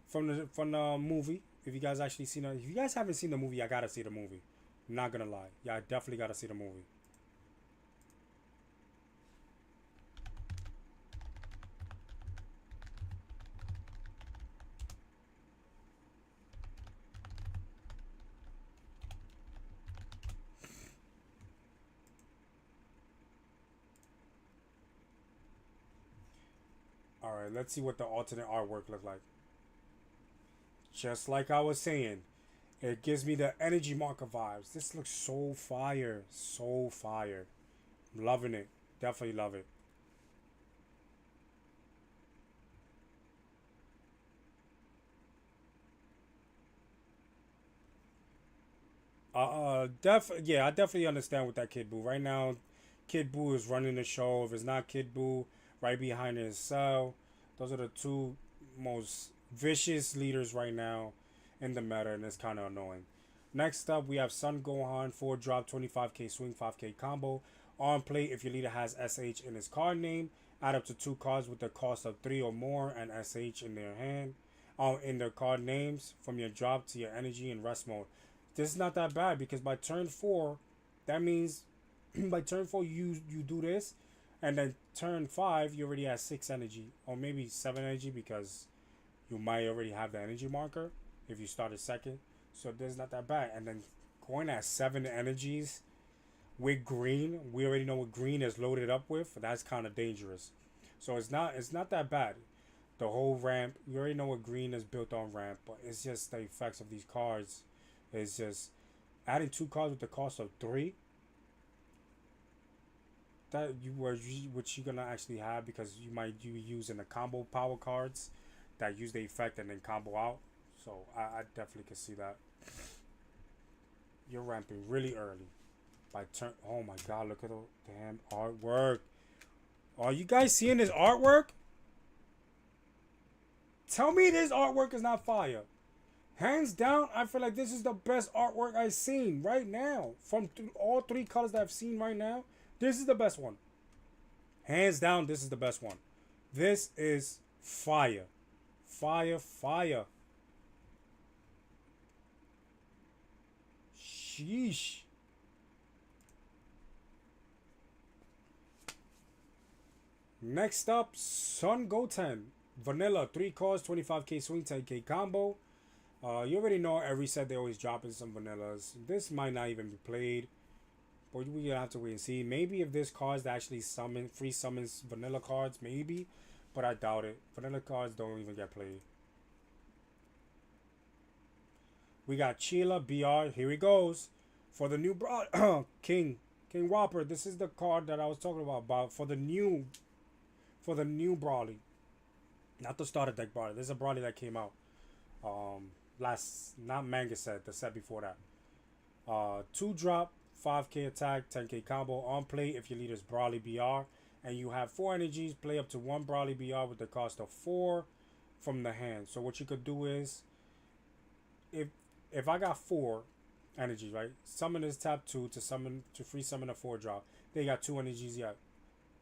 [SPEAKER 4] From the movie. If you guys actually seen it, if you guys haven't seen the movie, I gotta see the movie. I'm not gonna lie. Yeah, I definitely gotta see the movie. Alright, let's see what the alternate artwork look like. Just like I was saying, it gives me the energy marker vibes. This looks so fire. So fire. I'm loving it. Definitely love it. Yeah, I definitely understand with that Kid Buu. Right now, Kid Buu is running the show. If it's not Kid Buu, right behind his Cell. Those are the two most vicious leaders right now in the meta, and it's kind of annoying. Next up, we have Sun Gohan, 4 drop, 25k swing, 5k combo. On play, if your leader has SH in his card name, add up to 2 cards with the cost of 3 or more and SH in their hand. in the card names from your drop to your energy and rest mode. This is not that bad because by turn 4, that means by turn 4 you do this, and then turn 5 you already have 6 energy or maybe 7 energy because you might already have the energy marker if you started second. So this is not that bad. And then going at 7 energies with green, we already know what green is loaded up with. That's kind of dangerous. So it's not that bad. The whole ramp, you already know what green is built on ramp, but it's just the effects of these cards. It's just adding 2 cards with the cost of 3. That you were which you're gonna actually have because you might be using the combo power cards that use the effect and then combo out. So I definitely can see that. You're ramping really early. By turn, oh my god, look at the damn artwork. Are you guys seeing this artwork? Tell me this artwork is not fire. Hands down, I feel like this is the best artwork I've seen right now. From all 3 colors that I've seen right now, this is the best one. Hands down, this is the best one. This is fire. Fire, fire. Sheesh. Next up, Sun Goten. Vanilla, 3 cards, 25k swing, 10k combo. You already know every set they always dropping some vanillas. This might not even be played, but we have to wait and see. Maybe if this cards that actually summon free summons vanilla cards, maybe, but I doubt it. Vanilla cards don't even get played. We got Chila BR. Here he goes for the new King Whopper. This is the card that I was talking about for the new Brawly, not the starter deck Brawly. This is a Brawly that came out not manga set, the set before that. 2 drop, 5k attack, 10k combo. On play if your leader's Brawly BR and you have 4 energies, play up to 1 Brawly BR with the cost of 4 from the hand. So what you could do is, if I got 4 energies, right? Summon is tap 2 to free summon a 4 drop. They got 2 energies yet.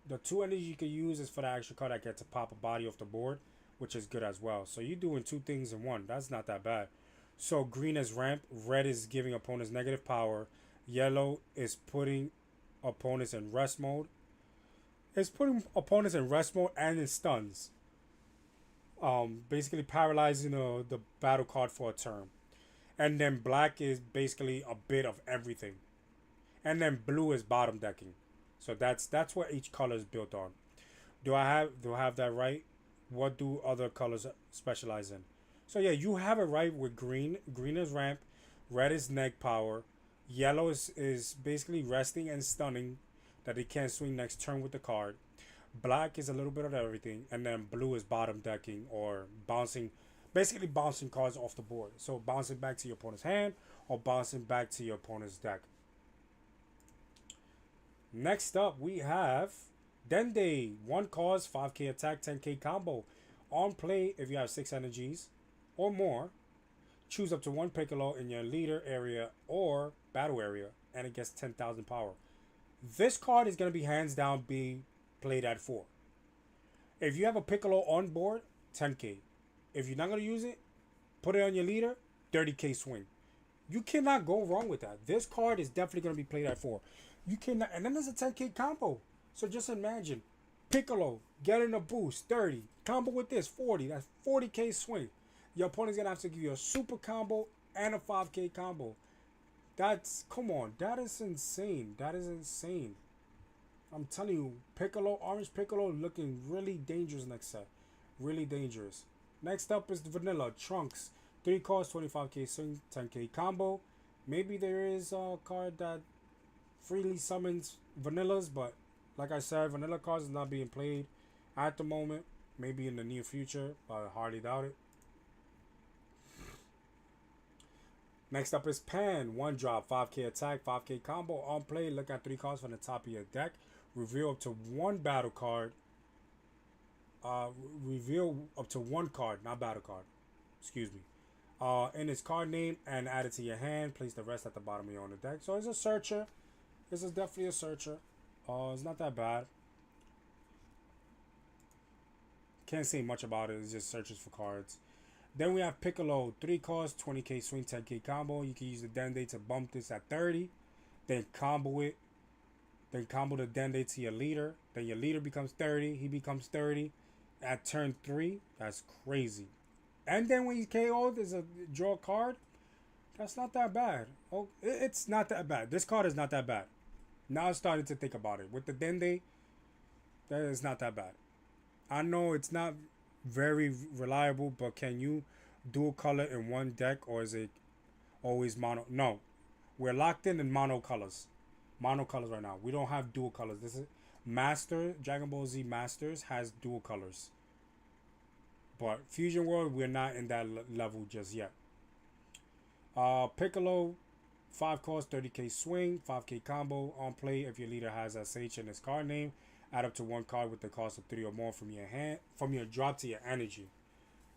[SPEAKER 4] The 2 energies you can use is for the extra card that gets to pop a body off the board, which is good as well. So you're doing 2 things in one. That's not that bad. So green is ramp, red is giving opponents negative power, yellow is putting opponents in rest mode. It's putting opponents in rest mode and in stuns. Basically paralyzing the battle card for a turn. And then black is basically a bit of everything. And then blue is bottom decking. So that's what each color is built on. Do I have that right? What do other colors specialize in? So yeah, you have it right with green. Green is ramp, red is neg power, yellow is basically resting and stunning that they can't swing next turn with the card. Black is a little bit of everything, and then blue is bottom decking or basically bouncing cards off the board. So bouncing back to your opponent's hand or bouncing back to your opponent's deck. Next up, we have Dende. 1 cause, 5k attack, 10k combo. On play, if you have 6 energies or more, choose up to 1 Piccolo in your leader area or battle area, and it gets 10,000 power. This card is going to be hands down be played at 4. If you have a Piccolo on board, 10k. If you're not going to use it, put it on your leader, 30k swing. You cannot go wrong with that. This card is definitely going to be played at 4. You cannot, and then there's a 10k combo. So just imagine Piccolo getting a boost, 30. Combo with this, 40. That's 40k swing. Your opponent's going to have to give you a super combo and a 5k combo. That's, come on, that is insane. That is insane. I'm telling you, Piccolo, Orange Piccolo looking really dangerous next set. Really dangerous. Next up is the Vanilla Trunks. 3 cards, 25k swing, 10k combo. Maybe there is a card that freely summons vanillas, but like I said, vanilla cards is not being played at the moment. Maybe in the near future, but I hardly doubt it. Next up is Pan. 1 drop, 5k attack, 5k combo. On play, look at 3 cards from the top of your deck. Reveal up to 1 battle card. Reveal up to 1 card, not battle card. Excuse me. In its card name and add it to your hand. Place the rest at the bottom of your own deck. So it's a searcher. This is definitely a searcher. It's not that bad. Can't say much about it. It's just searches for cards. Then we have Piccolo, 3 cost, 20k swing, 10k combo. You can use the Dende to bump this at 30. Then combo it. Then combo the Dende to your leader. Then your leader becomes 30. He becomes 30. At turn 3, that's crazy. And then when he's KO'd, there's a draw card. That's not that bad. Oh, it's not that bad. This card is not that bad. Now I'm starting to think about it. With the Dende, that is not that bad. I know it's not very reliable, but can you dual color in one deck, or is it always mono? No, we're locked in mono colors. Mono colors right now. We don't have dual colors. This is Master Dragon Ball Z Masters has dual colors, but Fusion World we're not in that level just yet. Piccolo, 5 cost, 30k swing, 5k combo. On play, if your leader has SH in his card name, add up to 1 card with the cost of 3 or more from your hand, from your drop to your energy.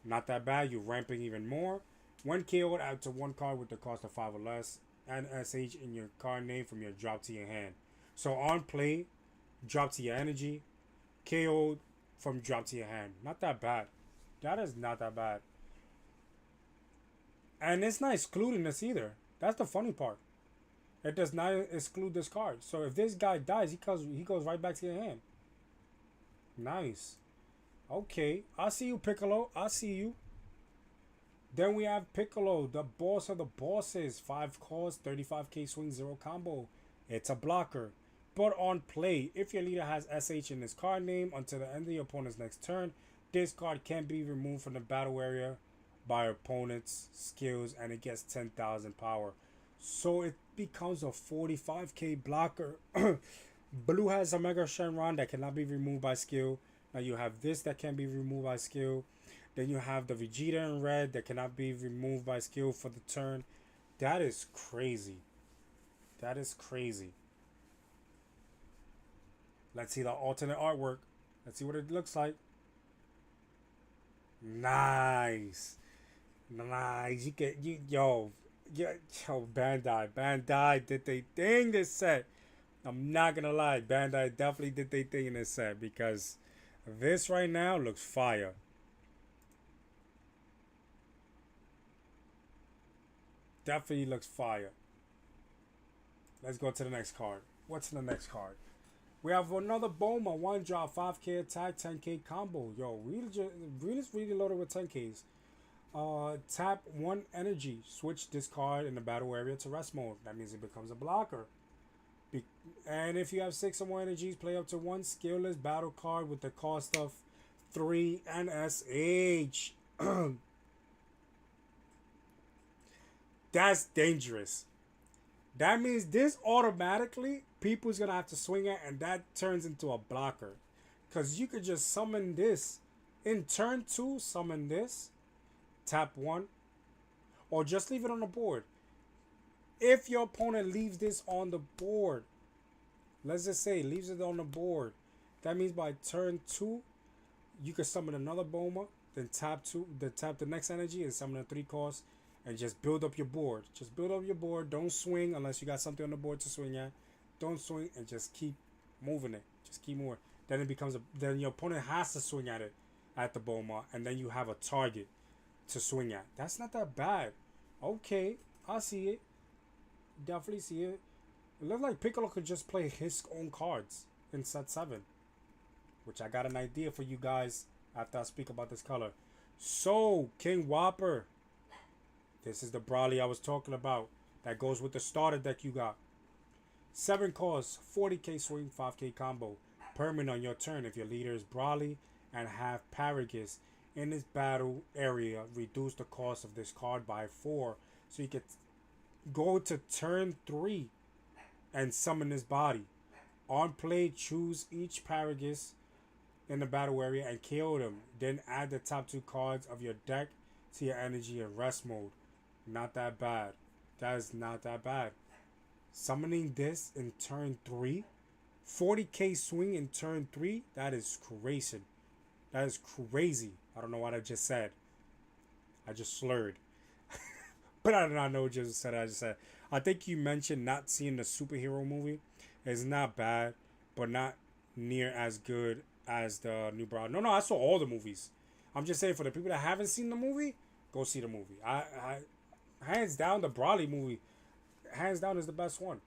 [SPEAKER 4] Not that bad. You're ramping even more. When KO'd, add to 1 card with the cost of 5 or less, and SH in your card name from your drop to your hand. So on play, drop to your energy, KO'd from drop to your hand. Not that bad. That is not that bad. And it's not excluding this either. That's the funny part. It does not exclude this card. So if this guy dies, he goes right back to your hand. Nice. Okay. I see you, Piccolo. I see you. Then we have Piccolo, the boss of the bosses. 5 cost, 35k swing, 0 combo. It's a blocker. But on play, if your leader has SH in his card name until the end of your opponent's next turn, this card can be removed from the battle area by opponent's skills, and it gets 10,000 power. So it becomes a 45k blocker. Blue has a Mega Shenron that cannot be removed by skill. Now you have this that can be removed by skill. Then you have the Vegeta in red that cannot be removed by skill for the turn. That is crazy. That is crazy. Let's see the alternate artwork. Let's see what it looks like. Nice. Nice. Yo, Bandai did they thing this set. I'm not gonna lie, Bandai definitely did they thing in this set, because this right now looks fire. Definitely looks fire. Let's go to the next card. What's in the next card? We have another Boma, 1 drop, 5k attack, 10k combo. Yo, Reed's really loaded with 10ks. Tap 1 energy. Switch this card in the battle area to rest mode. That means it becomes a blocker. And if you have 6 or more energies, play up to 1 skillless battle card with the cost of 3 and SH. That's dangerous. That means this automatically, people's going to have to swing it, and that turns into a blocker. Because you could just summon this. In turn 2, summon this. Tap 1. Or just leave it on the board. If your opponent leaves this on the board, let's just say leaves it on the board, that means by turn 2, you can summon another Boma, then tap the next energy and summon a 3 cost, and just build up your board. Just build up your board. Don't swing unless you got something on the board to swing at. Don't swing and just keep moving it. Just keep moving. Then it becomes then your opponent has to swing at it, at the Boma, and then you have a target to swing at. That's not that bad. Okay, I see it. Definitely see it. It looks like Piccolo could just play his own cards in set 7, which I got an idea for you guys after I speak about this color. So, King Whopper. This is the Brawly I was talking about. That goes with the starter deck you got. 7 costs, 40k swing, 5k combo. Permanent on your turn if your leader is Brawly and have Paragus in his battle area. Reduce the cost of this card by 4. So you can go to turn 3 and summon his body. On play, choose each Paragus in the battle area and KO them. Then add the top 2 cards of your deck to your energy in rest mode. Not that bad. That is not that bad. Summoning this in turn 3. 40k swing in turn 3. That is crazy. That is crazy. I don't know what I just said. I just slurred. But I do not know what I just said. I think you mentioned not seeing the superhero movie. It's not bad, but not near as good as the new Broad. No, I saw all the movies. I'm just saying, for the people that haven't seen the movie, Go see the movie. Hands down, the Brawley movie, hands down, is the best one.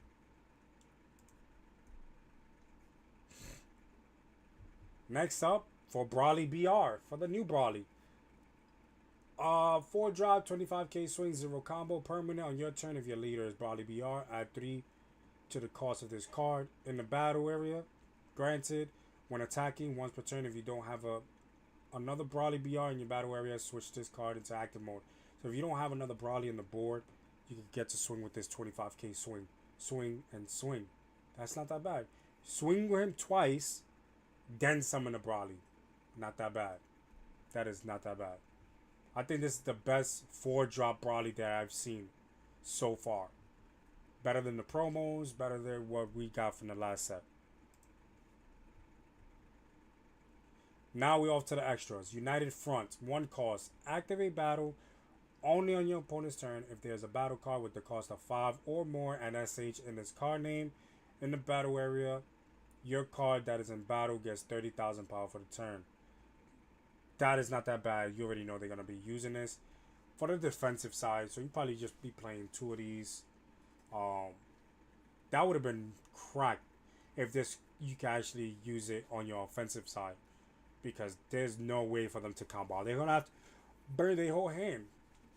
[SPEAKER 4] Next up, for Brawley BR, for the new Brawley. 4 drop, 25k swing, 0 combo, permanent on your turn if your leader is Brawley BR. Add 3 to the cost of this card. In the battle area, granted, when attacking, once per turn, if you don't have another Brawley BR in your battle area, switch this card into active mode. So if you don't have another Brawley on the board, you can get to swing with this 25k swing. Swing and swing. That's not that bad. Swing with him twice, then summon a Brawley. Not that bad. That is not that bad. I think this is the best 4-drop Brawley that I've seen so far. Better than the promos, better than what we got from the last set. Now we're off to the extras. United Front, 1 cost. Activate battle only on your opponent's turn if there's a battle card with the cost of 5 or more and SH in its card name. In the battle area, your card that is in battle gets 30,000 power for the turn. That is not that bad. You already know they're going to be using this for the defensive side. So you probably just be playing 2 of these. That would have been cracked if this you can actually use it on your offensive side. Because there's no way for them to combo out. They're going to have to burn their whole hand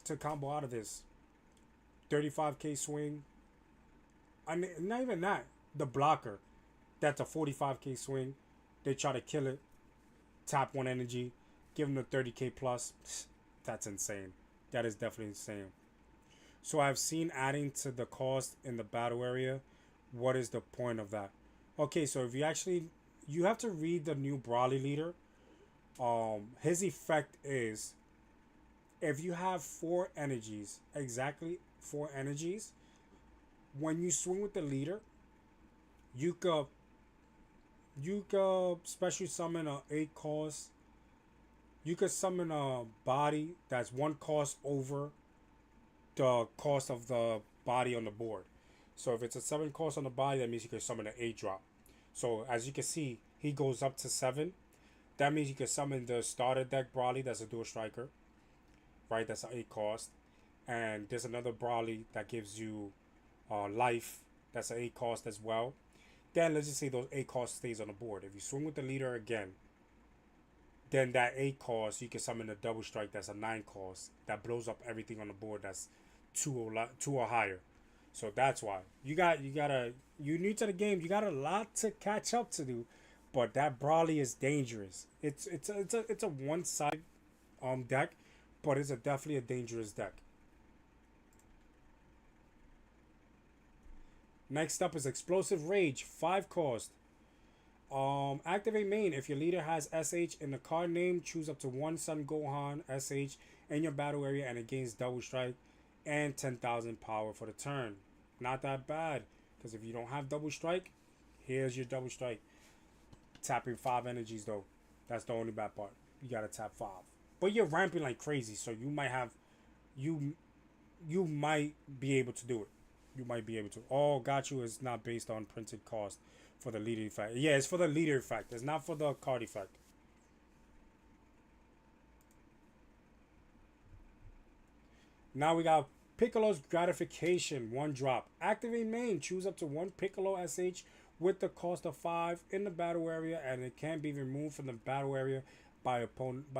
[SPEAKER 4] to combo out of this. 35k swing. I mean, not even that. The blocker. That's a 45k swing. They try to kill it. Tap 1 energy. Give them the 30k plus. That's insane. That is definitely insane. So I've seen adding to the cost in the battle area. What is the point of that? Okay, so if you actually... You have to read the new Brawley leader. His effect is... If you have 4 energies, exactly 4 energies, when you swing with the leader, you could special summon a 8 cost. You could summon a body that's 1 cost over the cost of the body on the board. So if it's a 7 cost on the body, that means you can summon an 8 drop. So as you can see, he goes up to 7. That means you can summon the starter deck Brawley, that's a dual striker. Right, that's an 8 cost. And there's another Brawley that gives you life. That's an 8 cost as well. Then let's just say those 8 costs stays on the board. If you swing with the leader again, then that 8 cost, you can summon a double strike that's a 9 cost. That blows up everything on the board that's 2 or higher. So that's why. You new to the game, you got a lot to catch up to do. But that Brawley is dangerous. It's a one-side deck. But it's definitely a dangerous deck. Next up is Explosive Rage, 5 cost. Activate main. If your leader has SH in the card name, choose up to 1 Son Gohan SH in your battle area and it gains double strike and 10,000 power for the turn. Not that bad. Because if you don't have double strike, here's your double strike. Tapping 5 energies though. That's the only bad part. You gotta tap 5. But you're ramping like crazy, so you might have, you might be able to do it. You might be able to. Oh, got you is not based on printed cost for the leader effect. Yeah, it's for the leader effect. It's not for the card effect. Now we got Piccolo's Gratification, 1 drop. Activate main. Choose up to 1 Piccolo SH with the cost of 5 in the battle area, and it can be removed from the battle area by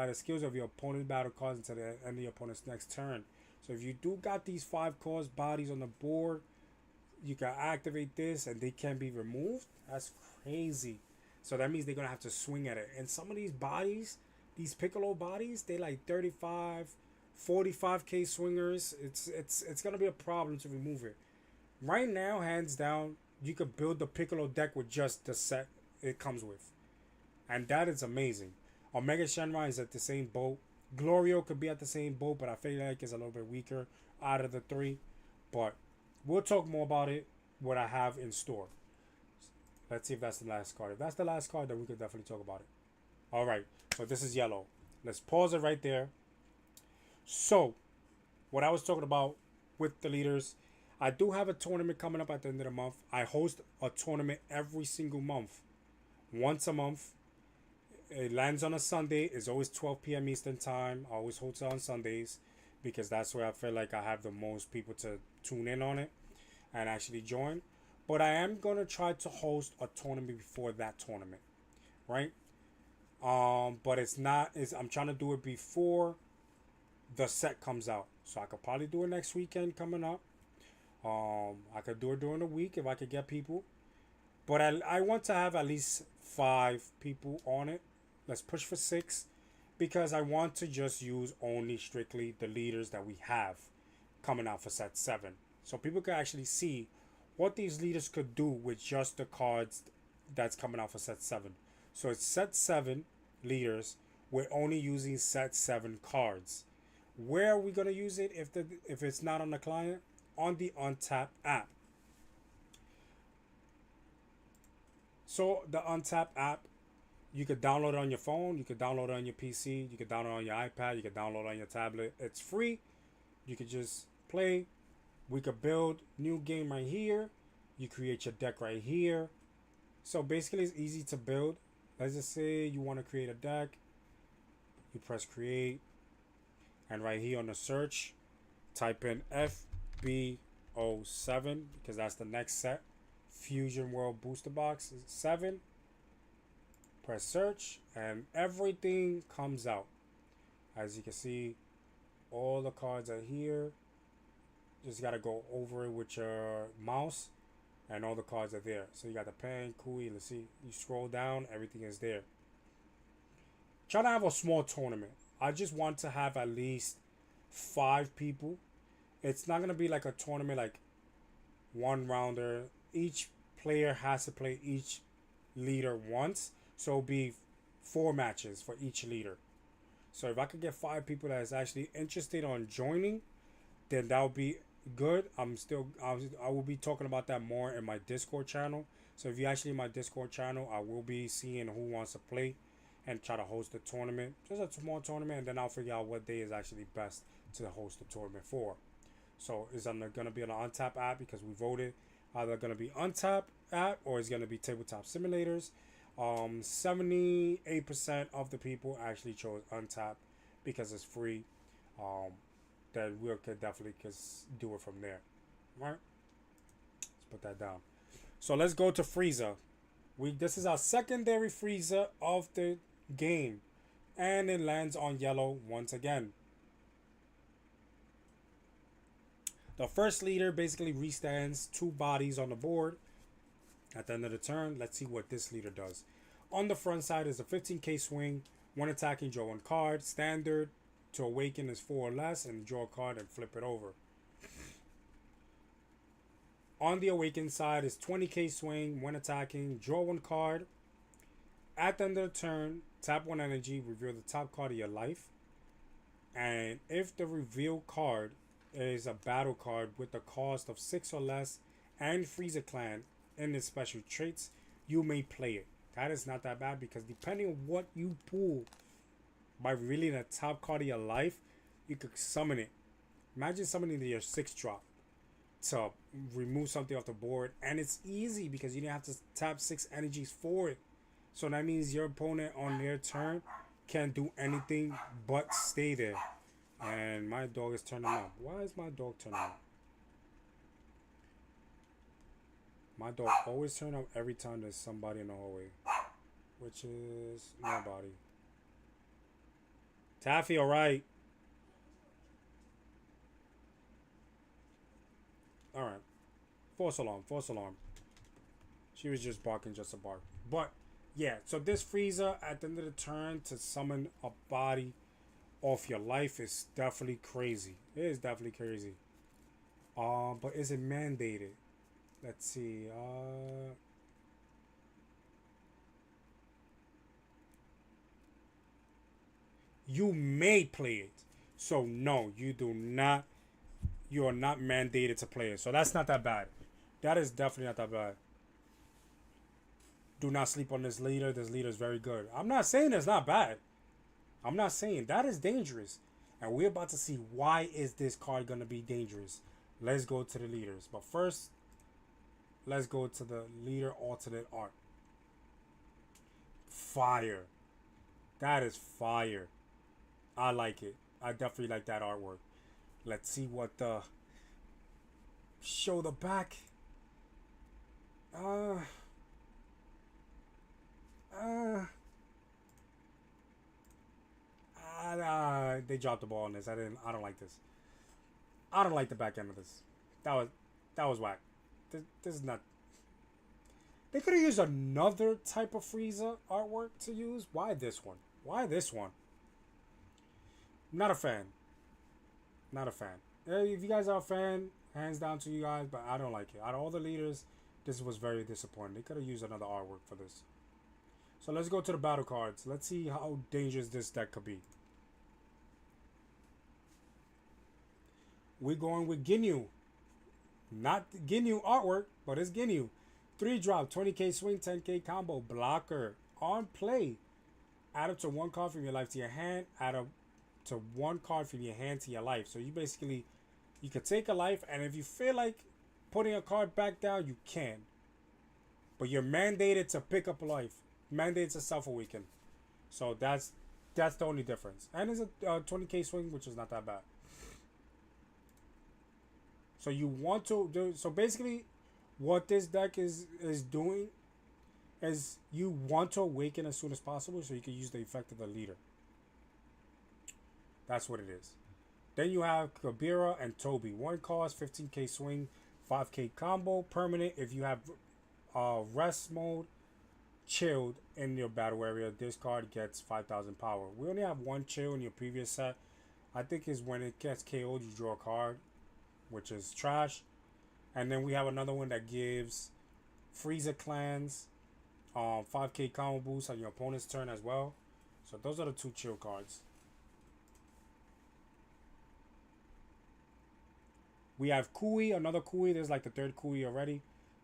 [SPEAKER 4] the skills of your opponent's battle cards until the end of your opponent's next turn. So if you do got these 5 cost bodies on the board, you can activate this and they can be removed. That's crazy. So that means they're gonna have to swing at it. And some of these bodies, these Piccolo bodies, they like 35, 45k swingers. It's gonna be a problem to remove it. Right now, hands down, you could build the Piccolo deck with just the set it comes with, and that is amazing. Omega Shenron is at the same boat. Glorio could be at the same boat, but I feel like it's a little bit weaker out of the 3. But we'll talk more about it, what I have in store. Let's see if that's the last card. If that's the last card, then we could definitely talk about it. Alright, so this is yellow. Let's pause it right there. So, what I was talking about with the leaders, I do have a tournament coming up at the end of the month. I host a tournament every single month. Once a month. It lands on a Sunday. It's always 12 p.m. Eastern time. I always host it on Sundays. because that's where I feel like I have the most people to tune in on it and actually join. But I am gonna try to host a tournament before that tournament, right? But it's not. Is I'm trying to do it before the set comes out, so I could probably do it next weekend coming up. I could do it during the week if I could get people, but I want to have at least 5 people on it. Let's push for 6, because I want to just use only strictly the leaders that we have coming out for set 7, so people can actually see what these leaders could do with just the cards that's coming out for set 7. So it's set 7 leaders. We're only using set 7 cards. Where are we gonna use it if it's not on the client? On the Untap app. So the Untap app, you could download it on your phone, you could download it on your PC, you could download it on your iPad, you could download it on your tablet. It's free. You could just play. We could build new game right here. You create your deck right here. So basically it's easy to build. Let's just say you want to create a deck. You press create. And right here on the search, type in FB07, because that's the next set. Fusion World Booster Box 7. Press search and everything comes out. As you can see, all the cards are here. Just gotta go over it with your mouse and all the cards are there. So you got the pen, Kui, let's see. You scroll down, everything is there. Try to have a small tournament. I just want to have at least 5 people. It's not gonna be like a tournament like one rounder. Each player has to play each leader once. So it'll be 4 matches for each leader. So if I could get 5 people that is actually interested on joining, then that would be good. I will be talking about that more in my Discord channel. So if you're actually in my Discord channel, I will be seeing who wants to play and try to host a tournament. Just a small tournament, and then I'll figure out what day is actually best to host the tournament for. So it's going to be on the Untap app, because we voted either going to be Untap app or it's going to be Tabletop Simulators. 78% of the people actually chose Untap because it's free. That we could definitely do it from there. Right? Let's put that down. So let's go to Frieza. This is our secondary Frieza of the game, and it lands on yellow once again. The first leader basically restands 2 bodies on the board at the end of the turn. Let's see what this leader does. On the front side is a 15k swing. When attacking, draw 1 card. Standard to awaken is 4 or less, and draw a card and flip it over. On the awakened side is 20k swing. When attacking, draw 1 card. At the end of the turn, tap 1 energy, reveal the top card of your life. And if the reveal card is a battle card with the cost of 6 or less and Frieza Clan in its special traits, you may play it. That is not that bad, because depending on what you pull by revealing the top card of your life, you could summon it. Imagine summoning your 6-drop to remove something off the board, and it's easy because you didn't have to tap 6 energies for it. So that means your opponent on their turn can't do anything but stay there. And my dog is turning up. Why is my dog turning up? My dog always turns up every time there's somebody in the hallway, which is nobody. Taffy, alright. Alright. False alarm, false alarm. She was just barking just a bark. But, yeah, so this Frieza at the end of the turn to summon a body off your life is definitely crazy. It is definitely crazy. But is it mandated? Let's see. You may play it. So no, you do not. You are not mandated to play it. So that's not that bad. That is definitely not that bad. Do not sleep on this leader. This leader is very good. I'm not saying it's not bad. I'm not saying that is dangerous. And we're about to see why is this card going to be dangerous. Let's go to the leaders. But first, let's go to the leader alternate art. Fire. That is fire. I like it. I definitely like that artwork. Let's see what the show the back. Uh, uh, they dropped the ball on this. I don't like this. I don't like the back end of this. That was whack. This is not. They could have used another type of Frieza artwork to use. Why this one? Why this one? Not a fan. Not a fan. If you guys are a fan, hands down to you guys, but I don't like it. Out of all the leaders, this was very disappointing. They could have used another artwork for this. So let's go to the battle cards. Let's see how dangerous this deck could be. We're going with Ginyu. Not Ginyu artwork, but it's Ginyu. 3-drop, 20k swing, 10k combo, blocker. On play, add up to 1 card from your life to your hand, add up to 1 card from your hand to your life. So you basically, you could take a life, and if you feel like putting a card back down, you can. But you're mandated to pick up a life. Mandated to self-awaken. So that's the only difference. And it's a 20k swing, which is not that bad. So you want to do, so basically what this deck is doing is you want to awaken as soon as possible so you can use the effect of the leader. That's what it is. Then you have Kabira and Toby. 1 cost, 15k swing, 5k combo, permanent. If you have rest mode, chilled in your battle area, this card gets 5,000 power. We only have 1 chill in your previous set. I think is when it gets KO'd, you draw a card, which is trash. And then we have another one that gives Frieza clans 5k combo boost on your opponent's turn as well. So those are the 2 chill cards. We have Kui, another Kui. There's like the 3rd Kui already.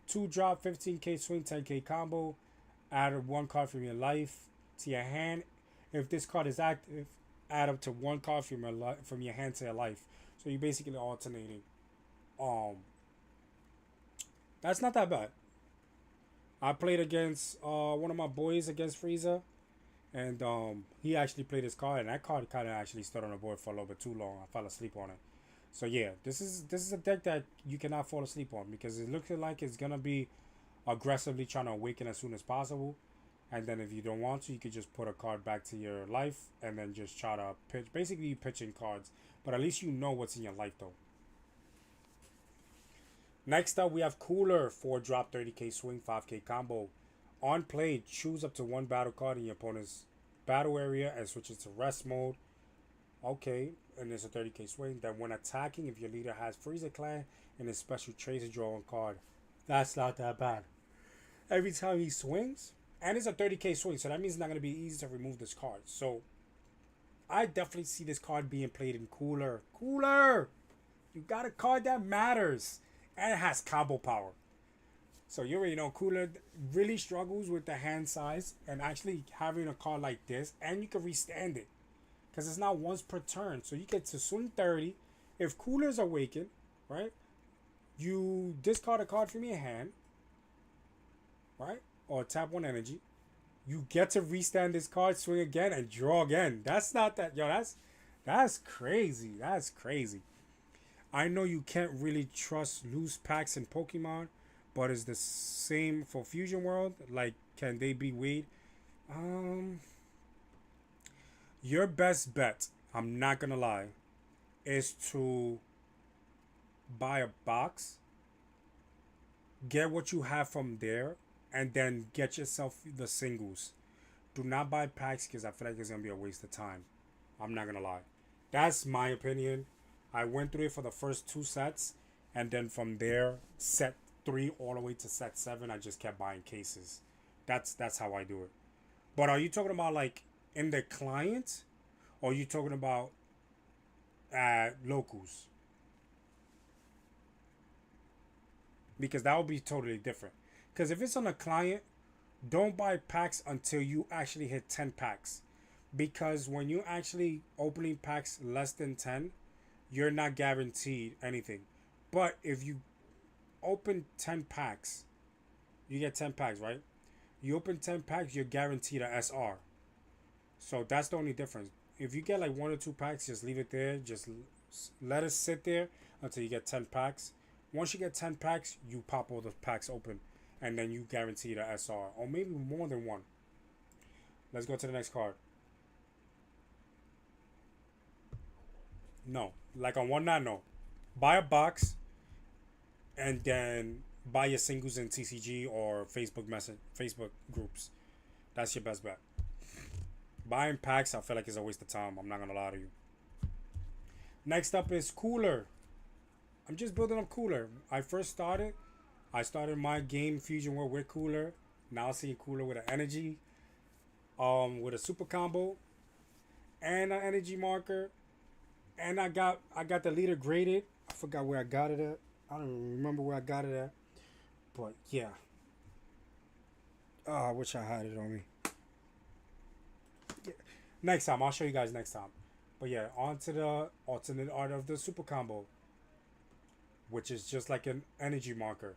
[SPEAKER 4] 2-drop, 15k swing, 10k combo. Add 1 card from your life to your hand. If this card is active, add up to 1 card from your hand to your life. So you're basically alternating. That's not that bad. I played against one of my boys against Frieza, and he actually played his card, and that card kind of actually stood on the board for a little bit too long. I fell asleep on it. So yeah, this is a deck that you cannot fall asleep on because it looks like it's gonna be aggressively trying to awaken as soon as possible. And then if you don't want to, you could just put a card back to your life and then just try to pitch. Basically, pitching cards, but at least you know what's in your life though. Next up, we have Cooler. 4-drop, 30k swing, 5k combo. On play, choose up to 1 battle card in your opponent's battle area and switch it to rest mode. Okay, and it's a 30k swing. Then when attacking, if your leader has Frieza Clan and his special traits, to draw 1 card. That's not that bad. Every time he swings, and it's a 30k swing, so that means it's not going to be easy to remove this card. So I definitely see this card being played in Cooler. Cooler! You got a card that matters. And it has combo power. So you already know Cooler really struggles with the hand size. And actually having a card like this. And you can restand it. Because it's not once per turn. So you get to swing 30. If Cooler's awakened, right? You discard a card from your hand. Right? Or tap 1 energy. You get to restand this card, swing again, and draw again. That's not that. Yo, that's crazy. That's crazy. I know you can't really trust loose packs in Pokemon, but it's the same for Fusion World. Like, can they be weighed? Your best bet, I'm not gonna lie, is to buy a box, get what you have from there, and then get yourself the singles. Do not buy packs because I feel like it's gonna be a waste of time. I'm not gonna lie. That's my opinion. I went through it for the first 2 sets, and then from there, set 3 all the way to set 7, I just kept buying cases. That's how I do it. But are you talking about like in the client, or are you talking about locals? Because that would be totally different. Because if it's on a client, don't buy packs until you actually hit 10 packs. Because when you actually opening packs less than 10, you're not guaranteed anything. But if you open 10 packs, you get 10 packs, right? You open 10 packs, you're guaranteed a SR. So that's the only difference. If you get like 1 or 2 packs, just leave it there. Just Let it sit there until you get 10 packs. Once you get 10 packs, you pop all the packs open, and then you guarantee the SR, or maybe more than one. Let's go to the next card. No, like on one night, no. Buy a box, and then buy your singles in TCG or Facebook groups. That's your best bet. Buying packs, I feel like it's a waste of time. I'm not gonna lie to you. Next up is Cooler. I'm just building up Cooler. I started my game Fusion World with Cooler. Now seeing Cooler with an energy, with a super combo, and an energy marker, and I got the leader graded. I forgot where I got it at. I don't even remember where I got it at, but yeah. Oh, I wish I had it on me. Yeah. Next time, I'll show you guys next time. But yeah, on to the alternate art of the super combo, which is just like an energy marker.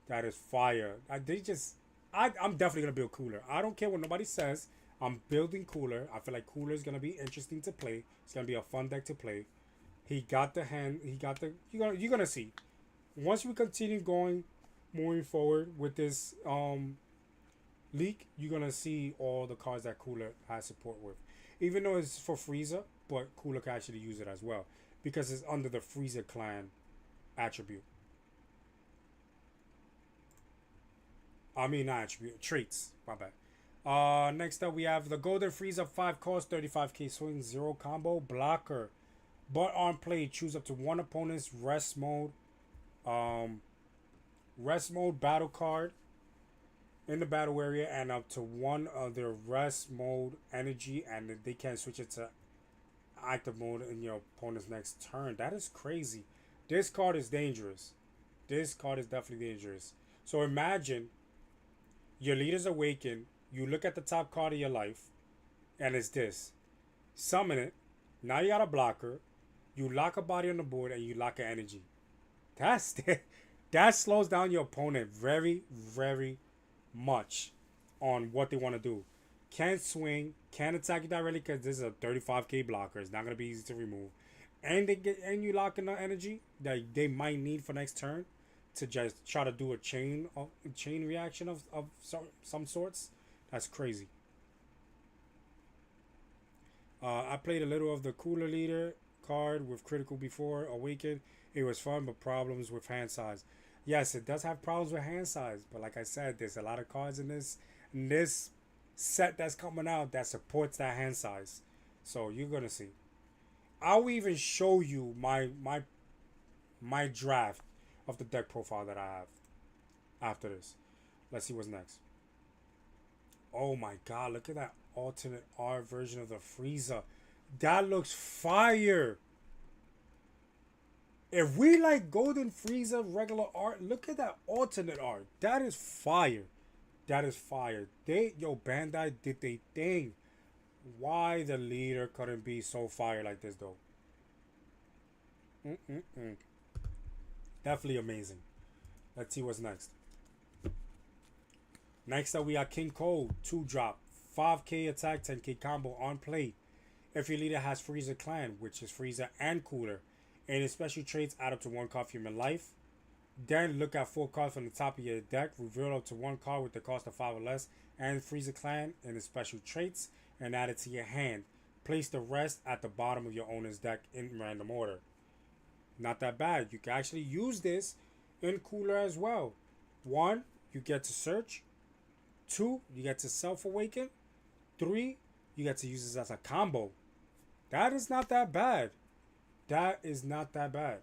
[SPEAKER 4] That is fire. I'm definitely gonna build Cooler. I don't care what nobody says. I'm building Cooler. I feel like Cooler is gonna be interesting to play. It's gonna be a fun deck to play. He got the hand. He got the. You're gonna see. Once we continue moving forward with this leak, you're gonna see all the cards that Cooler has support with. Even though it's for Frieza, but Cooler can actually use it as well because it's under the Frieza clan attribute. I mean, not attribute, traits. My bad. Next up, we have the Golden Frieza 5 cost, 35k swing, 0 combo, blocker. But on play, choose up to one opponent's rest mode battle card in the battle area and up to one of their rest mode energy, and they can switch it to active mode in your opponent's next turn. That is crazy. This card is dangerous. This card is definitely dangerous. So imagine your leader's awakened. You look at the top card of your life, and it's this. Summon it. Now you got a blocker. You lock a body on the board, and you lock an energy. That slows down your opponent very, very much on what they want to do. Can't swing, can't attack you directly because this is a 35k blocker. It's not gonna be easy to remove, and you lock in the energy that they might need for next turn to just try to do a chain reaction of some sorts. That's crazy. I played a little of the Cooler Leader card with Critical before Awakened. It was fun, but problems with hand size. Yes, it does have problems with hand size, but like I said, there's a lot of cards in this set that's coming out that supports that hand size. So you're gonna see. I'll even show you my draft of the deck profile that I have after this. Let's see what's next. Oh my god, look at that alternate art version of the Frieza. That looks fire. If we like Golden Frieza regular art, look at that alternate art. That is fire. That is fire. Bandai did they thing. Why the leader couldn't be so fire like this though? Definitely amazing. Let's see what's next. Next up we got King Cold, 2-drop, 5k attack, 10k combo on play. If your leader has Frieza Clan, which is Frieza and Cooler, and his special traits add up to 1 card from your life, then look at 4 cards from the top of your deck, reveal up to 1 card with the cost of 5 or less, and Frieza Clan and his special traits, and add it to your hand. Place the rest at the bottom of your owner's deck in random order. Not that bad. You can actually use this in Cooler as well. 1, you get to search. 2, you get to self-awaken. 3, you get to use this as a combo. That is not that bad. That is not that bad.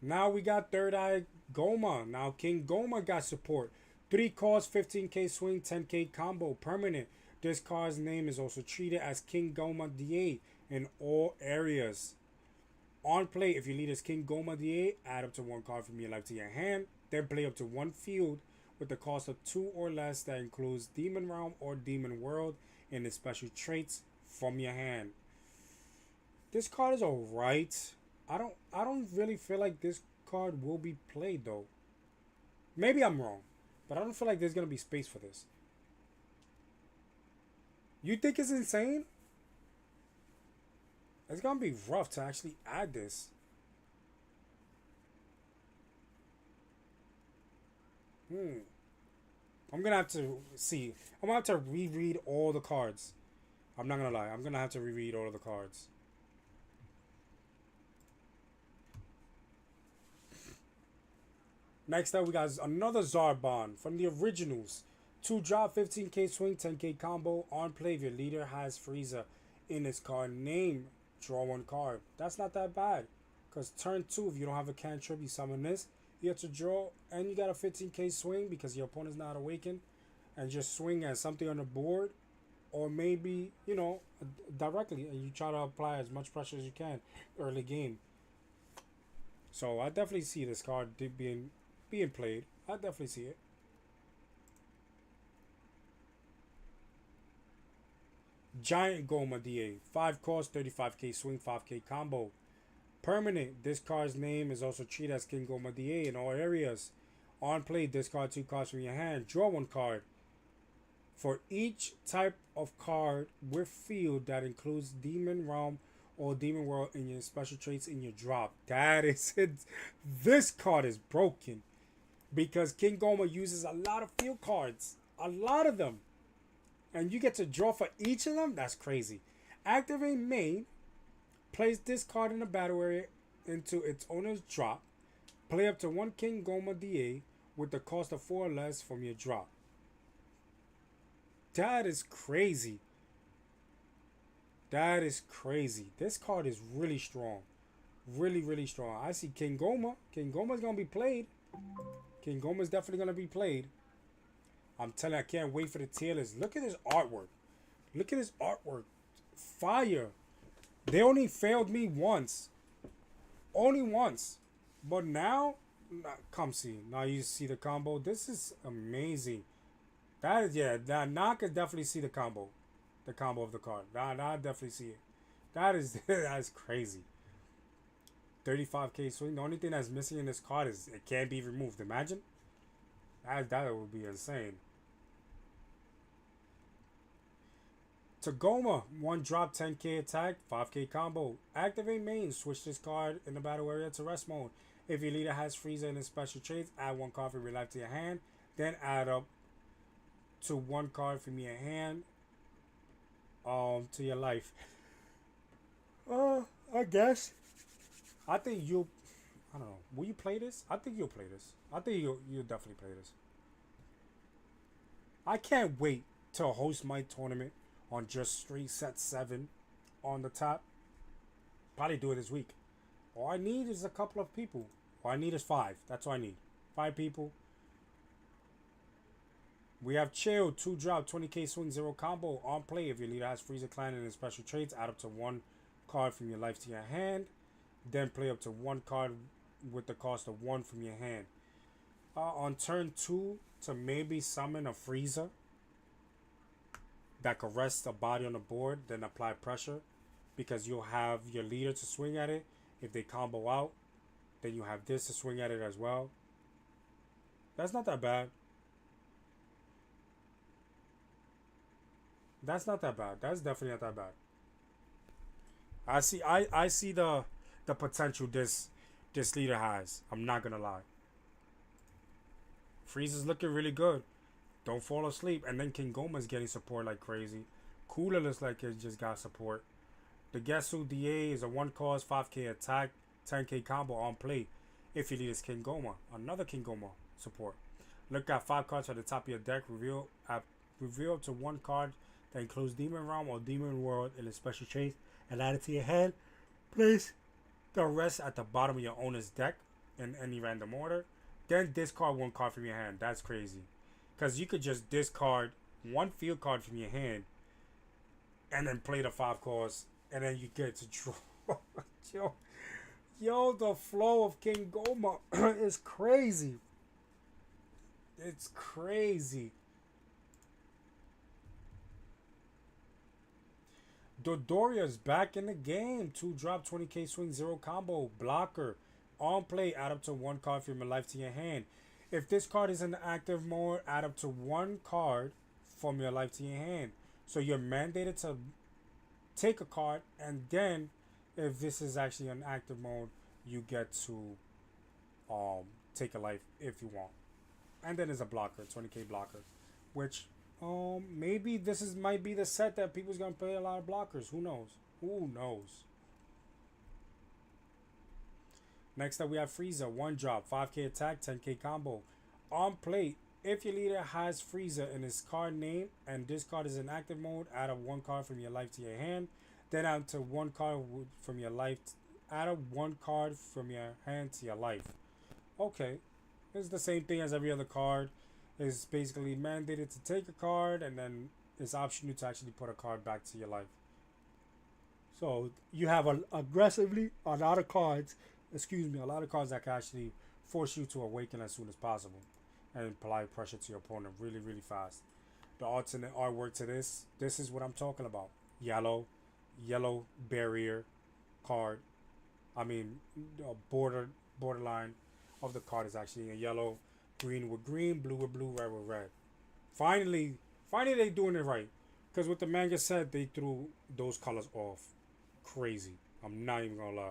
[SPEAKER 4] Now we got Third Eye Goma. Now King Goma got support. 3 cards, 15k swing, 10k combo, permanent. This card's name is also treated as King Goma DA in all areas. On play, if your leader is King Goma DA, add up to 1 card from your life to your hand. Then play up to 1 field with the cost of 2 or less that includes Demon Realm or Demon World and its special traits from your hand. This card is alright. I don't really feel like this card will be played though. Maybe I'm wrong, but I don't feel like there's gonna be space for this. You think it's insane? It's gonna be rough to actually add this. I'm gonna have to see. I'm gonna have to reread all the cards. I'm not gonna lie. I'm gonna have to reread all of the cards. Next up, we got another Zarbon from the originals. 2 drop, 15k swing, 10k combo. On play, if your leader has Frieza in his card name, draw 1 card. That's not that bad. Because turn 2, if you don't have a cantrip, you summon this. You have to draw, and you got a 15k swing because your opponent's not awakened. And just swing at something on the board. Or maybe, you know, directly. And you try to apply as much pressure as you can early game. So I definitely see this card being played. I definitely see it. Giant Goma DA. 5 cost, 35k swing, 5k combo. Permanent. This card's name is also treated as King Goma DA in all areas. On play, discard 2 cards from your hand. Draw 1 card. For each type of card with field that includes Demon Realm or Demon World in your special traits in your drop. That is it. This card is broken. Because King Goma uses a lot of field cards. A lot of them. And you get to draw for each of them? That's crazy. Activate main. Place this card in the battle area into its owner's drop. Play up to 1 King Goma DA with the cost of 4 or less from your drop. That is crazy. That is crazy. This card is really strong. Really, really strong. I see King Goma. King Goma is going to be played. King Goma is definitely going to be played. I'm telling you, I can't wait for the tier list. Look at this artwork. Look at this artwork. Fire. They only failed me once. Only once. But now, come see. Now you see the combo. This is amazing. That is, yeah, now I can definitely see the combo. The combo of the card. Now I definitely see it. That is, that is crazy. 35k swing. The only thing that's missing in this card is it can't be removed. Imagine. That would be insane. Tagoma, 1 drop, 10k attack, 5k combo. Activate main, switch this card in the battle area to rest mode. If your leader has Frieza in his special traits, add 1 card from your life to your hand. Then add up to 1 card from your hand to your life. I guess. I think you'll, I don't know. Will you play this? I think you'll play this. I think you'll definitely play this. I can't wait to host my tournament on just straight set 7 on the top. Probably do it this week. All I need is a couple of people. All I need is 5. That's all I need. 5 people. We have Chill, 2 drop, 20k swing, 0 combo. On play, if your leader has Frieza Clan and his special traits, add up to 1 card from your life to your hand. Then play up to 1 card with the cost of 1 from your hand. On turn 2, to maybe summon a Frieza that could rest a body on the board, then apply pressure. Because you'll have your leader to swing at it. If they combo out, then you have this to swing at it as well. That's not that bad. That's not that bad. That's definitely not that bad. I see the potential this leader has. I'm not gonna lie. Frieza's looking really good. Don't fall asleep. And then King Goma's getting support like crazy. Cooler looks like it just got support. The Gesu DA is a 1 cost, 5k attack, 10k combo on play. If you lead is King Goma. Another King Goma support. Look at 5 cards at the top of your deck. Reveal up to 1 card that includes Demon Realm or Demon World in a special chase and add it to your hand. Place the rest at the bottom of your owner's deck in any random order. Then discard 1 card from your hand. That's crazy. Because you could just discard 1 field card from your hand and then play the 5 cards and then you get to draw. Yo, the flow of King Goma is crazy. It's crazy. Dodoria's back in the game. 2 drop, 20k swing, 0 combo. Blocker. On play, add up to 1 card from your life to your hand. If this card is in active mode, add up to 1 card from your life to your hand. So you're mandated to take a card, and then if this is actually an active mode, you get to um take a life if you want. And then there's a blocker, 20k blocker, which maybe this is might be the set that people's gonna play a lot of blockers. Who knows? Who knows? Next up we have Frieza, one drop, 5k attack, 10k combo. On play, if your leader has Frieza in his card name and this card is in active mode, add a one card from your life to your hand. Then add to one card from your life. Add a one card from your hand to your life. Okay, it's the same thing as every other card. It's basically mandated to take a card, and then it's optional to actually put a card back to your life. So you have aggressively a lot of cards. Excuse me, a lot of cards that can actually force you to awaken as soon as possible and apply pressure to your opponent really, really fast. The alternate artwork to this is what I'm talking about. Yellow barrier card. I mean, borderline of the card is actually a yellow, green with green, blue with blue, red with red. Finally they doing it right. Because what the manga said, they threw those colors off. Crazy. I'm not even gonna lie.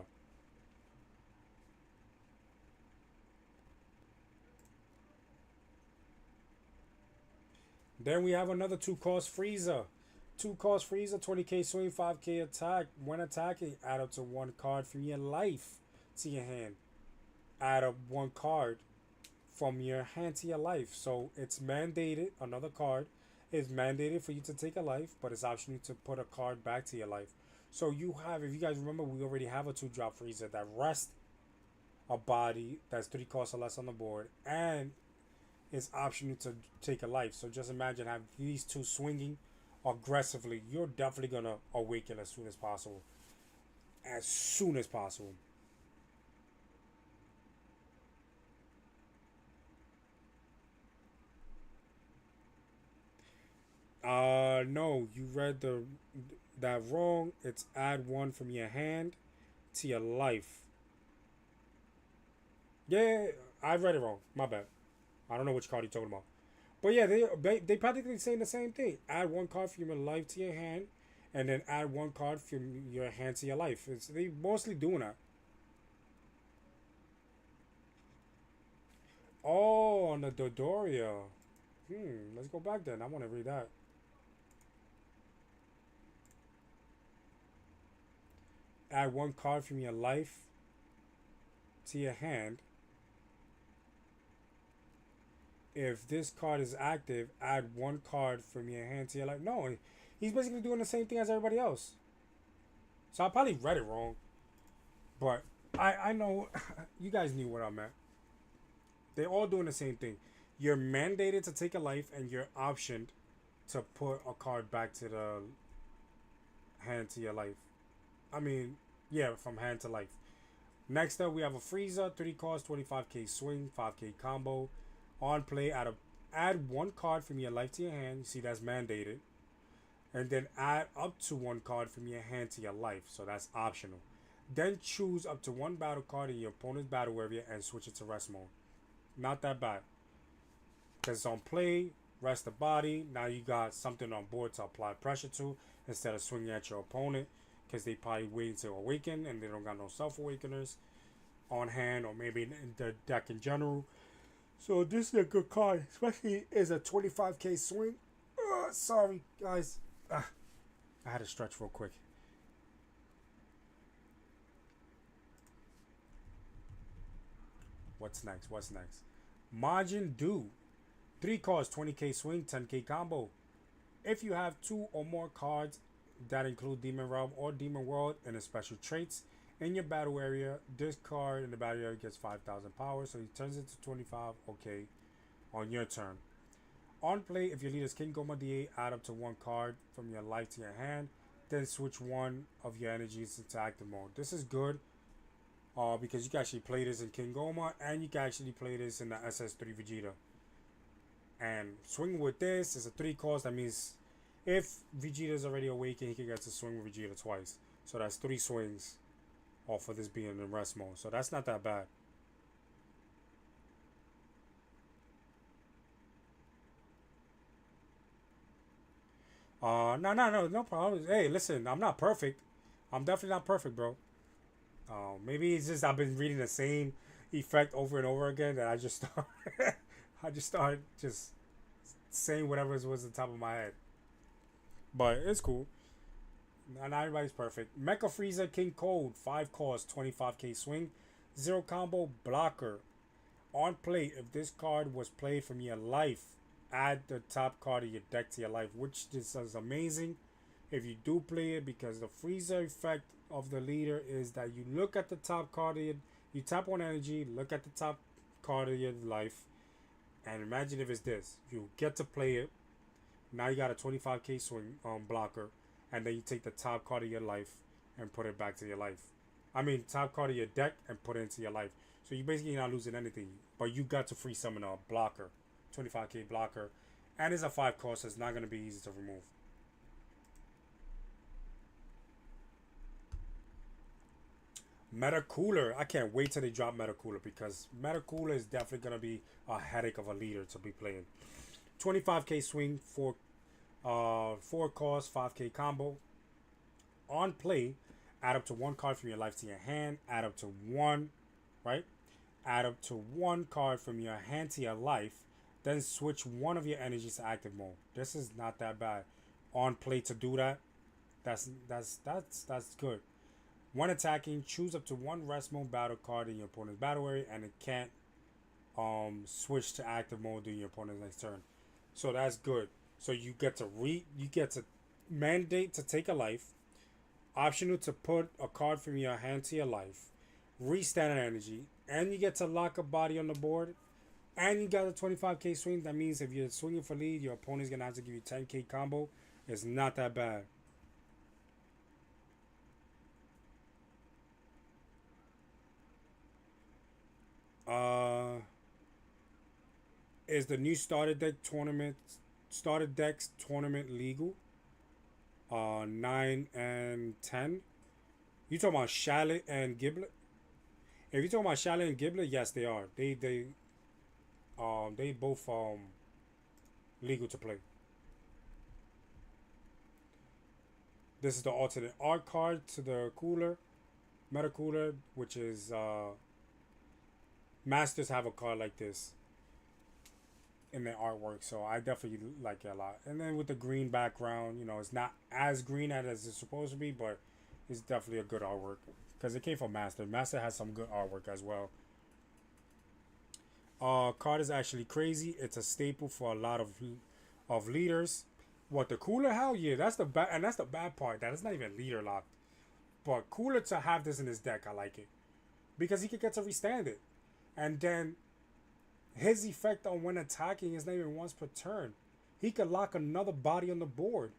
[SPEAKER 4] Then we have another 2-cost Frieza. 2-cost Frieza, 20k swing, 5k attack. When attacking, add up to one card from your life to your hand. Add up one card from your hand to your life. So it's mandated, another card is mandated for you to take a life, but it's optional to put a card back to your life. So you have, if you guys remember, we already have a 2-drop Frieza that rests a body that's 3 costs or less on the board, and it's optional to take a life. So just imagine having these two swinging aggressively. You're definitely gonna awaken as soon as possible. As soon as possible. No, you read that wrong. It's add one from your hand to your life. Yeah, I read it wrong. My bad. I don't know which card you're talking about. But yeah, they practically saying the same thing. Add one card from your life to your hand, and then add one card from your hand to your life. They mostly doing that. Oh, on the Dodoria. Let's go back then. I want to read that. Add one card from your life to your hand. If this card is active, add one card from your hand to your life. No, he's basically doing the same thing as everybody else. So I probably read it wrong. But I know you guys knew what I meant. They're all doing the same thing. You're mandated to take a life, and you're optioned to put a card back to the hand to your life. I mean, yeah, from hand to life. Next up, we have a Frieza, 3 cost, 25k swing, 5k combo. On play, add one card from your life to your hand. You see, that's mandated. And then add up to one card from your hand to your life. So that's optional. Then choose up to one battle card in your opponent's battle area and switch it to rest mode. Not that bad. Because it's on play, rest the body. Now you got something on board to apply pressure to instead of swinging at your opponent. Because they probably waiting to awaken and they don't got no self-awakeners on hand, or maybe in the deck in general. So this is a good card, especially as a 25k swing. Sorry, guys. I had to stretch real quick. What's next? Majin Du. 3 cards, 20k swing, 10k combo. If you have 2 or more cards that include Demon Realm or Demon World and its special traits in your battle area, this card in the battle area gets 5,000 power, so he turns it to 25. Okay, on your turn. On play, if your leader is King Goma D8, add up to one card from your life to your hand, then switch one of your energies into active mode. This is good because you can actually play this in King Goma, and you can actually play this in the SS3 Vegeta. And swing with this is a 3 cost. That means if Vegeta is already awakened, he can get to swing with Vegeta twice. So that's 3 swings off of this being in rest mode. So that's not that bad. No problem. Hey, listen, I'm not perfect. I'm definitely not perfect, bro. Maybe it's just I've been reading the same effect over and over again that I just start. I just start just saying whatever was on the top of my head. But it's cool. Not everybody's perfect. Mecha Frieza King Cold, 5 cost, 25k swing, 0 combo, blocker. On play, if this card was played from your life, add the top card of your deck to your life, which this is amazing if you do play it, because the Frieza effect of the leader is that you look at the top card of your, you tap on energy, look at the top card of your life, and imagine if it's this. You get to play it. Now you got a 25k swing blocker, and then you take the top card of your life and put it back to your life. I mean, top card of your deck and put it into your life. So you basically not losing anything, but you got to free summon a blocker, 25k blocker, and it's a 5 cost, so it's not going to be easy to remove. Meta Cooler, I can't wait till they drop Meta Cooler, because Meta Cooler is definitely going to be a headache of a leader to be playing. 25k swing, 4 cost, 5k combo. On play, add up to 1 card from your life to your hand, add up to 1, right? Add up to 1 card from your hand to your life, then switch 1 of your energies to active mode. This is not that bad. On play to do that, that's good. When attacking, choose up to 1 rest mode battle card in your opponent's battle area, and it can't switch to active mode during your opponent's next turn. So that's good. So you get to mandate to take a life, optional to put a card from your hand to your life, restand an energy, and you get to lock a body on the board, and you got a 25k swing. That means if you're swinging for lead, your opponent's gonna have to give you 10k combo. It's not that bad. Is the new starter decks tournament legal? 9 and 10. You talking about Shallot and Giblet? If you're talking about Shallot and Giblet, yes, they are. They both legal to play. This is the alternate art card to the cooler, Meta Cooler, which is Masters have a card like this in their artwork, so I definitely like it a lot. And then with the green background, you know, it's not as green as it's supposed to be, but it's definitely a good artwork because it came from Master. Master has some good artwork as well. Card is actually crazy. It's a staple for a lot of leaders. What, the cooler? Hell yeah, that's the bad, and that's the bad part. That it's not even leader locked, but cooler to have this in his deck. I like it because he could get to restand it, and then his effect on when attacking is not even once per turn. He could lock another body on the board.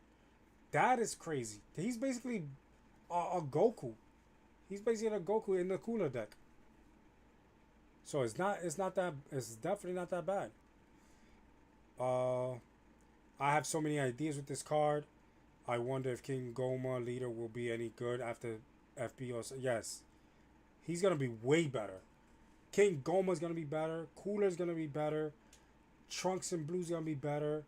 [SPEAKER 4] That is crazy. He's basically a Goku. He's basically a Goku in the cooler deck. So it's definitely not that bad. I have so many ideas with this card. I wonder if King Goma leader will be any good after FP. Yes, he's gonna be way better. King Goma's gonna be better. Cooler's gonna be better. Trunks and Blue's gonna be better.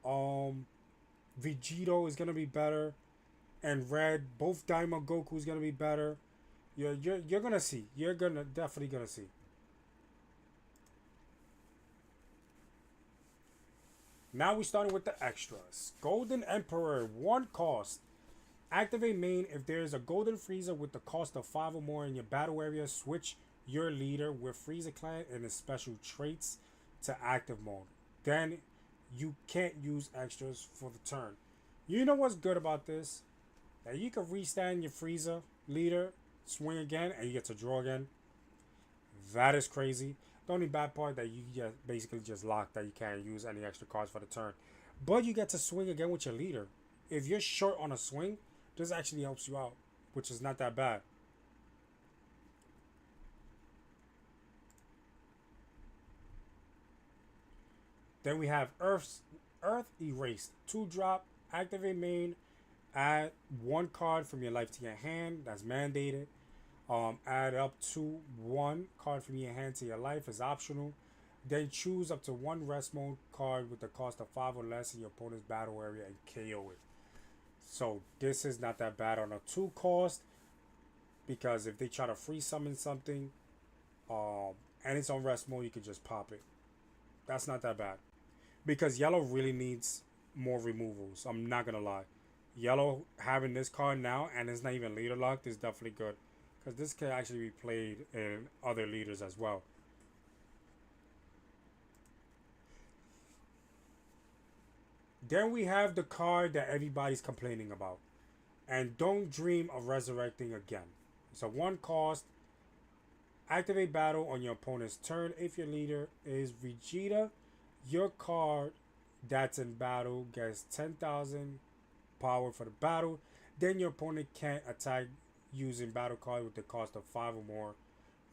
[SPEAKER 4] Vegito is gonna be better. And Red, both Daima Goku's gonna be better. You're gonna see. You're definitely gonna see. Now we're starting with the extras. Golden Emperor, 1 cost. Activate main if there is a Golden Frieza with the cost of 5 or more in your battle area. Switch your leader with Frieza Clan and his special traits to active mode. Then you can't use extras for the turn. You know what's good about this? That you can restand your Frieza leader, swing again, and you get to draw again. That is crazy. The only bad part that you just basically just locked that you can't use any extra cards for the turn. But you get to swing again with your leader. If you're short on a swing, this actually helps you out, which is not that bad. Then we have Earth Erased. 2-drop, activate main, add 1 card from your life to your hand. That's mandated. Add up to 1 card from your hand to your life is optional. Then choose up to 1 rest mode card with the cost of 5 or less in your opponent's battle area and KO it. So this is not that bad on a 2 cost, because if they try to free summon something, and it's on rest mode, you can just pop it. That's not that bad. Because yellow really needs more removals. I'm not gonna lie. Yellow having this card now and it's not even leader locked is definitely good. Because this can actually be played in other leaders as well. Then we have the card that everybody's complaining about. And don't dream of resurrecting again. It's a 1 cost. Activate battle on your opponent's turn. If your leader is Vegeta, your card that's in battle gets 10,000 power for the battle. Then your opponent can't attack using battle card with the cost of 5 or more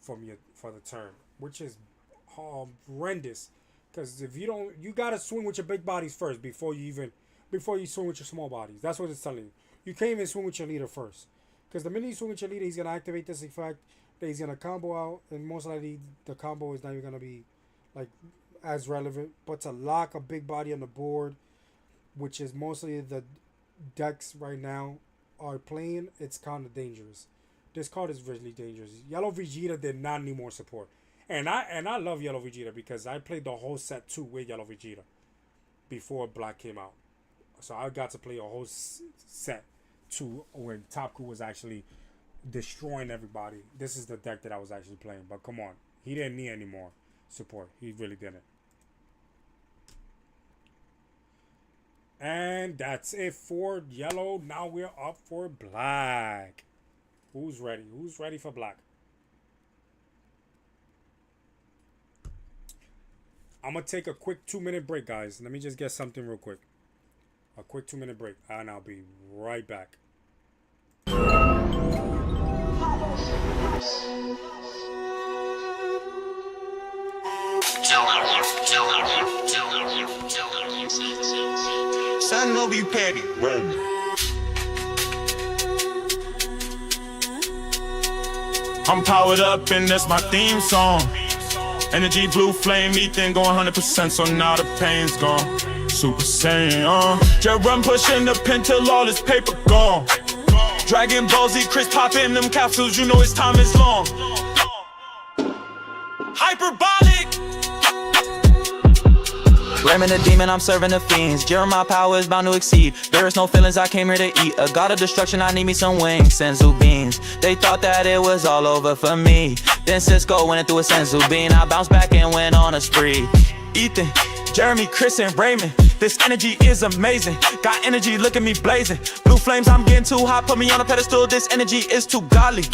[SPEAKER 4] for the turn, which is horrendous. Because if you don't, you gotta swing with your big bodies first before you swing with your small bodies. That's what it's telling you. You can't even swing with your leader first, because the minute you swing with your leader, he's gonna activate this effect. That he's gonna combo out, and most likely the combo is not even gonna be like as relevant. But to lock a big body on the board, which is mostly the decks right now are playing, it's kind of dangerous. This card is really dangerous. Yellow Vegeta did not need more support. And I love Yellow Vegeta because I played the whole set 2 with Yellow Vegeta before Black came out. So I got to play a whole set 2 when Top Crew was actually destroying everybody. This is the deck that I was actually playing. But come on, he didn't need any more support. He really didn't. And that's it for yellow. Now we're up for black. Who's ready? Who's ready for black? I'm going to take a quick 2-minute break, guys. Let me just get something real quick. A quick 2-minute break. And I'll be right back.
[SPEAKER 1] Son of you petty.
[SPEAKER 2] I'm powered up and that's my theme song. Energy, blue flame, Ethan going 100%, so now the pain's gone. Super Saiyan, just run pushing the pen till all this paper gone. Dragon Ball Z, Chris popping them capsules, you know his time is long. Hyperbolic.
[SPEAKER 3] Ramming the demon, I'm serving the fiends. Jeremiah power is bound to exceed. There is no feelings, I came here to eat. A god of destruction, I need me some wings. Senzu beans, they thought that it was all over for me. Then Cisco went through a Senzu bean. I bounced back and went on a spree. Ethan, Jeremy, Chris, and Raymond, this energy is amazing. Got energy, look at me blazing. Blue flames, I'm getting too hot, put me on a pedestal. This energy is too godly.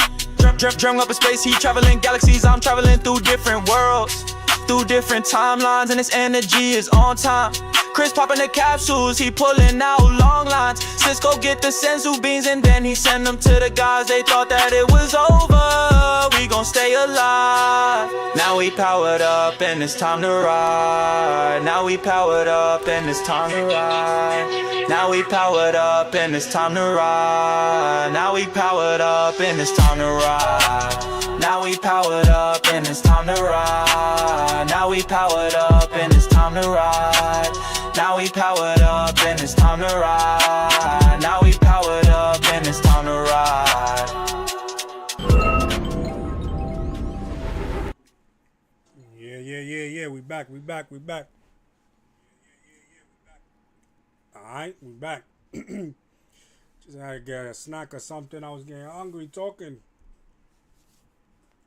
[SPEAKER 3] Dream up in space, he traveling galaxies. I'm traveling through different worlds, through different timelines, and this energy is on time. Chris popping the capsules, he pulling out long lines. Cisco get the Senzu beans and then he send them to the guys. They thought that it was over, we gon' stay alive. Now we powered up and it's time to ride. Now we powered up and it's time to ride. Now we powered up and it's time to ride. Now we powered up and it's time to ride. Now we powered up and it's time to ride. Now we powered up and it's time to ride. Now we powered up and it's time to ride. Now we powered up and it's time to ride.
[SPEAKER 4] Yeah. We back. Alright, we back. Just had to get a snack or something. I was getting hungry talking.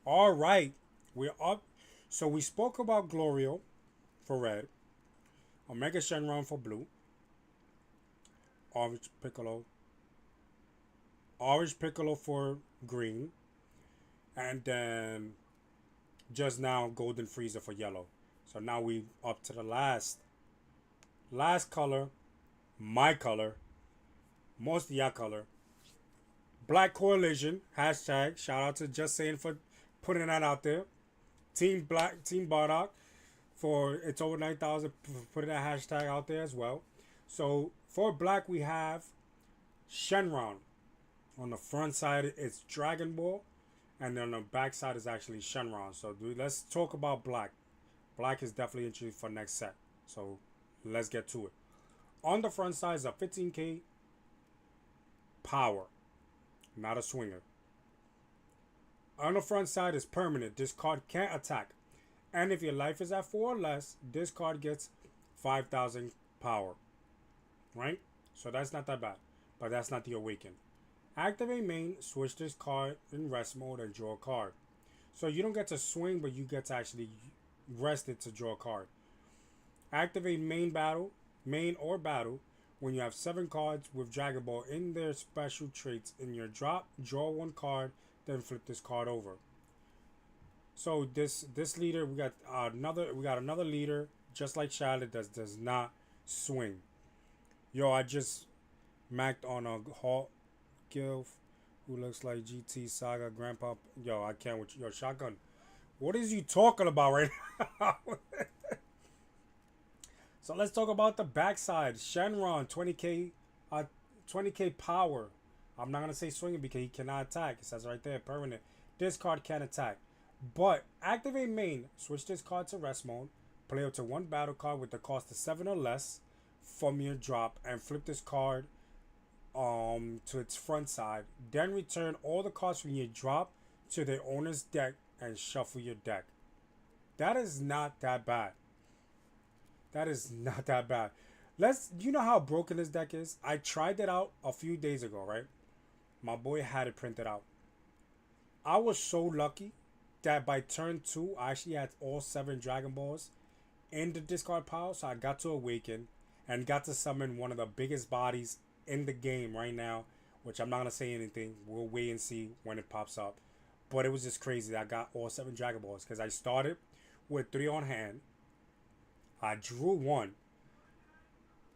[SPEAKER 4] Alright, we're up. So we spoke about Glorio for red. Omega Shenron for blue. Orange Piccolo for green. And then just now Golden Frieza for yellow. So now we up to the last color. My color. Most of your color. Black Coalition. Hashtag. Shout out to Just Saying for putting that out there. Team Bardock. For it's over 9,000, putting that hashtag out there as well. So for black, we have Shenron. On the front side, it's Dragon Ball, and then on the back side is actually Shenron. So let's talk about black. Black is definitely interesting for next set. So let's get to it. On the front side is a 15K power, not a swinger. On the front side is permanent. This card can't attack. And if your life is at 4 or less, this card gets 5,000 power. Right? So that's not that bad. But that's not the Awaken. Activate main, switch this card in rest mode and draw a card. So you don't get to swing, but you get to actually rest it to draw a card. Activate main or battle. When you have 7 cards with Dragon Ball in their special traits in your drop, draw 1 card, then flip this card over. So this leader, we got another leader, just like Charlotte, does not swing. Yo, I just macked on a Hawk Gilf who looks like GT Saga Grandpa. Yo, I can't with you. Yo, Shotgun. What is you talking about right now? So let's talk about the backside. Shenron, 20k power. I'm not gonna say swinging because he cannot attack. It says right there, permanent. This card can attack. But activate main. Switch this card to rest mode. Play up to 1 battle card with the cost of 7 or less from your drop, and flip this card to its front side. Then return all the cards from your drop to their owner's deck and shuffle your deck. That is not that bad. That is not that bad. You know how broken this deck is? I tried it out a few days ago, right? My boy had it printed out. I was so lucky that by turn 2, I actually had all 7 Dragon Balls in the discard pile. So I got to Awaken and got to summon one of the biggest bodies in the game right now, which I'm not going to say anything. We'll wait and see when it pops up. But it was just crazy that I got all 7 Dragon Balls because I started with 3 on hand. I drew 1.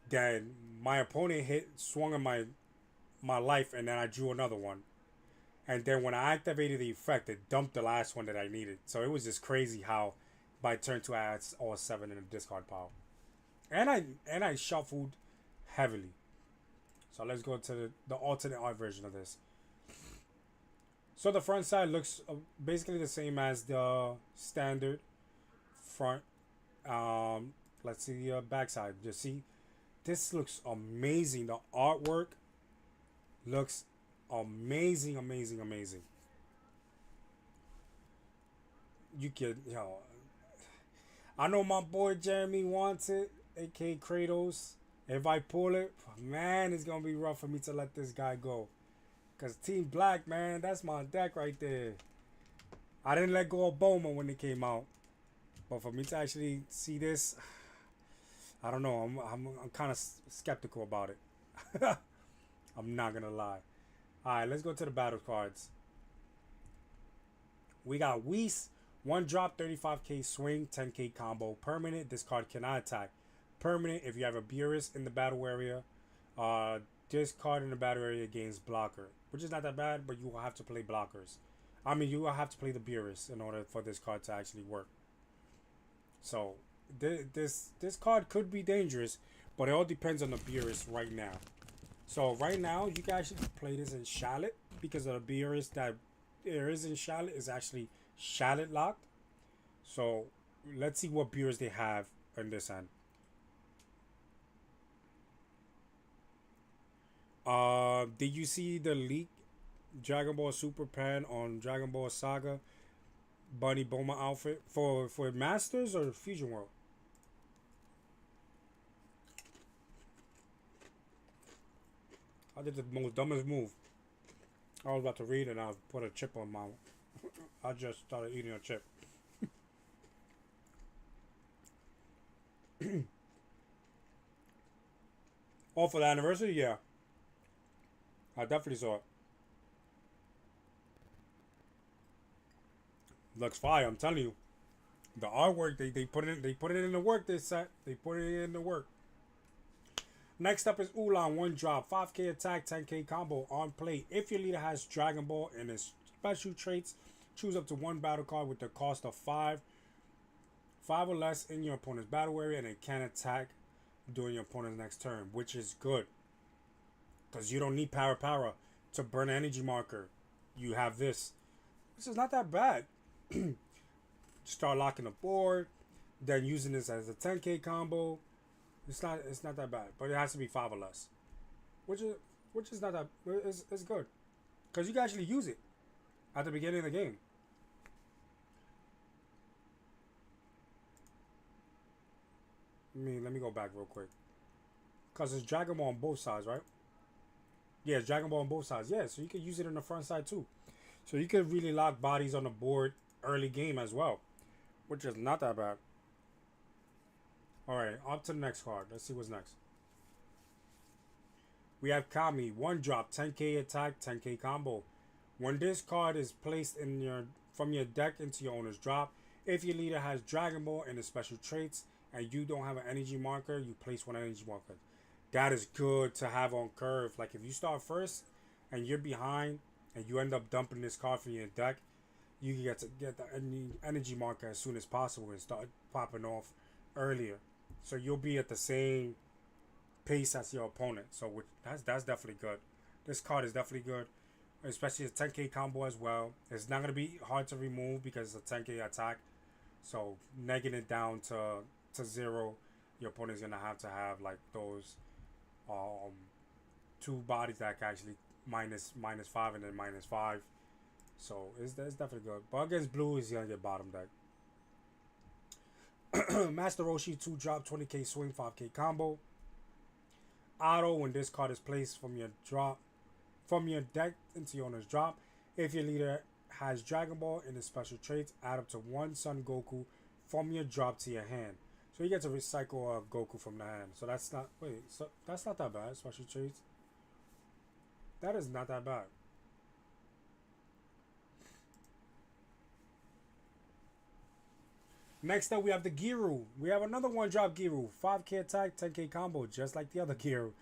[SPEAKER 4] Then my opponent swung on my life, and then I drew another one. And then when I activated the effect, it dumped the last one that I needed. So it was just crazy how by turn 2 I had all 7 in the discard pile. And I shuffled heavily. So let's go to the alternate art version of this. So the front side looks basically the same as the standard front. Let's see the back side. Just see, this looks amazing. The artwork looks amazing, amazing, amazing. You can, I know my boy Jeremy wants it, aka Kratos. If I pull it, man, it's gonna be rough for me to let this guy go. Cause Team Black, man, that's my deck right there. I didn't let go of Boma when it came out, but for me to actually see this, I don't know. I'm kind of skeptical about it. I'm not gonna lie. All right, let's go to the battle cards. We got Whis, 1 drop, 35k swing, 10k combo. Permanent. This card cannot attack. Permanent. If you have a Beerus in the battle area, this card in the battle area gains blocker, which is not that bad, but you will have to play blockers. I mean, you will have to play the Beerus in order for this card to actually work. So this card could be dangerous, but it all depends on the Beerus right now. So right now, you can actually play this in Charlotte because of the Beerus that there is in Charlotte is actually Charlotte locked. So let's see what Beerus they have on this end. Did you see the leak Dragon Ball Super Pen on Dragon Ball Saga Bunny Boma outfit for Masters or Fusion World? I did the most dumbest move. I was about to read and I put a chip on my. I just started eating a chip. Oh, for the anniversary? Yeah. I definitely saw it. Looks fire, I'm telling you. The artwork, they put it in the work this set. They put it in the work. Next up is Ulan, 1 drop, 5k attack, 10k combo on play. If your leader has Dragon Ball and his special traits, choose up to 1 battle card with the cost of 5 or less in your opponent's battle area, and it can attack during your opponent's next turn, which is good. Because you don't need Para to burn an energy marker. You have this. This is not that bad. Start locking the board, then using this as a 10k combo. It's not that bad, but it has to be 5 or less, which is which is not that it's good because you can actually use it at the beginning of the game. Let me go back real quick because it's Dragon Ball on both sides, right? Yeah, it's Dragon Ball on both sides. Yeah, so you can use it on the front side too. So you can really lock bodies on the board early game as well, which is not that bad. All right, on to the next card. Let's see what's next. We have Kami, 1 drop, 10k attack, 10k combo. When this card is placed in your from your deck into your owner's drop, if your leader has Dragon Ball and the special traits and you don't have an energy marker, you place 1 energy marker. That is good to have on curve. Like if you start first and you're behind and you end up dumping this card from your deck, you get to get the energy marker as soon as possible and start popping off earlier. So you'll be at the same pace as your opponent. So that's definitely good. This card is definitely good, especially a 10k combo as well. It's not gonna be hard to remove because it's a 10k attack. So negging it down to 0, your opponent's gonna have to have like those 2 bodies that can actually -5 and then -5. So it's definitely good. But against blue, he's gonna get bottom deck. Master Roshi 2 drop, 20k swing, 5k combo. Auto, when this card is placed from your deck into your owner's drop, if your leader has Dragon Ball in his special traits, add up to 1 Son Goku from your drop to your hand. So you get to recycle Goku from the hand. So that's not that bad. Special traits. That is not that bad. Next up, we have the Giru. We have another 1 drop Giru. 5k attack, 10k combo, just like the other Giru.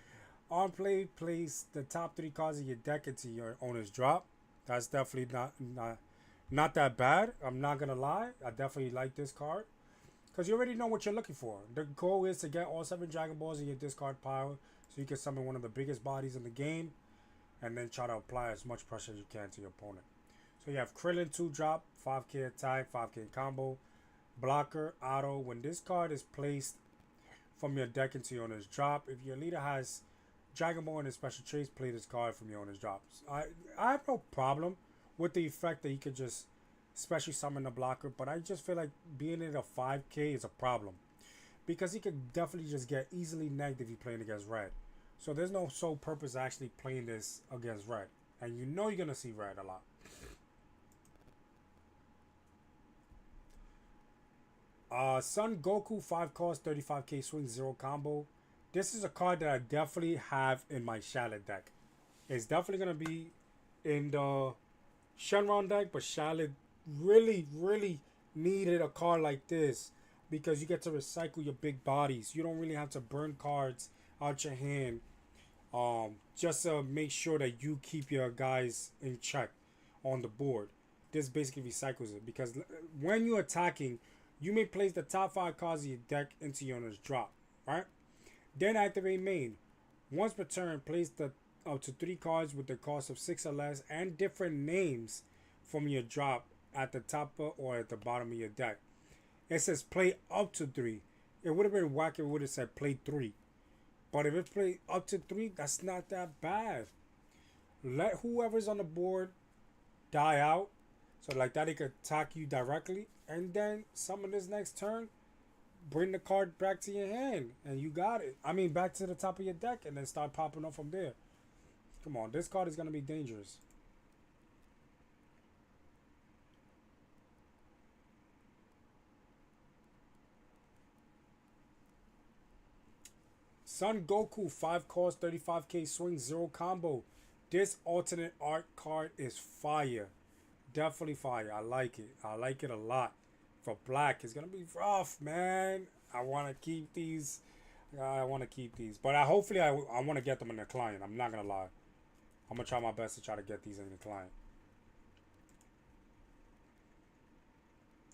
[SPEAKER 4] On play, place the top 3 cards of your deck into your owner's drop. That's definitely not that bad. I'm not gonna lie. I definitely like this card because you already know what you're looking for. The goal is to get all 7 Dragon Balls in your discard pile so you can summon one of the biggest bodies in the game and then try to apply as much pressure as you can to your opponent. So you have Krillin 2 drop, 5k attack, 5k combo. Blocker, auto. When this card is placed from your deck into your owner's drop, if your leader has Dragon Ball and his special traits, play this card from your owner's drop. I have no problem with the effect that you could just special summon the blocker, but I just feel like being in a 5k is a problem because he could definitely just get easily negged if you're playing against red. So there's no sole purpose actually playing this against red, and you know you're gonna see red a lot. Son Goku, 5 cost, 35k swing, 0 combo. This is a card that I definitely have in my Charlotte deck. It's definitely going to be in the Shenron deck, but Charlotte really needed a card like this because you get to recycle your big bodies. You don't really have to burn cards out your hand just to make sure that you keep your guys in check on the board. This basically recycles it because when you're attacking, you may place the top 5 cards of your deck into your owner's drop, right? Then activate main. Once per turn, place the up to 3 cards with the cost of 6 or less and different names from your drop at the top or at the bottom of your deck. It says play up to 3. It would have been whack if it would have said play 3. But if it play up to 3, that's not that bad. Let whoever's on the board die out. So like that, he could attack you directly. And then summon this next turn. Bring the card back to your hand. And you got it. I mean, back to the top of your deck. And then start popping up from there. Come on. This card is going to be dangerous. Son Goku, 5 cost, 35k swing, 0 combo. This alternate art card is fire. Definitely fire. I like it. I like it a lot. For black, it's gonna be rough, man. I want to keep these. But hopefully I want to get them in the client. I'm not gonna lie. I'm gonna try my best to try to get these in the client.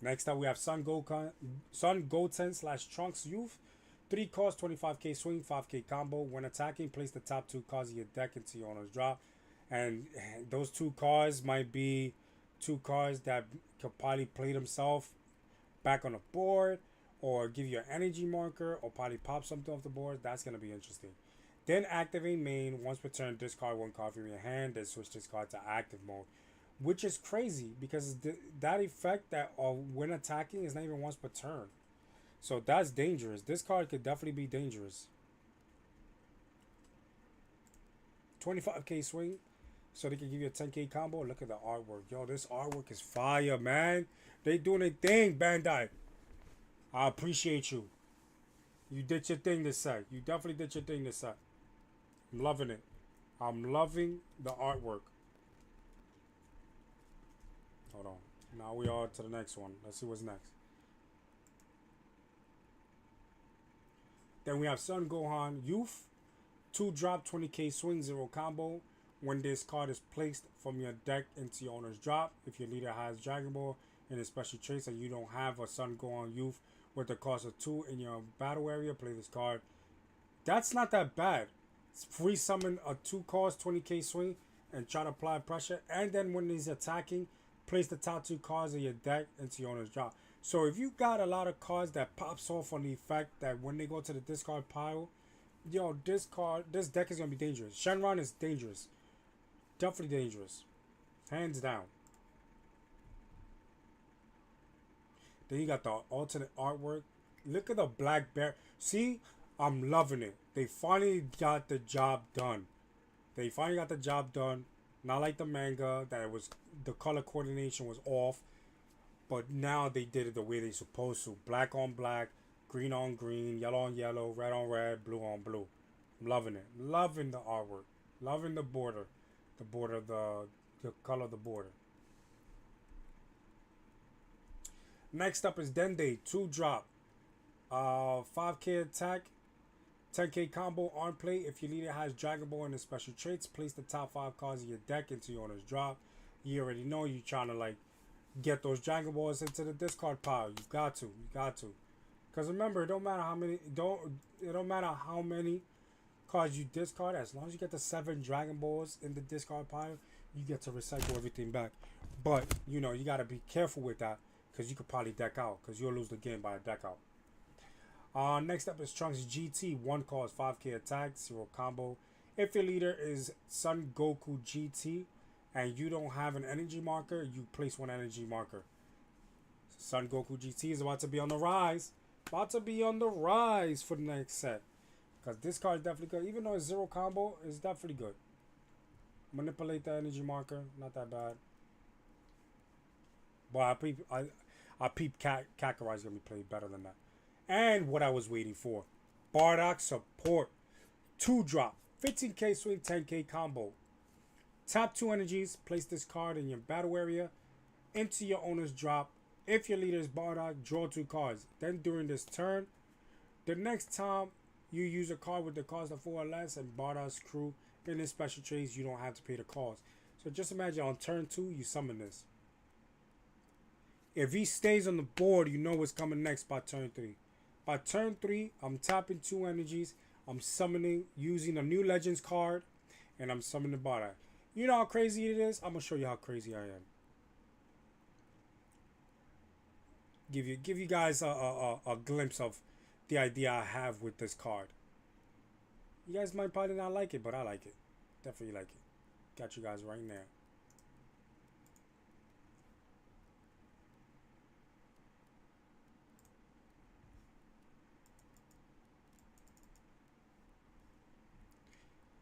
[SPEAKER 4] Next up, we have Son Goten / Trunks Youth. 3 cost, 25k swing, 5k combo. When attacking, place the top 2 cards of your deck into your owner's drop. And those 2 cards might be 2 cards that could probably play themselves back on the board or give you an energy marker or probably pop something off the board. That's going to be interesting. Then activate main. Once per turn, discard one card from your hand. Then switch this card to active mode, which is crazy because that effect that when attacking is not even once per turn. So that's dangerous. This card could definitely be dangerous. 25k swing, so they can give you a 10k combo. Look at the artwork, yo. This artwork is fire, man. They doing a thing, Bandai. I appreciate you. You did your thing this set. You definitely did your thing this set. I'm loving it. I'm loving the artwork. Hold on. Now we are to the next one. Let's see what's next. Then we have Sun Gohan Youth. 2-drop, 20k swing, 0 combo. When this card is placed from your deck into your owner's drop, if your leader has Dragon Ball in his special traits and you don't have a Sun Gohan Youth with the cost of 2 in your battle area, play this card. That's not that bad. It's free summon a 2-cost 20k swing and try to apply pressure. And then when he's attacking, place the top 2 cards of your deck into your owner's drop. So if you got a lot of cards that pops off on the effect that when they go to the discard pile, yo, this deck is gonna be dangerous. Shenron is dangerous. Definitely dangerous. Hands down. Then you got the alternate artwork. Look at the black bear. See, I'm loving it. They finally got the job done. They finally got the job done. Not like the manga that it was the color coordination was off. But now they did it the way they supposed to. Black on black, green on green, yellow on yellow, red on red, blue on blue. I'm loving it. Loving the artwork. Loving the border. The border, the color of the border. Next up is Dende. 2-drop. 5k attack. 10k combo on play. If your leader has Dragon Ball in his special traits, place the top 5 cards of your deck into your owner's drop. You already know you're trying to like get those Dragon Balls into the discard pile. You got to. You got to. Because remember, it don't matter how many cards you discard, as long as you get the 7 Dragon Balls in the discard pile, you get to recycle everything back. But you know, you gotta be careful with that, because you could probably deck out, because you'll lose the game by a deck out. Next up is Trunks GT. 1 cost, 5k attack, 0 combo. If your leader is Son Goku GT and you don't have an energy marker, you place 1 energy marker. Son Goku GT is about to be on the rise. About to be on the rise for the next set. Because this card is definitely good. Even though it's 0 combo, it's definitely good. Manipulate the energy marker. Not that bad. But I peep Kakarot is going to be played better than that. And what I was waiting for. Bardock support. 2-drop. 15k swing, 10k combo. Tap 2 energies. Place this card in your battle area into your owner's drop. If your leader is Bardock, draw 2 cards. Then during this turn, the next time you use a card with the cost of 4 or less and Bardock's crew in his special trades, you don't have to pay the cost. So just imagine on turn 2, you summon this. If he stays on the board, you know what's coming next by turn 3. By turn 3, I'm tapping 2 energies. I'm summoning using a new Legends card. And I'm summoning Bardock. You know how crazy it is? I'm going to show you how crazy I am. Give you guys a glimpse of the idea I have with this card. You guys might probably not like it, but I like it. Definitely like it. Got you guys right now.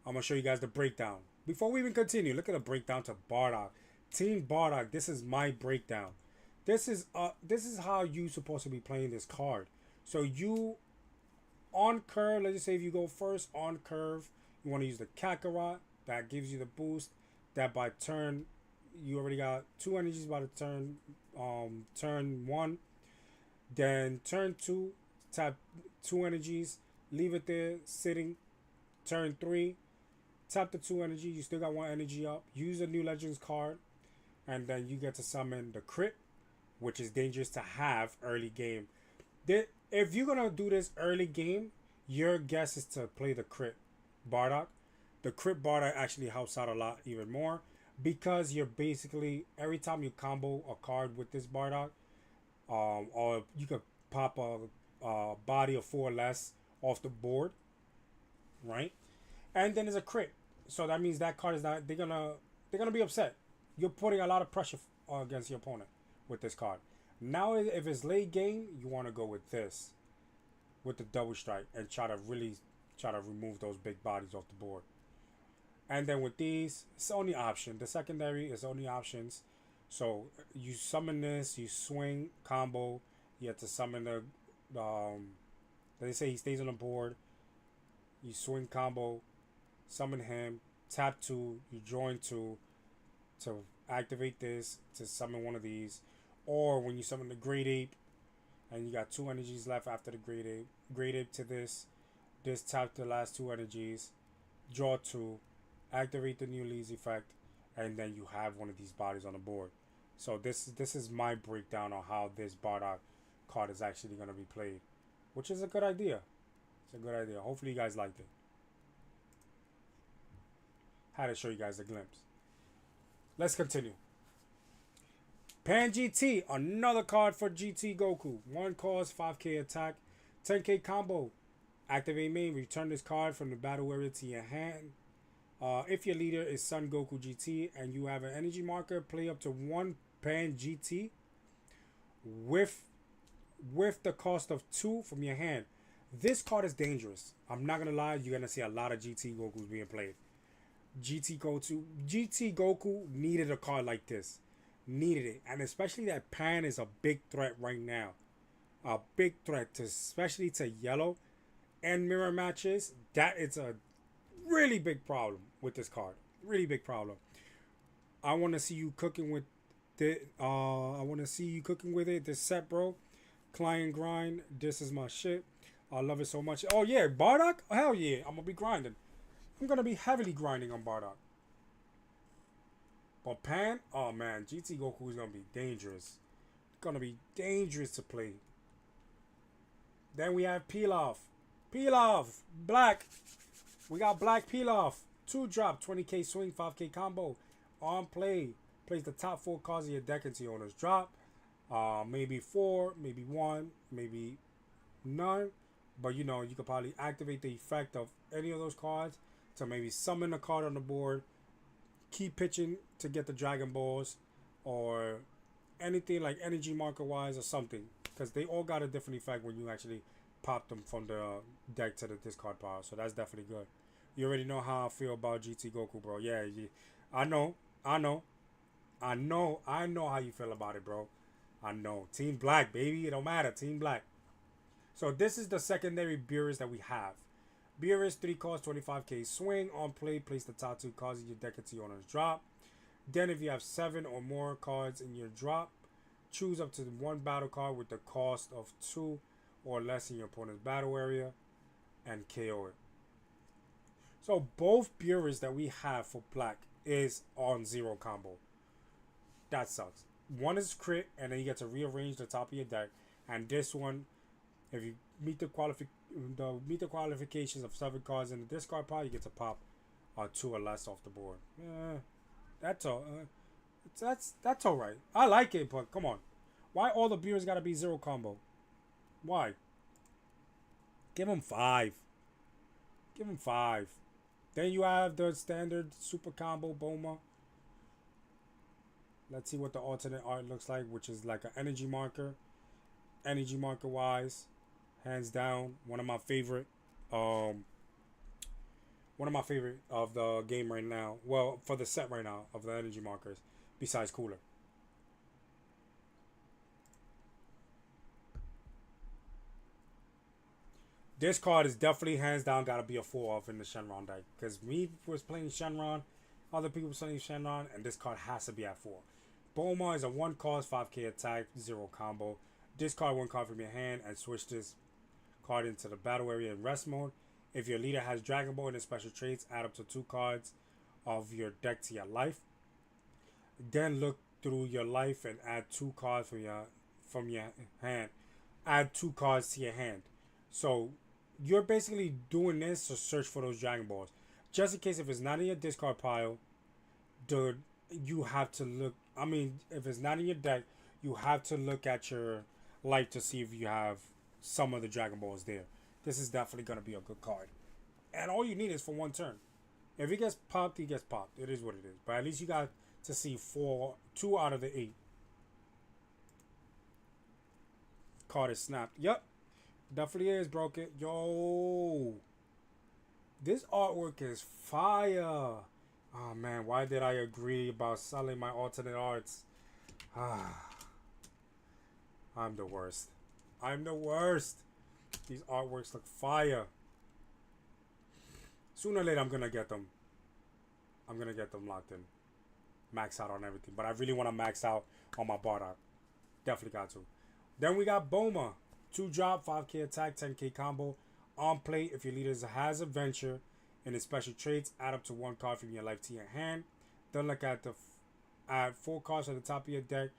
[SPEAKER 4] I'm going to show you guys the breakdown. Before we even continue, look at the breakdown to Bardock. Team Bardock, this is my breakdown. This is how you supposed to be playing this card. So you, on curve, let's just say if you go first, on curve, you want to use the Kakarot. That gives you the boost. That by turn, you already got 2 energies by the turn, turn 1. Then turn 2, tap 2 energies, leave it there, sitting. Turn 3, tap the 2 energy, you still got 1 energy up. Use a new Legends card, and then you get to summon the crit, which is dangerous to have early game. If you're gonna do this early game, your guess is to play the crit Bardock. The crit Bardock actually helps out a lot even more, because you're basically, every time you combo a card with this Bardock, or you could pop a body of 4 or less off the board, right? and then there's a crit. So that means that card is not. They're gonna be upset. You're putting a lot of pressure against your opponent with this card. Now, if it's late game, you want to go with this, with the double strike, and try to remove those big bodies off the board. And then with these, it's only option. The secondary is only options. So you summon this, you swing combo. You have to summon the. They say he stays on the board. You swing combo, summon him, tap 2, you join 2 to activate this to summon one of these. Or when you summon the Great Ape and you got 2 energies left after the Great Ape to this tap the last 2 energies, draw 2, activate the new Lee's effect, and then you have one of these bodies on the board. So this is my breakdown on how this Bardock card is actually going to be played, which is a good idea. It's a good idea. Hopefully you guys liked it. Had to show you guys a glimpse. Let's continue. Pan GT, another card for GT Goku. 1 cost, 5k attack, 10k combo. Activate main, return this card from the battle area to your hand. If your leader is Son Goku GT and you have an energy marker, play up to 1 Pan GT with the cost of 2 from your hand. This card is dangerous. I'm not gonna lie, you're gonna see a lot of GT Gokus being played. GT Goku needed a card like this. Needed it. And especially that Pan is a big threat right now. A big threat, especially to yellow and mirror matches. That is a really big problem with this card. Really big problem. I want to see you cooking with it. I want to see you cooking with it. This set, bro. Client grind. This is my shit. I love it so much. Oh, yeah. Bardock? Hell yeah. I'm going to be grinding. I'm going to be heavily grinding on Bardock. But Pan? Oh, man. GT Goku is going to be dangerous. Going to be dangerous to play. Then we have Pilaf. Pilaf. Black. We got Black Pilaf. 2 drop. 20k swing. 5k combo. On play. Place the top 4 cards of your deck into your owner's drop. Maybe 4. Maybe 1. Maybe none. But you know, you could probably activate the effect of any of those cards to maybe summon a card on the board, keep pitching to get the Dragon Balls, or anything like energy marker wise or something. Because they all got a different effect when you actually pop them from the deck to the discard pile. So that's definitely good. You already know how I feel about GT Goku, bro. Yeah. I know how you feel about it, bro. I know. Team Black, baby. It don't matter. Team Black. So this is the secondary Beerus that we have. Beerus, 3 cost, 25k swing. On play, place the top 2 cards in your deck into your owner's drop. Then if you have 7 or more cards in your drop, choose up to 1 battle card with the cost of 2 or less in your opponent's battle area and KO it. So both Beerus that we have for Black is on 0 combo. That sucks. One is crit, and then you get to rearrange the top of your deck. And this one, if you meet the qualifications of 7 cards in the discard pile, you get to pop 2 or less off the board. That's all. That's all right. I like it, but come on, why all the Beerus gotta be 0 combo? Why? Give him 5. Give him 5. Then you have the standard super combo Boma. Let's see what the alternate art looks like, which is like an energy marker. Energy marker wise, hands down, one of my favorite of the game right now. Well, for the set right now of the energy markers, besides Cooler. This card is definitely hands down gotta be a 4-off in the Shenron deck. Because me was playing Shenron, other people were playing Shenron, and this card has to be at 4. Boma is a 1 cost, 5k attack, 0 combo. Discard 1 card from your hand and switch this card into the battle area in rest mode. If your leader has Dragon Ball and his special traits, add up to 2 cards of your deck to your life. Then look through your life and add 2 cards from your hand. Add 2 cards to your hand. So you're basically doing this to search for those Dragon Balls. Just in case if it's not in your discard pile, you have to look. I mean, if it's not in your deck, you have to look at your life to see if you have some of the Dragon Balls there. This is definitely going to be a good card. And all you need is for one turn. If he gets popped, he gets popped. It is what it is. But at least you got to see 2 out of the 8. Card is snapped. Yep. Definitely is broken. Yo. This artwork is fire. Oh man, why did I agree about selling my alternate arts? I'm the worst. I'm the worst. These artworks look fire. Sooner or later, I'm gonna get them. I'm gonna get them locked in. Max out on everything. But I really want to max out on my Bardock. Definitely got to. Then we got Boma. 2 drop, 5k attack, 10k combo. On play, if your leader has adventure in his special traits, add up to 1 card from your life to your hand. Then look at add 4 cards at the top of your deck.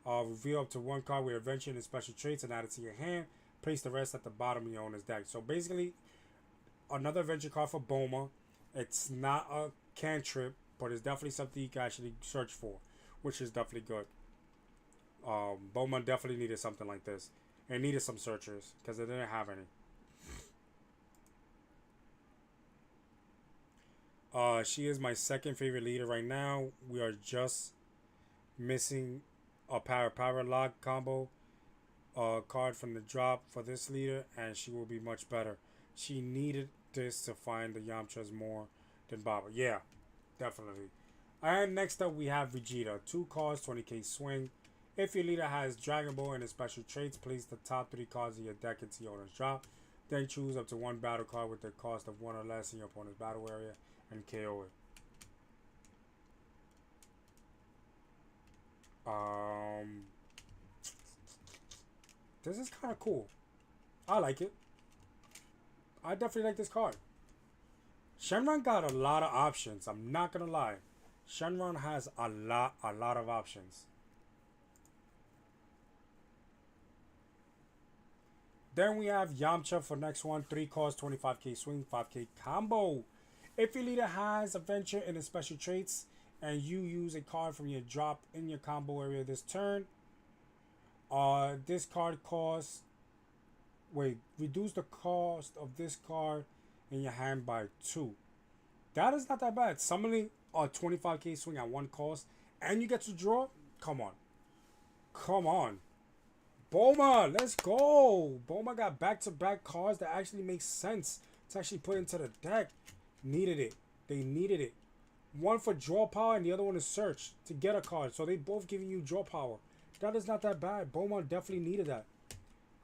[SPEAKER 4] Reveal up to 1 card with adventure in his special traits and add it to your hand. Place the rest at the bottom of your owner's deck. So basically, another adventure card for Boma. It's not a cantrip, but it's definitely something you can actually search for, which is definitely good. Boma definitely needed something like this. It needed some searchers because they didn't have any. She is my second favorite leader right now. We are just missing a power lock combo card from the drop for this leader, and she will be much better. She needed this to find the Yamchas more than Baba. Yeah, definitely. And next up we have Vegeta. 2 cards, 20k swing. If your leader has Dragon Ball and his special traits, place the top 3 cards of your deck into your owner's drop. Then choose up to 1 battle card with the cost of 1 or less in your opponent's battle area and KO it. This is kind of cool. I like it. I definitely like this card. Shenron got a lot of options. I'm not gonna lie. Shenron has a lot of options. Then we have Yamcha for next one. 3 cards, 25k swing, 5k combo. If your leader has adventure in his special traits and you use a card from your drop in your combo area this turn, this card costs... reduce the cost of this card in your hand by 2. That is not that bad. Summoning a 25k swing at 1 cost and you get to draw? Come on. Come on. Boma, let's go. Boma got back-to-back cards that actually make sense to actually put into the deck. Needed it. They needed it. One for draw power and the other one is search to get a card. So they both giving you draw power. That is not that bad. Boma definitely needed that.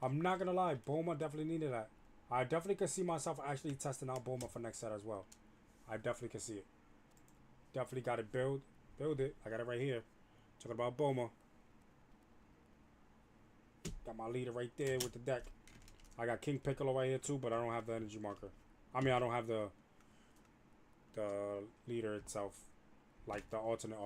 [SPEAKER 4] I'm not going to lie. Boma definitely needed that. I definitely can see myself actually testing out Boma for next set as well. I definitely can see it. Definitely got it build. Build it. I got it right here. Talking about Boma. Got my leader right there with the deck. I got King Piccolo right here too, but I don't have the energy marker. I mean, I don't have the leader itself, like the alternate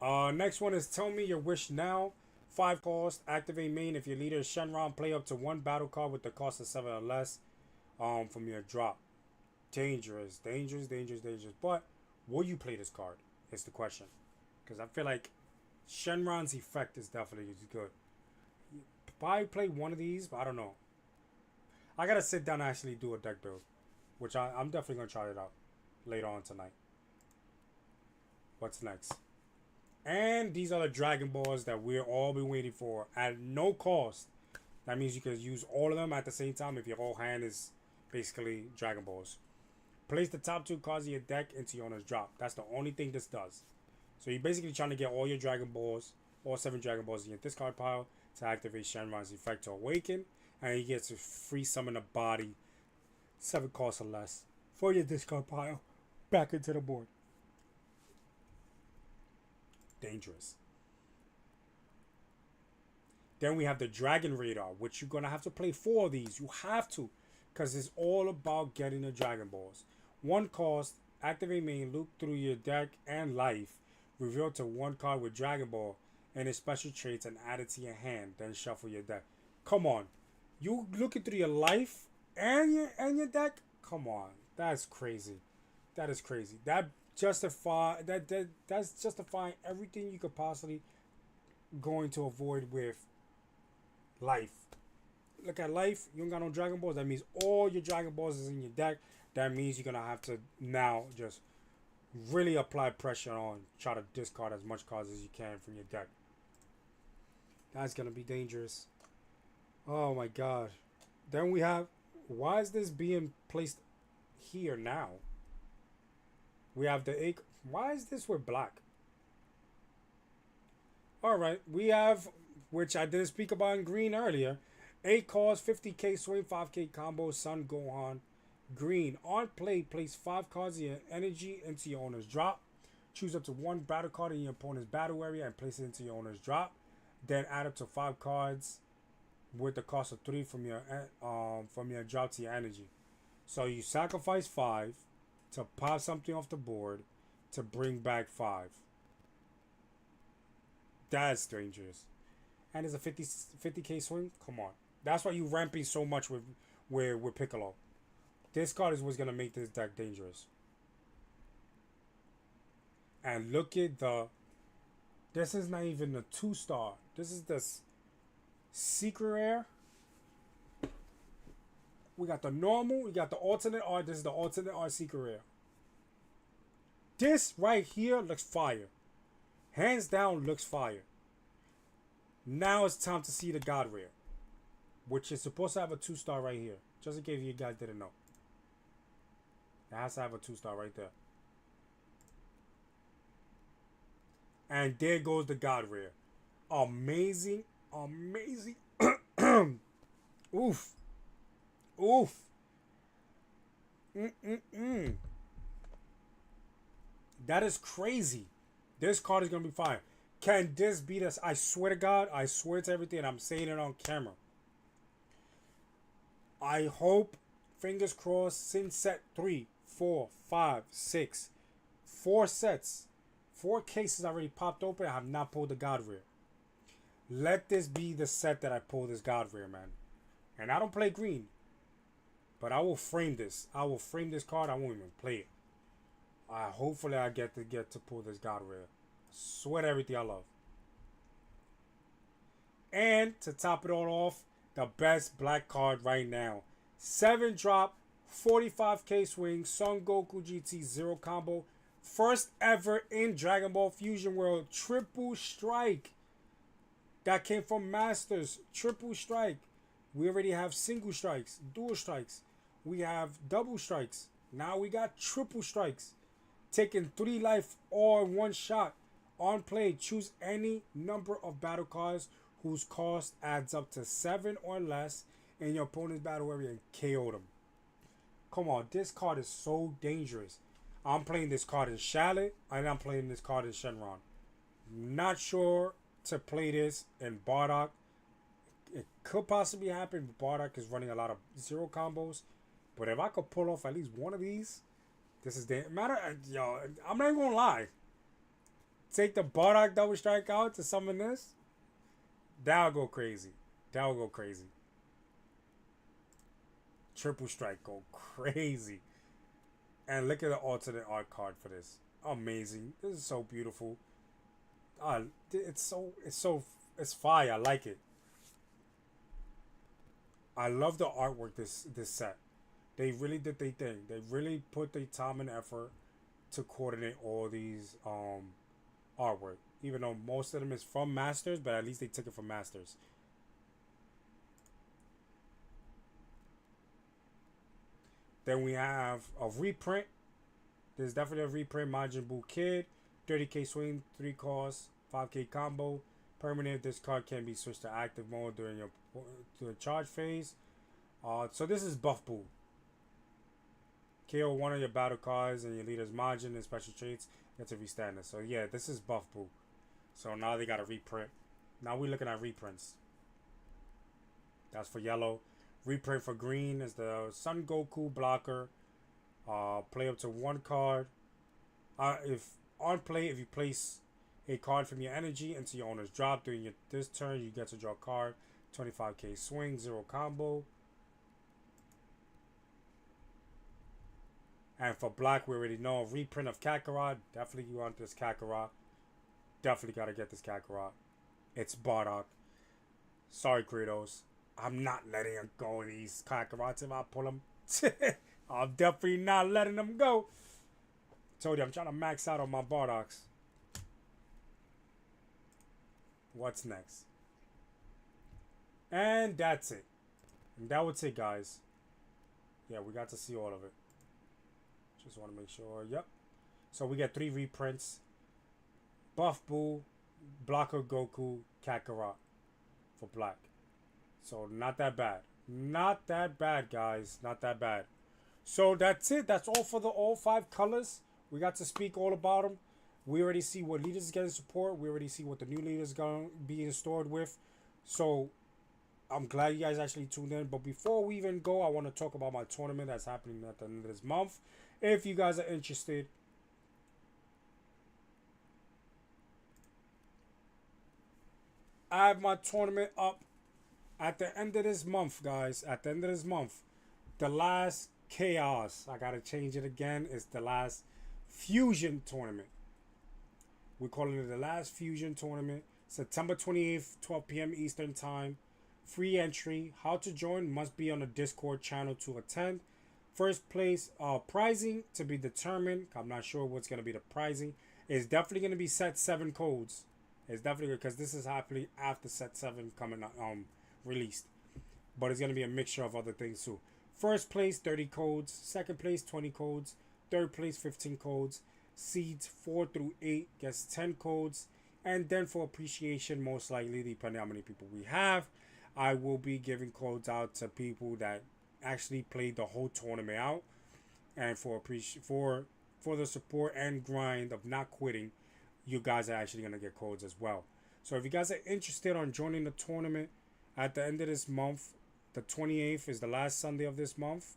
[SPEAKER 4] R1. Next one is Tell Me Your Wish Now. 5 cost, activate main. If your leader is Shenron, play up to 1 battle card with the cost of 7 or less from your drop. Dangerous. But will you play this card? Is the question. Because I feel like Shenron's effect is definitely good. Probably play one of these, but I don't know. I gotta sit down and actually do a deck build, which I'm definitely gonna try it out later on tonight. What's next? And these are the Dragon Balls that we're all been waiting for at no cost. That means you can use all of them at the same time if your whole hand is basically Dragon Balls. Place the top 2 cards of your deck into your owner's drop. That's the only thing this does. So you're basically trying to get all your Dragon Balls, all 7 Dragon Balls in your discard pile to activate Shenron's effect to awaken. And you get to free summon a body, 7 costs or less, for your discard pile back into the board. Dangerous. Then we have the Dragon Radar, which you're going to have to play 4 of these. You have to, because it's all about getting the Dragon Balls. 1 cost, activate main, loop through your deck and life. Reveal to 1 card with Dragon Ball and its special traits and add it to your hand. Then shuffle your deck. Come on. You looking through your life and your deck? Come on. That's crazy. That is crazy. That's justifying everything you could possibly going to avoid with life. look at life. You don't got no Dragon Balls. That means all your Dragon Balls is in your deck. That means you're gonna have to now just really apply pressure on. Try to discard as much cards as you can from your deck. That's gonna be dangerous. Oh my god. Then we have. Why is this being placed here now? We have the 8. Why is this with black? Alright, we have, which I didn't speak about in green earlier. 8 cards, 50k swing, 5k combo, Sun Gohan. Green. On play, place 5 cards of your energy into your owner's drop. Choose up to 1 battle card in your opponent's battle area and place it into your owner's drop. Then add up to 5 cards with the cost of 3 from your drop to your energy. So you sacrifice 5 to pop something off the board to bring back 5. That's dangerous. And it's a 50k swing. Come on, that's why you ramping so much with Piccolo. This card is what's gonna make this deck dangerous. And look at the. This is not even a 2-star. This is the secret rare. We got the normal. We got the alternate art. This is the alternate art secret rare. This right here looks fire. Hands down looks fire. Now it's time to see the God rare, which is supposed to have a 2-star right here. Just in case you guys didn't know. It has to have a 2-star right there. And there goes the God rare. Amazing. Amazing. Oof. Oof. That is crazy. This card is going to be fire. Can this beat us? I swear to God. I swear to everything. I'm saying it on camera. I hope, fingers crossed, since set 3, 4, 5, 6. 4 sets. 4 cases already popped open. I have not pulled the God rare. Let this be the set that I pull this God rare, man. And I don't play green. But I will frame this. I will frame this card. I won't even play it. Hopefully I get to pull this God rare. Sweat everything I love. And to top it all off, the best black card right now. 7 drop, 45k swing, Son Goku GT 0 combo. First ever in Dragon Ball Fusion World. Triple strike. That came from Masters. Triple strike. We already have single strikes, dual strikes. We have double strikes. Now we got triple strikes. Taking 3 life all in one shot. On play, choose any number of battle cards whose cost adds up to 7 or less in your opponent's battle area and KO them. Come on, this card is so dangerous. I'm playing this card in Charlotte and I'm playing this card in Shenron. Not sure to play this in Bardock. It could possibly happen, but Bardock is running a lot of 0 combos. But if I could pull off at least one of these, this is the matter. Yo, I'm not even gonna lie. Take the Bardock double strike out to summon this. That'll go crazy. That'll go crazy. Triple strike go crazy. And look at the alternate art card for this. Amazing. This is so beautiful. It's fire. I like it. I love the artwork this set. They really did their thing. They really put their time and effort to coordinate all these artwork. Even though most of them is from Masters, but at least they took it from Masters. Then we have a reprint. There's definitely a reprint. Majin Buu Kid. 30k swing, 3 costs, 5k combo. Permanent. This card can be switched to active mode during the charge phase. So this is Buff Buu. KO one of your battle cards and your leader's Majin and special traits. You have to restand it. So yeah, this is Buff Buu. So now they got a reprint. Now we're looking at reprints. That's for yellow. Reprint for green is the Son Goku blocker. Play up to 1 card. If on play, if you place a card from your energy into your owner's drop during this turn, you get to draw a card. 25k swing, 0 combo. And for black, we already know a reprint of Kakarot. Definitely you want this Kakarot. Definitely got to get this Kakarot. It's Bardock. Sorry, Kratos. I'm not letting them go. These Kakarats, if I pull them, I'm definitely not letting them go. Told you, I'm trying to max out on my Bardox. What's next? And that's it. And that was it, guys. Yeah, we got to see all of it. Just want to make sure. Yep. So we get 3 reprints. Buff Boo, Blocker Goku, Kakarot for black. So not that bad. Not that bad, guys. Not that bad. So that's it. That's all for the all 5 colors. We got to speak all about them. We already see what leaders is getting support. We already see what the new leaders going to be installed with. So I'm glad you guys actually tuned in. But before we even go, I want to talk about my tournament that's happening at the end of this month. If you guys are interested, I have my tournament up at the end of this month, guys. At the end of this month, the last Chaos, I gotta change it again, is the last Fusion tournament. We're calling it the last Fusion tournament. September 28th, 12 p.m. Eastern Time. Free entry. How to join must be on the Discord channel to attend. First place pricing to be determined. I'm not sure what's gonna be the pricing. It's definitely gonna be set 7 codes. It's definitely because this is happening after set 7 coming released. But it's gonna be a mixture of other things too. First place 30 codes. Second place 20 codes. Third place 15 codes. Seeds 4 through 8 gets 10 codes. And then for appreciation, most likely, depending on how many people we have, I will be giving codes out to people that actually played the whole tournament out. And for the support and grind of not quitting, you guys are actually going to get codes as well. So if you guys are interested on joining the tournament at the end of this month, the 28th is the last Sunday of this month.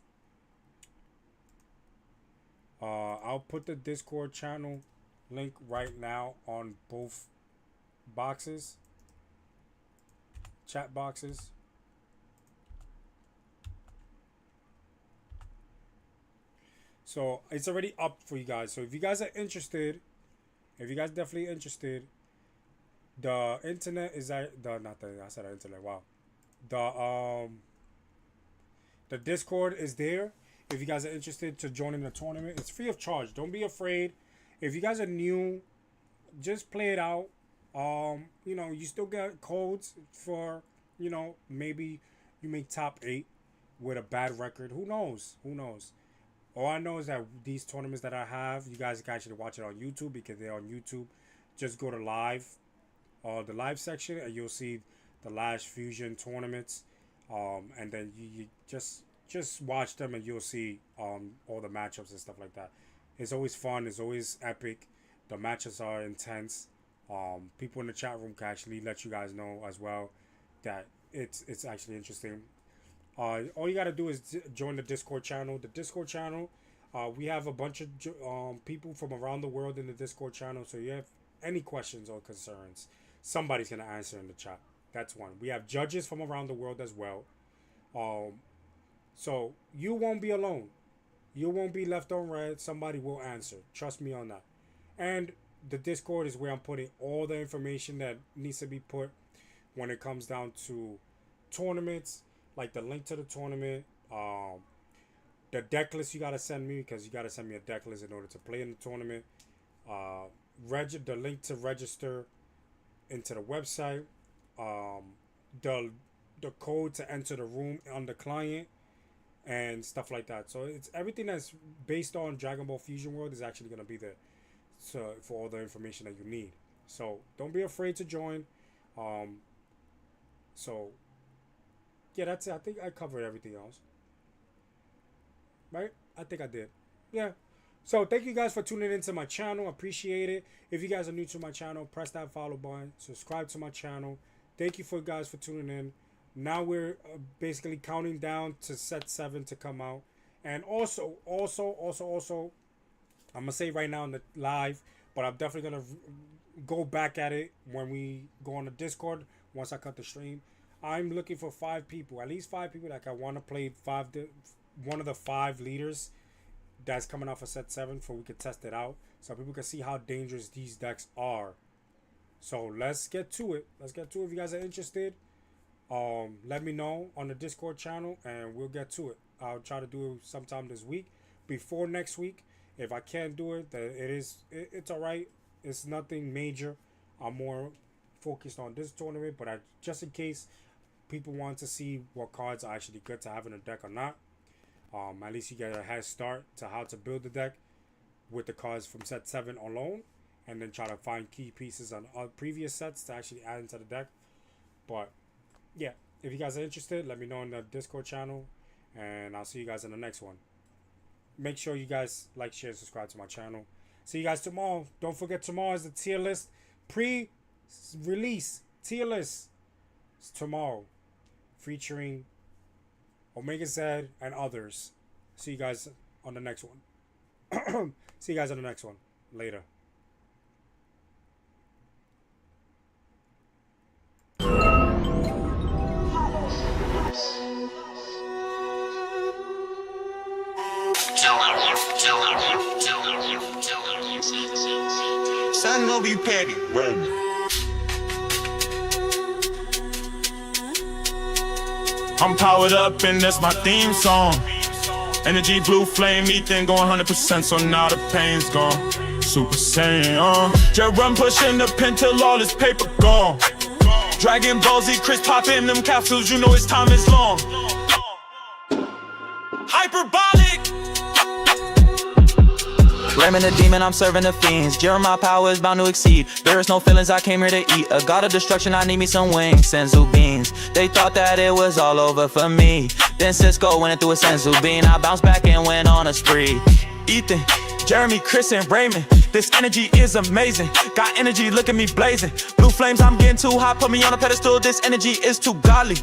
[SPEAKER 4] I'll put the Discord channel link right now on both boxes, chat boxes. So it's already up for you guys. So if you guys are interested, if you guys definitely interested, the internet is at I said internet. Wow, the Discord is there. If you guys are interested to join in the tournament, it's free of charge. Don't be afraid. If you guys are new, just play it out. You know, you still get codes for, you know, maybe you make top 8 with a bad record. Who knows? Who knows? All I know is that these tournaments that I have, you guys can actually watch it on YouTube because they're on YouTube. Just go to live, the live section, and you'll see the last Fusion tournaments. And then you just watch them and you'll see all the matchups and stuff like that. It's always fun. It's always epic. The matches are intense. People in the chat room can actually let you guys know as well that it's actually interesting. All you gotta do is join the Discord channel. The Discord channel, we have a bunch of people from around the world in the Discord channel. So you have any questions or concerns, somebody's gonna answer in the chat. That's one. We have judges from around the world as well. So you won't be alone. You won't be left on red. Somebody will answer. Trust me on that. And the Discord is where I'm putting all the information that needs to be put when it comes down to tournaments, like the link to the tournament, the deck list you gotta send me because you gotta send me a deck list in order to play in the tournament. The link to register into the website, the code to enter the room on the client, and stuff like that. So it's everything that's based on Dragon Ball Fusion World is actually gonna be there. So for all the information that you need. So don't be afraid to join. So yeah, that's it. I think I covered everything else. Right? I think I did. Yeah. So thank you guys for tuning into my channel. Appreciate it. If you guys are new to my channel, press that follow button. Subscribe to my channel. Thank you for guys for tuning in. Now we're basically counting down to set 7 to come out. And also, I'm gonna say right now in the live, but I'm definitely gonna go back at it when we go on the Discord once I cut the stream. I'm looking for 5 people, at least 5 people that I want to play one of the 5 leaders that's coming off of set 7, for we could test it out so people can see how dangerous these decks are. So let's get to it. If you guys are interested, Let me know on the Discord channel and we'll get to it. I'll try to do it sometime this week, before next week. If I can't do it, then it's all right. It's nothing major. I'm more focused on this tournament, but just in case people want to see what cards are actually good to have in a deck or not, at least you get a head start to how to build the deck with the cards from set 7 alone, and then try to find key pieces on previous sets to actually add into the deck. But yeah, if you guys are interested, let me know in the Discord channel, and I'll see you guys in the next one. Make sure you guys like, share, and subscribe to my channel. See you guys tomorrow. Don't forget, tomorrow is the tier list pre-release tier list. It's tomorrow, featuring Omega Z and others. See you guys on the next one. See you guys on the next one. Later.
[SPEAKER 1] Son of you petty.
[SPEAKER 2] I'm powered up and that's my theme song. Energy, blue flame, ethan going 100%, so now the pain's gone. Super Saiyan, just run pushing the pen till all this paper gone. Dragon Ball Z, Chris popping them capsules, you know his time is long. Hyperbolic.
[SPEAKER 3] Ramming the demon, I'm serving the fiends. Jeremiah power is bound to exceed. There is no feelings, I came here to eat. A god of destruction, I need me some wings. Senzu beans, they thought that it was all over for me. Then Cisco went through a Senzu bean. I bounced back and went on a spree. Ethan, Jeremy, Chris, and Raymond, this energy is amazing. Got energy, look at me blazing. Blue flames, I'm getting too hot, put me on a pedestal. This energy is too godly.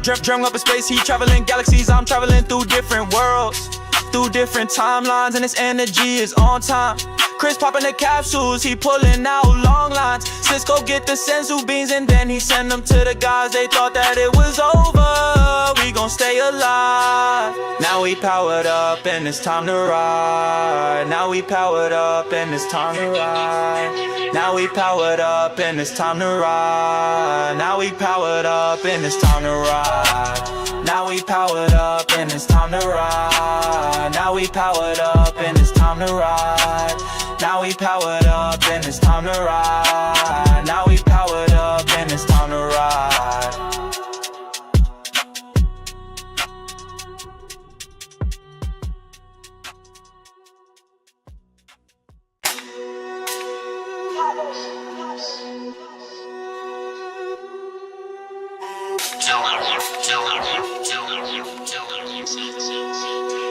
[SPEAKER 3] Dream up in space, he traveling galaxies. I'm traveling through different worlds, through different timelines, and this energy is on time. Chris popping the capsules, he pulling out long lines. Cisco get the senzu beans and then he send them to the guys. They thought that it was over, we gon' stay alive. Now we powered up and it's time to ride. Now we powered up and it's time to ride. Now we powered up and it's time to ride. Now we powered up and it's time to ride. Now we powered up and it's time to ride. Now we powered up and it's time to ride. Now we powered up and it's time to ride. Now we powered up and it's time to ride.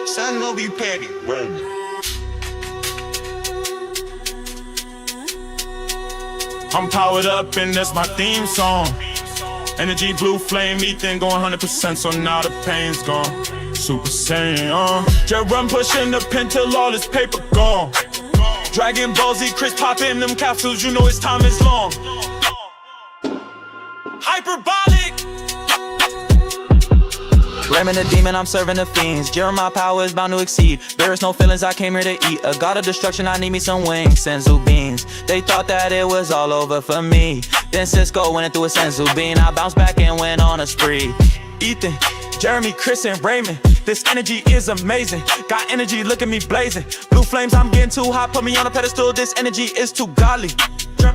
[SPEAKER 1] Son of you petty.
[SPEAKER 2] I'm powered up and that's my theme song. Energy, blue flame, ethan going 100%, so now the pain's gone. Super Saiyan, just run pushing the pen till all this paper gone. Dragon Ball Z, Chris popping them capsules, you know his time is long. Hyperbolic.
[SPEAKER 3] Ramming the demon, I'm serving the fiends. Jeremiah power is bound to exceed. There is no feelings, I came here to eat. A god of destruction, I need me some wings. Senzu beans, they thought that it was all over for me. Then Cisco went through a Senzu bean. I bounced back and went on a spree. Ethan, Jeremy, Chris, and Raymond, this energy is amazing. Got energy, look at me blazing. Blue flames, I'm getting too hot, put me on a pedestal. This energy is too godly.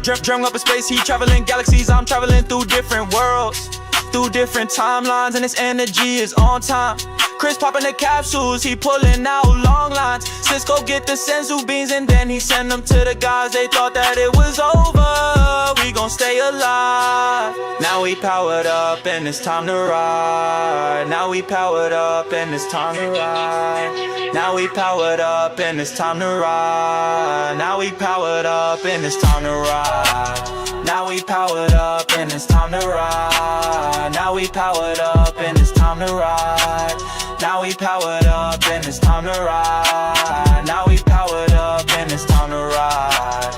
[SPEAKER 3] Dream up in space, he traveling galaxies. I'm traveling through different worlds, through different timelines, and this energy is on time. Chris popping the capsules, he pulling out long lines. Cisco get the senzu beans and then he send them to the guys. They thought that it was over, we gon' stay alive. Now we powered up and it's time to ride. Now we powered up and it's time to ride. Now we powered up and it's time to ride. Now we powered up and it's time to ride. Now we powered up and it's time to ride. Now we powered up and it's time to ride. Now we powered up and it's time to ride. Now we powered up and it's time to ride.